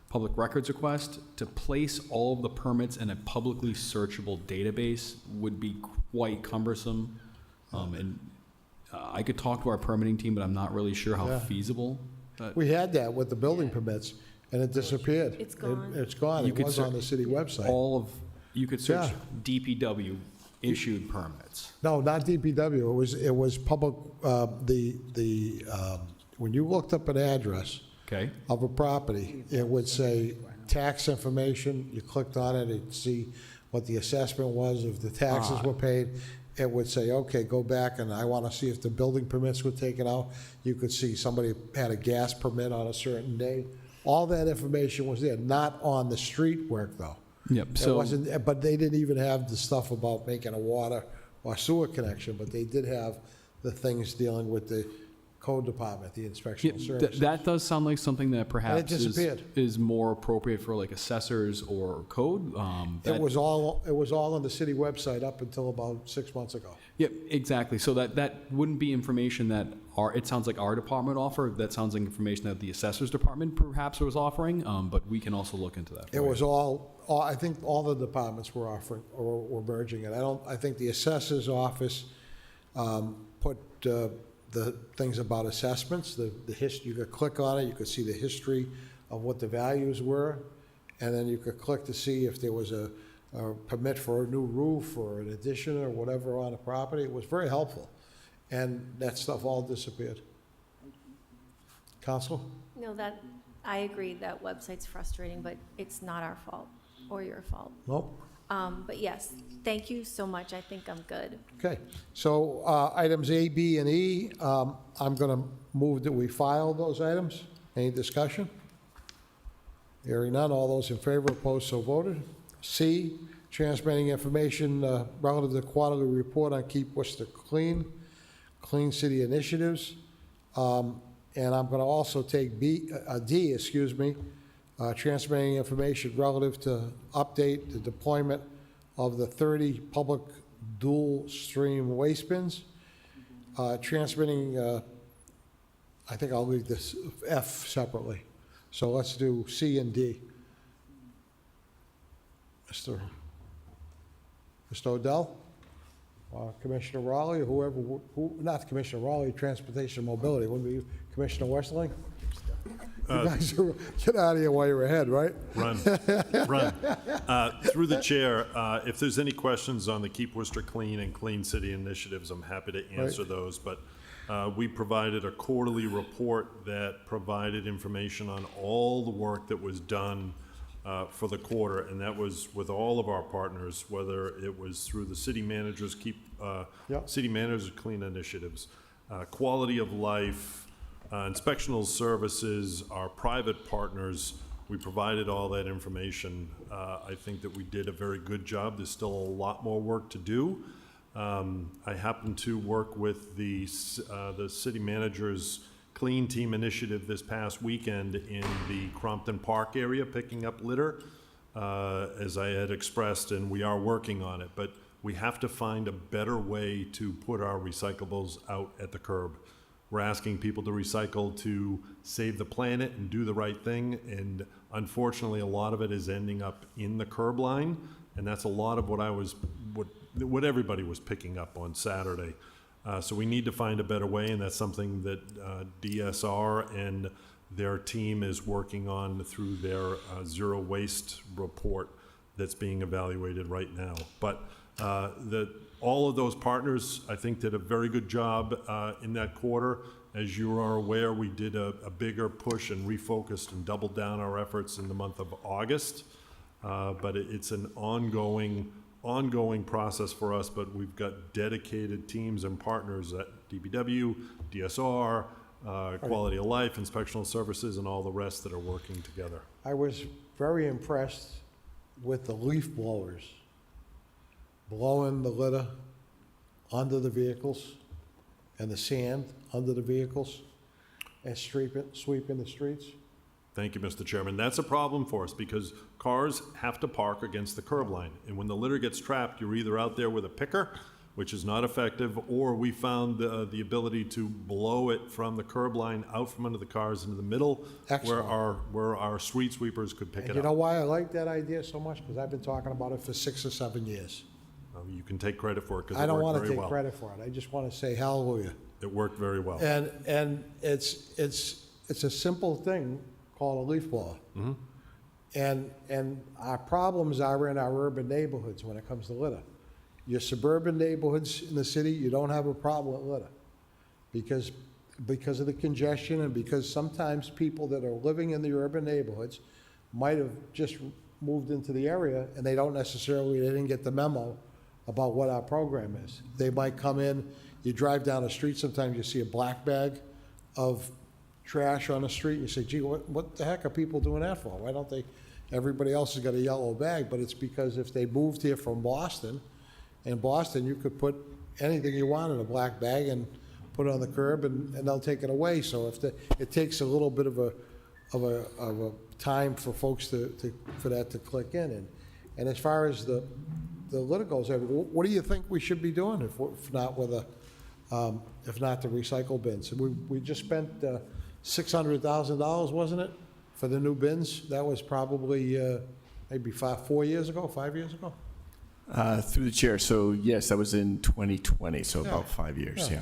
public records request. To place all of the permits in a publicly searchable database would be quite cumbersome. I could talk to our permitting team, but I'm not really sure how feasible. We had that with the building permits, and it disappeared. It's gone. It's gone. You It could was on the city website. You could search DPW issued permits. No, not DPW. It was public, when you looked up an address Okay. of a property, it would say tax information. You clicked on it, it'd see what the assessment was, if the taxes were paid. It would say, okay, go back and I want to see if the building permits were taken out. You could see somebody had a gas permit on a certain day. All that information was there, not on the street work though. Yep. It So wasn't, but they didn't even have the stuff about making a water or sewer connection, but they did have the things dealing with the code department, the yeah, inspectional services. that does sound like something that perhaps disappeared. is more appropriate for like assessors or code. It was all on the city website up until about 6 months ago. Yep, exactly. So that wouldn't be information that it sounds like our department offered. That sounds like information that the assessors department perhaps was offering, but we can also look into that. It was all, I think all the departments were offering, or were merging it. I think the assessor's office put the things about assessments, the history, you could click on it, you could see the history of what the values were, and then you could click to see if there was a permit for a new roof or an addition or whatever on a property. It was very helpful, and that stuff all disappeared. Counsel? No, I agree, that website's frustrating, but it's not our fault or your fault. Nope. But yes, thank you so much. I think I'm good. Okay, so items A, B, and E, I'm going to move that we file those items. Any discussion? Hearing none, all those in favor, opposed, so voted. C, transmitting information relative to the quarterly report on Keep Worcester Clean City initiatives. And I'm going to also take D, transmitting information relative to update the deployment of the 30 public dual stream waste bins. Transmitting, I think I'll leave this F separately. So let's do C and D. Mr. Odell, Commissioner Raleigh, whoever, not Commissioner Raleigh, Transportation and Mobility, wouldn't be you, Commissioner Westling? You guys are, get out of here while you're ahead, right? Run. Through the chair, if there's any questions on the Keep Worcester Clean and Clean City initiatives, I'm happy to answer those. But we provided a quarterly report that provided information on all the work that was done for the quarter, and that was with all of our partners, whether it was through the city managers, city managers clean initiatives, quality of life, inspectional services, our private partners. We provided all that information. I think that we did a very good job. There's still a lot more work to do. I happened to work with the city manager's Clean Team initiative this past weekend in the Crompton Park area, picking up litter, as I had expressed, and we are working on it. But we have to find a better way to put our recyclables out at the curb. We're asking people to recycle to save the planet and do the right thing, and unfortunately, a lot of it is ending up in the curb line, and that's a lot of what everybody was picking up on Saturday. So we need to find a better way, and that's something that DSR and their team is working on through their zero waste report that's being evaluated right now. But all of those partners, I think, did a very good job in that quarter. As you are aware, we did a bigger push and refocused and doubled down our efforts in the month of August. But it's an ongoing process for us, but we've got dedicated teams and partners at DPW, DSR, Quality of Life, Inspectional Services, and all the rest that are working together. I was very impressed with the leaf blowers blowing the litter under the vehicles and the sand under the vehicles and sweeping the streets. Thank you, Mr. Chairman. That's a problem for us because cars have to park against the curb line. And when the litter gets trapped, you're either out there with a picker, which is not effective, or we found the ability to blow it from the curb line out from under the cars into the middle. Excellent. where our street sweepers could pick And it you up. know why I like that idea so much? Because I've been talking about it for 6 or 7 years. You can take credit for it because I it don't worked want very to take well. credit for it. I just want to say hallelujah. It worked very well. And it's a simple thing called a leaf blower. Mhm. And our problems are in our urban neighborhoods when it comes to litter. your suburban neighborhoods in the city, you don't have a problem with litter. Because of the congestion and because sometimes people that are living in the urban neighborhoods might have just moved into the area and they didn't get the memo about what our program is. They might come in, you drive down the street, sometimes you see a black bag of trash on the street, and you say, gee, what the heck are people doing that for? Why don't they, everybody else has got a yellow bag, but it's because if they moved here from Boston, in Boston, you could put anything you want in a black bag and put it on the curb, and they'll take it away. So it takes a little bit of a time for folks for that to click in. And as far as the litter goes, what do you think we should be doing if not the recycle bins? We just spent $600,000, wasn't it, for the new bins? That was probably maybe 5 years ago. Through the chair, so yes, that was in 2020, so about 5 years, yeah.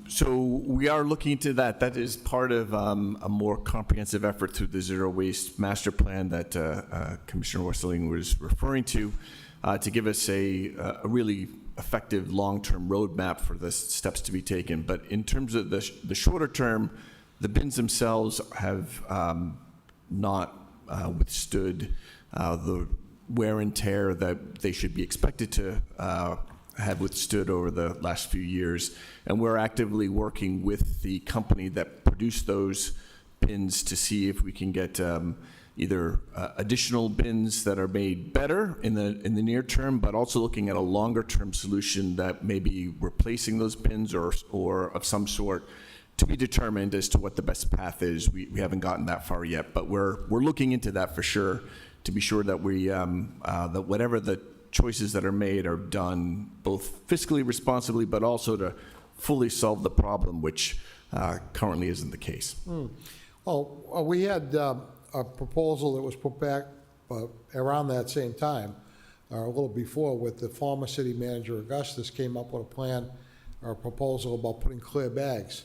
So we are looking into that. That is part of a more comprehensive effort through the Zero Waste Master Plan that Commissioner Westerling was referring to give us a really effective long-term roadmap for the steps to be taken. But in terms of the shorter term, the bins themselves have not withstood the wear and tear that they should be expected to have withstood over the last few years. And we're actively working with the company that produced those bins to see if we can get either additional bins that are made better in the near term, but also looking at a longer term solution that may be replacing those bins or of some sort, to be determined as to what the best path is. We haven't gotten that far yet, but we're looking into that for sure, to be sure that we that whatever the choices that are made are done both fiscally responsibly, but also to fully solve the problem, which currently isn't the case. Well, we had a proposal that was put back around that same time, or a little before, with the former city manager Augustus came up with a plan or a proposal about putting clear bags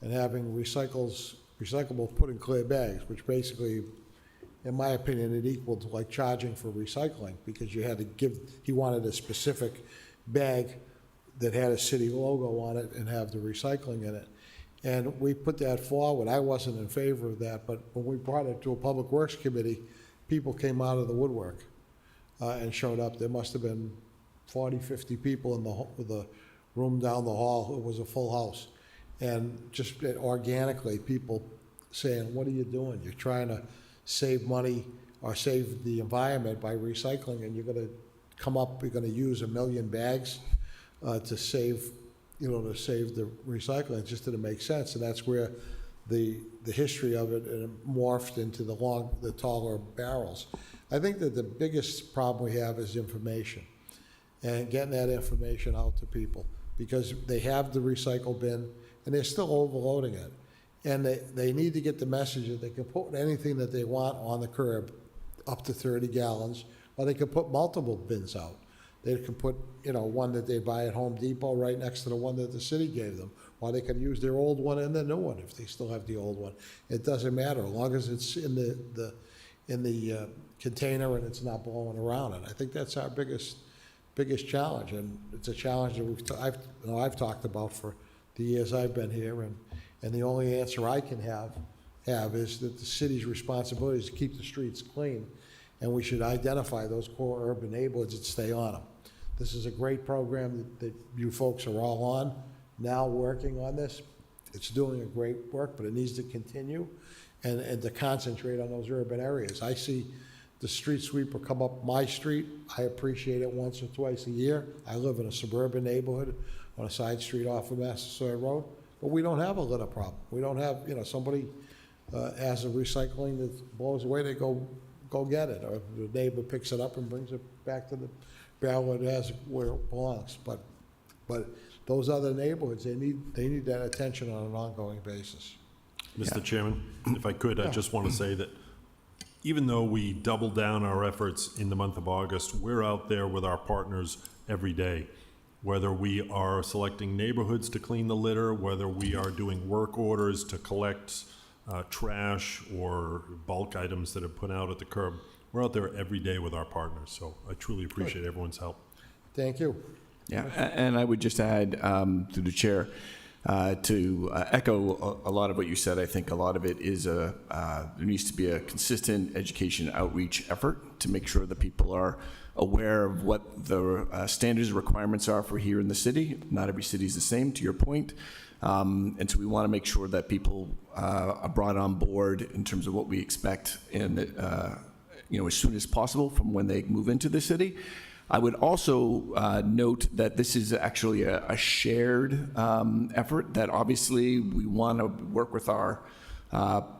and having recyclables put in clear bags, which basically, in my opinion, it equaled to like charging for recycling, because you had to he wanted a specific bag that had a city logo on it and have the recycling in it. And we put that forward. I wasn't in favor of that, but when we brought it to a Public Works Committee, people came out of the woodwork and showed up. There must have been 40, 50 people in the room down the hall. It was a full house. And just organically, people saying, what are you doing? You're trying to save money or save the environment by recycling, and you're going to use 1 million bags to save the recycling. It just didn't make sense, and that's where the history of it morphed into the taller barrels. I think that the biggest problem we have is information, and getting that information out to people, because they have the recycle bin and they're still overloading it. And they need to get the message that they can put anything that they want on the curb, up to 30 gallons, or they can put multiple bins out. They can put, one that they buy at Home Depot right next to the one that the city gave them, or they can use their old one and the new one if they still have the old one. It doesn't matter, as long as it's in the container and it's not blowing around. And I think that's our biggest challenge, and it's a challenge that I've talked about for the years I've been here, and the only answer I can have is that the city's responsibility is to keep the streets clean, and we should identify those core urban neighborhoods and stay on them. This is a great program that you folks are all on, now working on this. It's doing a great work, but it needs to continue and to concentrate on those urban areas. I see the street sweeper come up my street. I appreciate it once or twice a year. I live in a suburban neighborhood on a side street off of Massasoit Road, but we don't have a litter problem. We don't have, somebody has a recycling that blows away, they go get it, or the neighbor picks it up and brings it back to the barrel it has where it belongs. But those other neighborhoods, they need that attention on an ongoing basis. Mr. Chairman, if I could, I just want to say that even though we doubled down our efforts in the month of August, we're out there with our partners every day. Whether we are selecting neighborhoods to clean the litter, whether we are doing work orders to collect trash or bulk items that are put out at the curb, we're out there every day with our partners. So I truly appreciate everyone's help. Thank you. Yeah, and I would just add, through the chair, to echo a lot of what you said. I think a lot of it is there needs to be a consistent education outreach effort to make sure that people are aware of what the standards and requirements are for here in the city. Not every city is the same, to your point. And so we want to make sure that people are brought on board in terms of what we expect and as soon as possible from when they move into the city. I would also note that this is actually a shared effort, that obviously we want to work with our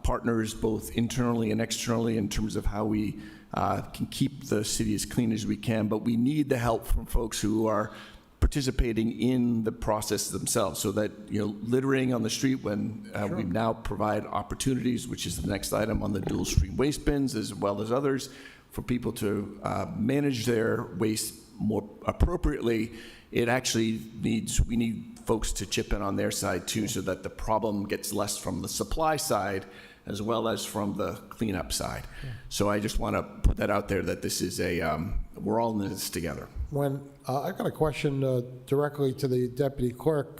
partners both internally and externally in terms of how we can keep the city as clean as we can, but we need the help from folks who are participating in the process themselves, so that littering on the street, when we now provide opportunities, which is the next item on the dual stream waste bins as well as others, for people to manage their waste more appropriately. It actually we need folks to chip in on their side too, so that the problem gets less from the supply side as well as from the cleanup side. So I just want to put that out there, that this is we're all in this together. When I've got a question directly to the deputy clerk,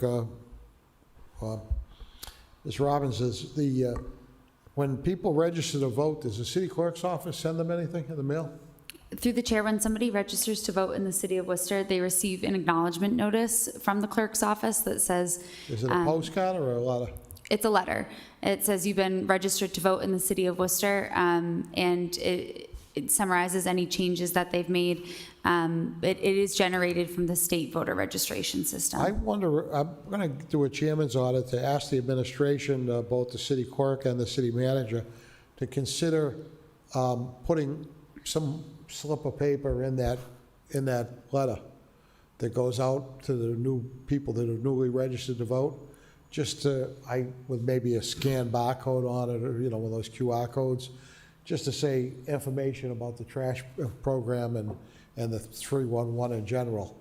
Ms. Robbins, is when people register to vote, does the city clerk's office send them anything in the mail? Through the chair, when somebody registers to vote in the city of Worcester, they receive an acknowledgement notice from the clerk's office that says... Is it a postcard or a letter? It's a letter. It says you've been registered to vote in the city of Worcester, and it summarizes any changes that they've made. It is generated from the state voter registration system. I wonder, I'm going to do a chairman's audit to ask the administration, both the city clerk and the city manager, to consider putting some slip of paper in that letter that goes out to the new people that are newly registered to vote, just with maybe a scanned barcode on it, or one of those QR codes, just to say information about the trash program and the 311 in general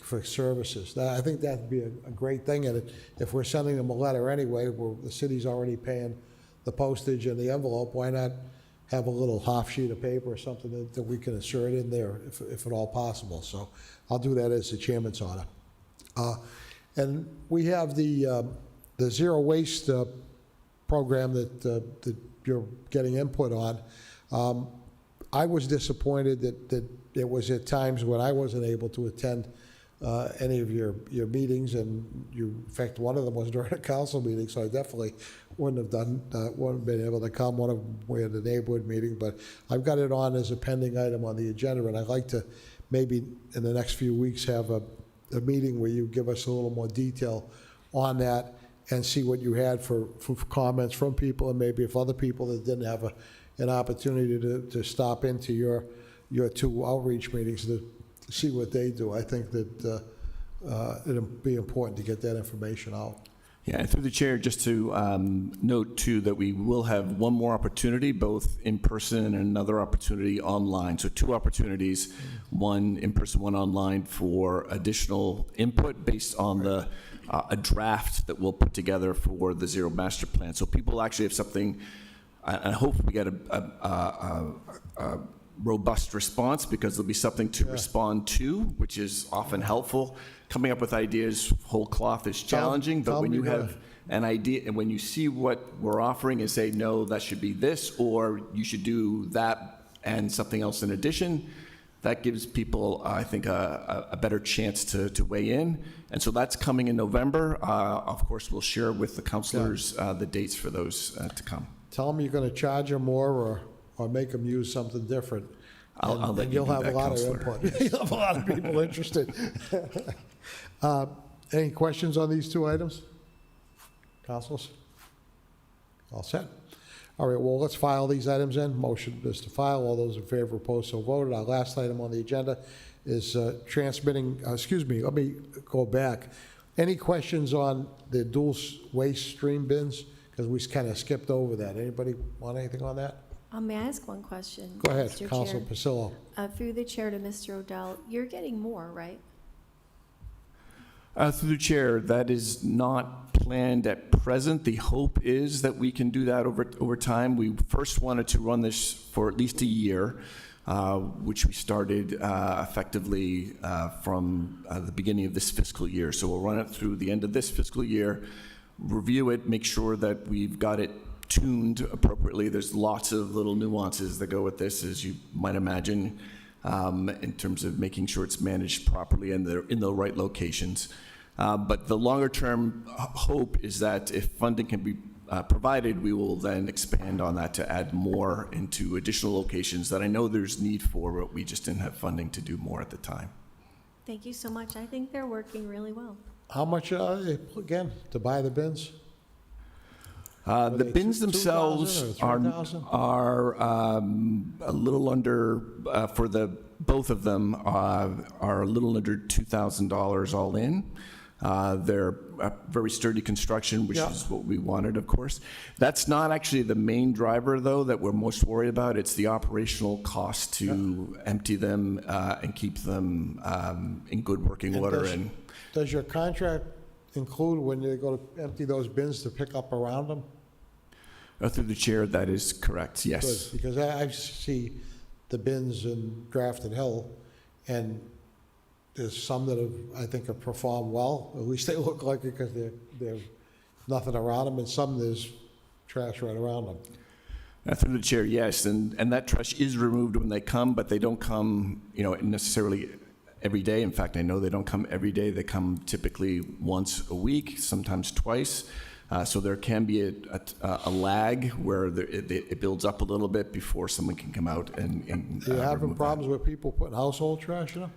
for services. I think that'd be a great thing, and if we're sending them a letter anyway, where the city's already paying the postage and the envelope, why not have a little half sheet of paper or something that we can insert in there if at all possible. So I'll do that as the chairman's order. And we have the zero waste program that you're getting input on. I was disappointed that it was at times when I wasn't able to attend any of your meetings, and in fact, one of them was during a council meeting, so I definitely wouldn't have been able to come. One of them, we had a neighborhood meeting, but I've got it on as a pending item on the agenda, and I'd like to maybe in the next few weeks have a meeting where you give us a little more detail on that and see what you had for comments from people, and maybe if other people that didn't have an opportunity to stop into your two outreach meetings to see what they do. I think that it'll be important to get that information out. Yeah, and through the chair, just to note too that we will have one more opportunity, both in person and another opportunity online. So two opportunities, one in person, one online, for additional input based on a draft that we'll put together for the Zero Master Plan. So people actually have something, I hope we get a robust response, because there'll be something to respond to, which is often helpful. Coming up with ideas whole cloth is challenging, but when you have an idea and when you see what we're offering and say, no, that should be this, or you should do that and something else in addition, that gives people, I think, a better chance to weigh in. And so that's coming in November. Of course, we'll share with the councilors the dates for those to come. Tell them you're going to charge them more or make them use something different. I'll let you you'll do have that, a lot Counselor. of input. You'll have a lot of people interested. Any questions on these two items? Councilors? All set? All right, well, let's file these items in. Motion is to file. All those in favor, opposed, so voted. Our last item on the agenda is transmitting, excuse me, let me go back. Any questions on the dual waste stream bins? Because we kind of skipped over that. Anybody want anything on that? May I ask one question? Go ahead, Mr. Council Chair? Pasillo. Through the chair to Mr. Odell, you're getting more, right? Through the chair, that is not planned at present. The hope is that we can do that over time. We first wanted to run this for at least a year. which we started effectively from the beginning of this fiscal year. So we'll run it through the end of this fiscal year, review it, make sure that we've got it tuned appropriately. There's lots of little nuances that go with this, as you might imagine, in terms of making sure it's managed properly and they're in the right locations. But the longer term hope is that if funding can be provided, we will then expand on that to add more into additional locations that I know there's need for, but we just didn't have funding to do more at the time. Thank you so much. I think they're working really well. How much are they, again, to buy the bins? The bins themselves 2,000 or are a little under, for the both of them, are a little under $2,000 all in. They're a very sturdy construction, which is what we wanted, of course. That's not actually the main driver, though, that we're most worried about. It's the operational cost to empty them and keep them in good working order. Does your contract include when you go to empty those bins to pick up around them? Through the chair, that is correct, yes. Good, because I see the bins in Grafton Hill, and there's some that I think have performed well. At least they look like it because there's nothing around them, and some there's trash right around them. Through the chair, yes, and that trash is removed when they come, but they don't come, necessarily every day. In fact, I know they don't come every day. They come typically once a week, sometimes twice. So there can be a lag where it builds up a little bit before someone can come out and Do you have problems with people putting household trash in them?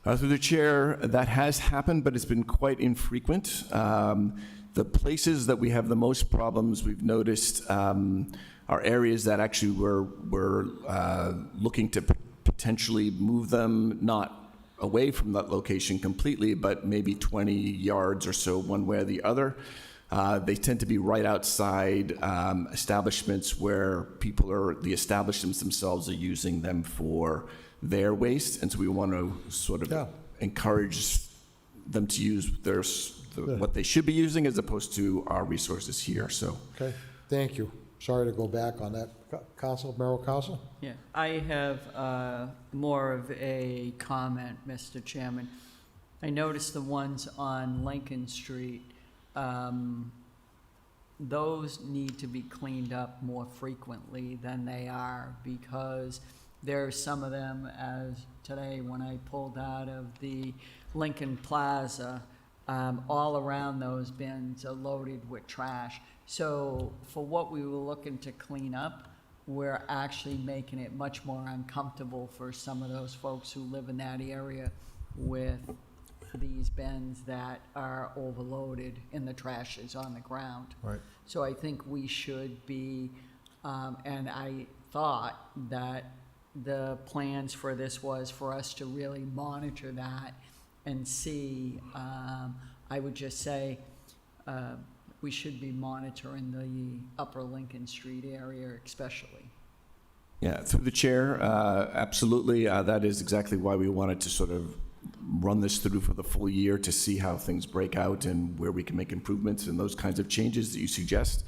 Through the chair, that has happened, but it's been quite infrequent. The places that we have the most problems, we've noticed, are areas that actually we're looking to potentially move them, not away from that location completely, but maybe 20 yards or so one way or the other. They tend to be right outside establishments where the establishments themselves are using them for their waste, and so we want to sort of encourage them to use what they should be using as opposed to our resources here. So, okay, thank you. Sorry to go back on that. Merrill Council? Yeah, I have more of a comment, Mr. Chairman. I noticed the ones on Lincoln Street. Those need to be cleaned up more frequently than they are, because there are some of them, as today when I pulled out of the Lincoln Plaza, all around those bins are loaded with trash. So for what we were looking to clean up, we're actually making it much more uncomfortable for some of those folks who live in that area with these bins that are overloaded and the trash is on the ground. Right. So I think we should be, and I thought that the plans for this was for us to really monitor that and see. I would just say we should be monitoring the upper Lincoln Street area especially. Yeah, through the chair, absolutely. That is exactly why we wanted to sort of run this through for the full year to see how things break out and where we can make improvements and those kinds of changes that you suggest.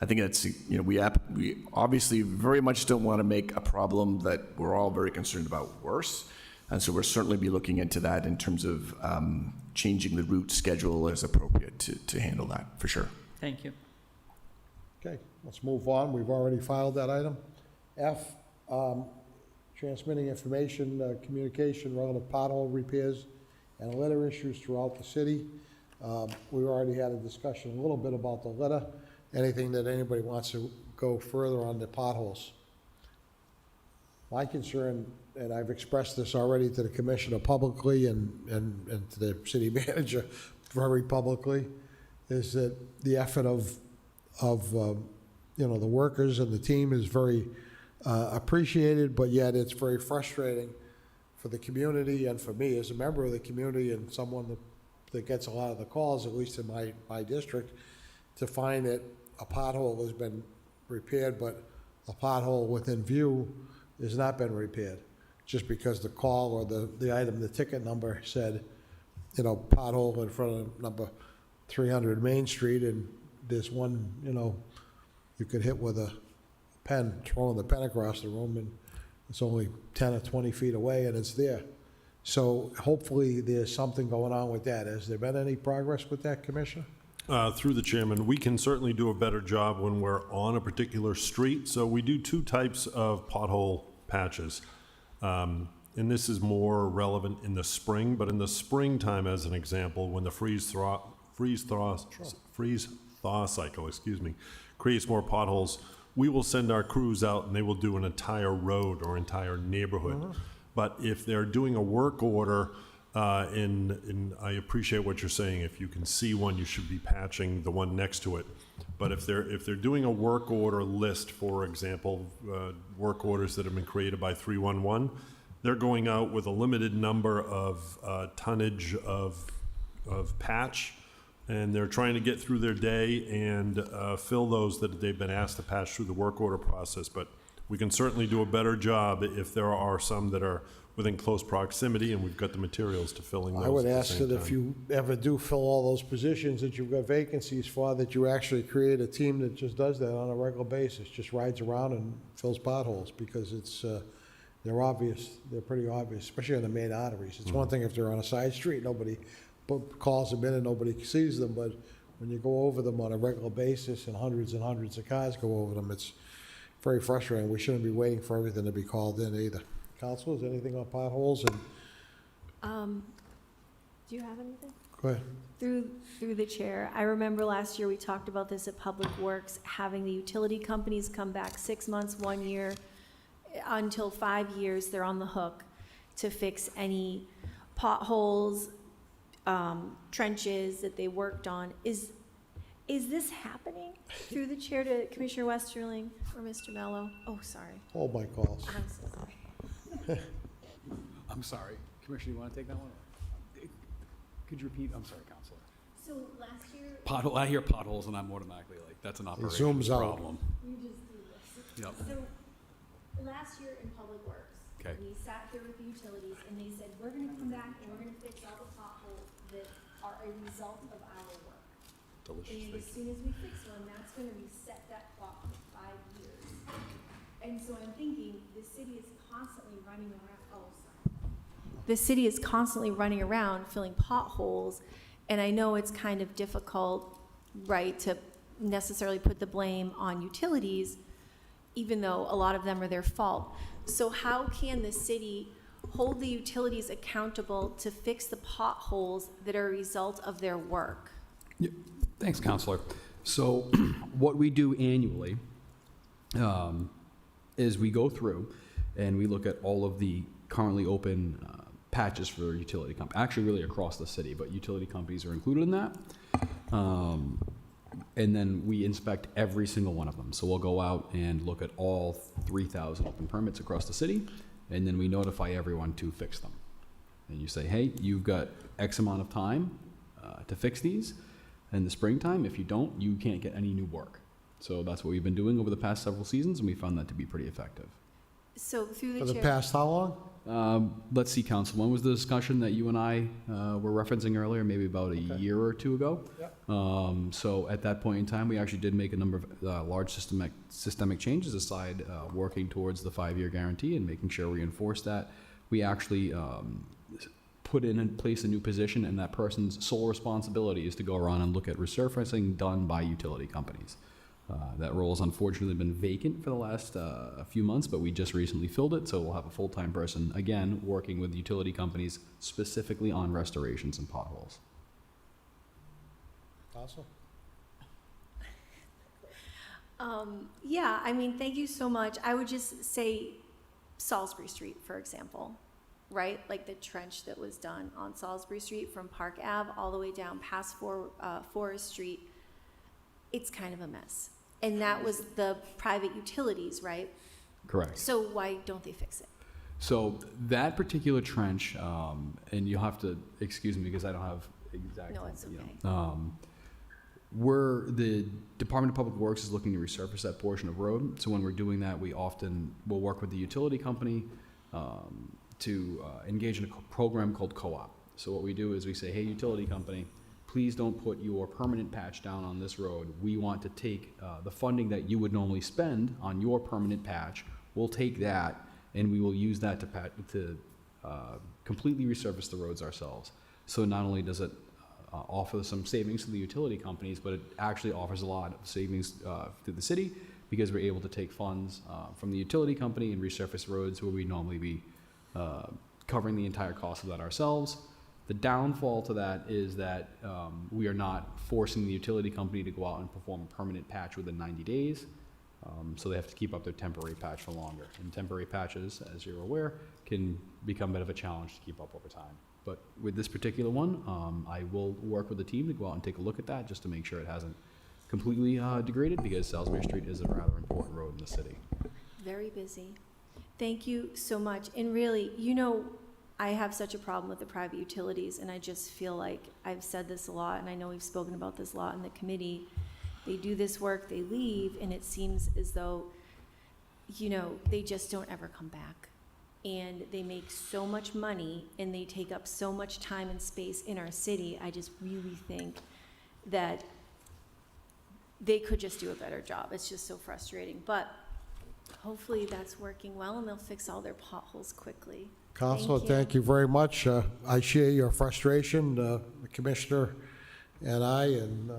I think that's, we obviously very much don't want to make a problem that we're all very concerned about worse. And so we'll certainly be looking into that in terms of changing the route schedule as appropriate to handle that, for sure. Thank you. Okay, let's move on. We've already filed that item. F, transmitting information, communication relative pothole repairs and litter issues throughout the city. We already had a discussion a little bit about the litter. Anything that anybody wants to go further on the potholes? My concern, and I've expressed this already to the commissioner publicly and to the city manager very publicly, is that the effort of the workers and the team is very appreciated, but yet it's very frustrating for the community and for me as a member of the community and someone that gets a lot of the calls, at least in my district, to find that a pothole has been repaired, but a pothole within view has not been repaired, just because the call or the item, the ticket number said, pothole in front of number 300 Main Street, and there's one, you could hit with a pen, throwing the pen across the room, and It's only 10 or 20 feet away, and it's there. So hopefully, there's something going on with that. Has there been any progress with that, Commissioner? Through the chairman, we can certainly do a better job when we're on a particular street. So we do two types of pothole patches. And this is more relevant in the spring, but in the springtime, as an example, when the freeze-thaw cycle, creates more potholes, we will send our crews out and they will do an entire road or entire neighborhood. But if they're doing a work order, and I appreciate what you're saying, if you can see one, you should be patching the one next to it. But if they're doing a work order list, for example, work orders that have been created by 311, they're going out with a limited number of tonnage of patch, and they're trying to get through their day and fill those that they've been asked to patch through the work order process. But we can certainly do a better job if there are some that are within close proximity and we've got the materials to filling those. I would at the ask same that if time. you ever do fill all those positions that you've got vacancies for, that you actually create a team that just does that on a regular basis, just rides around and fills potholes, because it's, they're obvious, they're pretty obvious, especially on the main arteries. It's one thing if they're on a side street, nobody calls them in and nobody sees them, but when you go over them on a regular basis and hundreds of cars go over them, it's very frustrating. We shouldn't be waiting for everything to be called in either. Councilors, anything on potholes? And Do you have anything? go ahead. Through the chair, I remember last year we talked about this at Public Works, having the utility companies come back 6 months, 1 year, until 5 years, they're on the hook to fix any potholes, trenches that they worked on. Is this happening? Through the chair to Commissioner Westerling or Mr. Mello? Oh, sorry. Hold my calls. I'm so sorry. I'm sorry. Commissioner, you want to take that one? Could you repeat? I'm sorry, Counselor. So last year. Pothole, I hear potholes and I'm automatically like, that's an operations zooms out. problem. You just do this. Yep. So last year in Public Works, Okay. we sat here with the utilities and they said, we're gonna come back and we're gonna fix all the potholes that are a result of our work. Delicious, And thank as soon as we fix one, that's gonna reset that clock for 5 years. And so I'm thinking, the city is constantly running around, the city is constantly running around filling potholes, and I know it's kind of difficult, right, to necessarily put the blame on utilities, even though a lot of them are their fault. So how can the city hold the utilities accountable to fix the potholes that are a result of their work? Thanks, Counselor. So what we do annually is we go through and we look at all of the currently open patches for utility companies, actually really across the city, but utility companies are included in that. And then we inspect every single one of them. So we'll go out and look at all 3,000 open permits across the city, and then we notify everyone to fix them. And you say, hey, you've got X amount of time to fix these. In the springtime, if you don't, you can't get any new work. So that's what we've been doing over the past several seasons, and we found that to be pretty effective. So through For the the chair. past how long? Let's see, Council, when was the discussion that you and I were referencing earlier, maybe about a year or two ago? Yep. So at that point in time, we actually did make a number of large systemic changes aside, working towards the 5-year guarantee and making sure we enforce that. We actually put in place a new position, and that person's sole responsibility is to go around and look at resurfacing done by utility companies. That role has unfortunately been vacant for the last few months, but we just recently filled it, so we'll have a full-time person, again, working with utility companies specifically on restorations and potholes. Council? Yeah, I mean, thank you so much. I would just say Salisbury Street, for example, right? Like the trench that was done on Salisbury Street from Park Ave all the way down past Forest Street. It's kind of a mess. And that was the private utilities, right? Correct. So why don't they fix it? So that particular trench, and you'll have to excuse me because I don't have exact. No, it's okay. The Department of Public Works is looking to resurface that portion of road. So when we're doing that, we often will work with the utility company to engage in a program called co-op. So what we do is we say, hey, utility company, please don't put your permanent patch down on this road. We want to take the funding that you would normally spend on your permanent patch. We'll take that and we will use that to completely resurface the roads ourselves. So not only does it offer some savings to the utility companies, but it actually offers a lot of savings to the city, because we're able to take funds from the utility company and resurface roads where we'd normally be covering the entire cost of that ourselves. The downfall to that is that we are not forcing the utility company to go out and perform a permanent patch within 90 days. So they have to keep up their temporary patch for longer. And temporary patches, as you're aware, can become a bit of a challenge to keep up over time. But with this particular one, I will work with the team to go out and take a look at that just to make sure it hasn't completely degraded, because Salisbury Street is a rather important road in the city. Very busy. Thank you so much. And really, you know, I have such a problem with the private utilities, and I just feel like I've said this a lot, and I know we've spoken about this a lot in the committee. They do this work, they leave, and it seems as though, you know, they just don't ever come back. And they make so much money, and they take up so much time and space in our city. I just really think that they could just do a better job. It's just so frustrating. But hopefully that's working well, and they'll fix all their potholes quickly. Counselor, thank you very much. I share your frustration, the Commissioner and I, and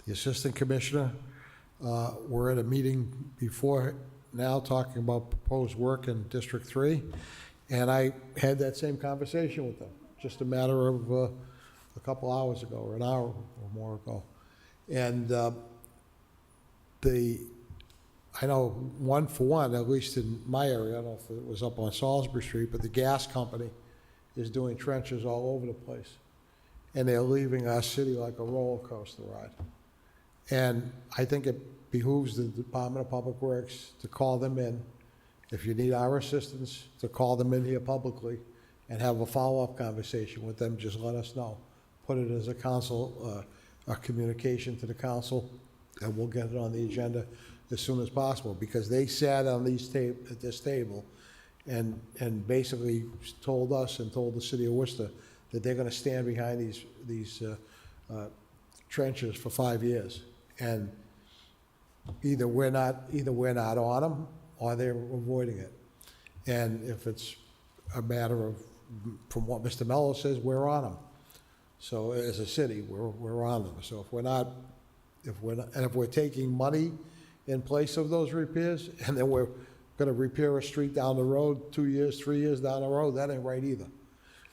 the Assistant Commissioner. We're at a meeting before now talking about proposed work in District 3, and I had that same conversation with them, just a matter of a couple hours ago, or an hour or more ago. And I know one for one, at least in my area, I don't know if it was up on Salisbury Street, but the gas company is doing trenches all over the place. And they're leaving our city like a roller coaster ride. And I think it behooves the Department of Public Works to call them in. If you need our assistance, to call them in here publicly and have a follow-up conversation with them, just let us know. Put it as a council, a communication to the council, and we'll get it on the agenda as soon as possible, because they sat on at this table and basically told us and told the city of Worcester that they're gonna stand behind these trenches for 5 years. And either we're not on them, or they're avoiding it. And if it's a matter of, from what Mr. Mello says, we're on them. So as a city, we're on them. So if we're taking money in place of those repairs, and then we're gonna repair a street down the road 2 years, 3 years down the road, that ain't right either.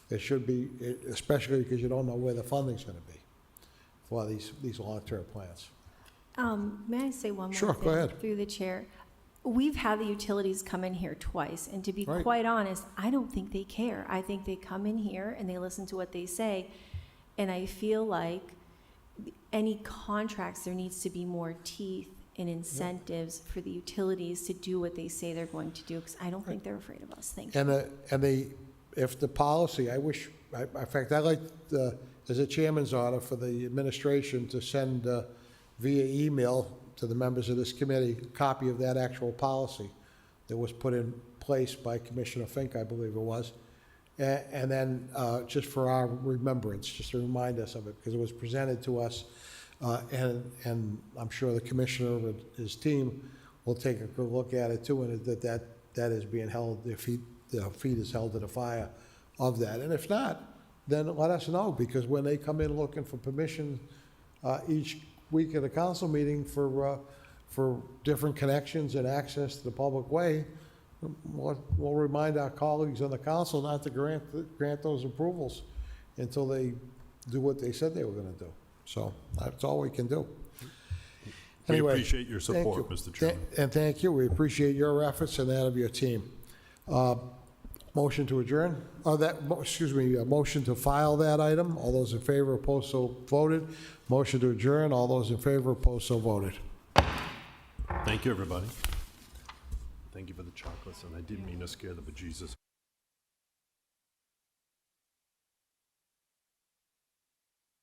It should be, especially because you don't know where the funding's gonna be for these long-term plans. May I say one more Sure, thing? go ahead. Through the chair. We've had the utilities come in here twice, and to be Right. quite honest, I don't think they care. I think they come in here and they listen to what they say, and I feel like any contracts, there needs to be more teeth and incentives for the utilities to do what they say they're going to do, because I don't think they're afraid of us. Thank you. If the policy, in fact, I'd like, as a chairman's order for the administration to send via email to the members of this committee a copy of that actual policy that was put in place by Commissioner Fink, I believe it was. And then just for our remembrance, just to remind us of it, because it was presented to us, and I'm sure the commissioner and his team will take a good look at it too, and that is being held, the feet is held to the fire of that. And if not, then let us know, because when they come in looking for permission each week at a council meeting for different connections and access to the public way, we'll remind our colleagues on the council not to grant those approvals until they do what they said they were gonna do. So that's all we can do. We Anyway, appreciate your thank support, you. Mr. Chairman. And thank you. We appreciate your efforts and that of your team. Motion to adjourn? Motion to file that item. All those in favor, opposed, so voted. Motion to adjourn. All those in favor, opposed, so voted. Thank you, everybody. Thank you for the chocolates, and I didn't mean to scare the bejesus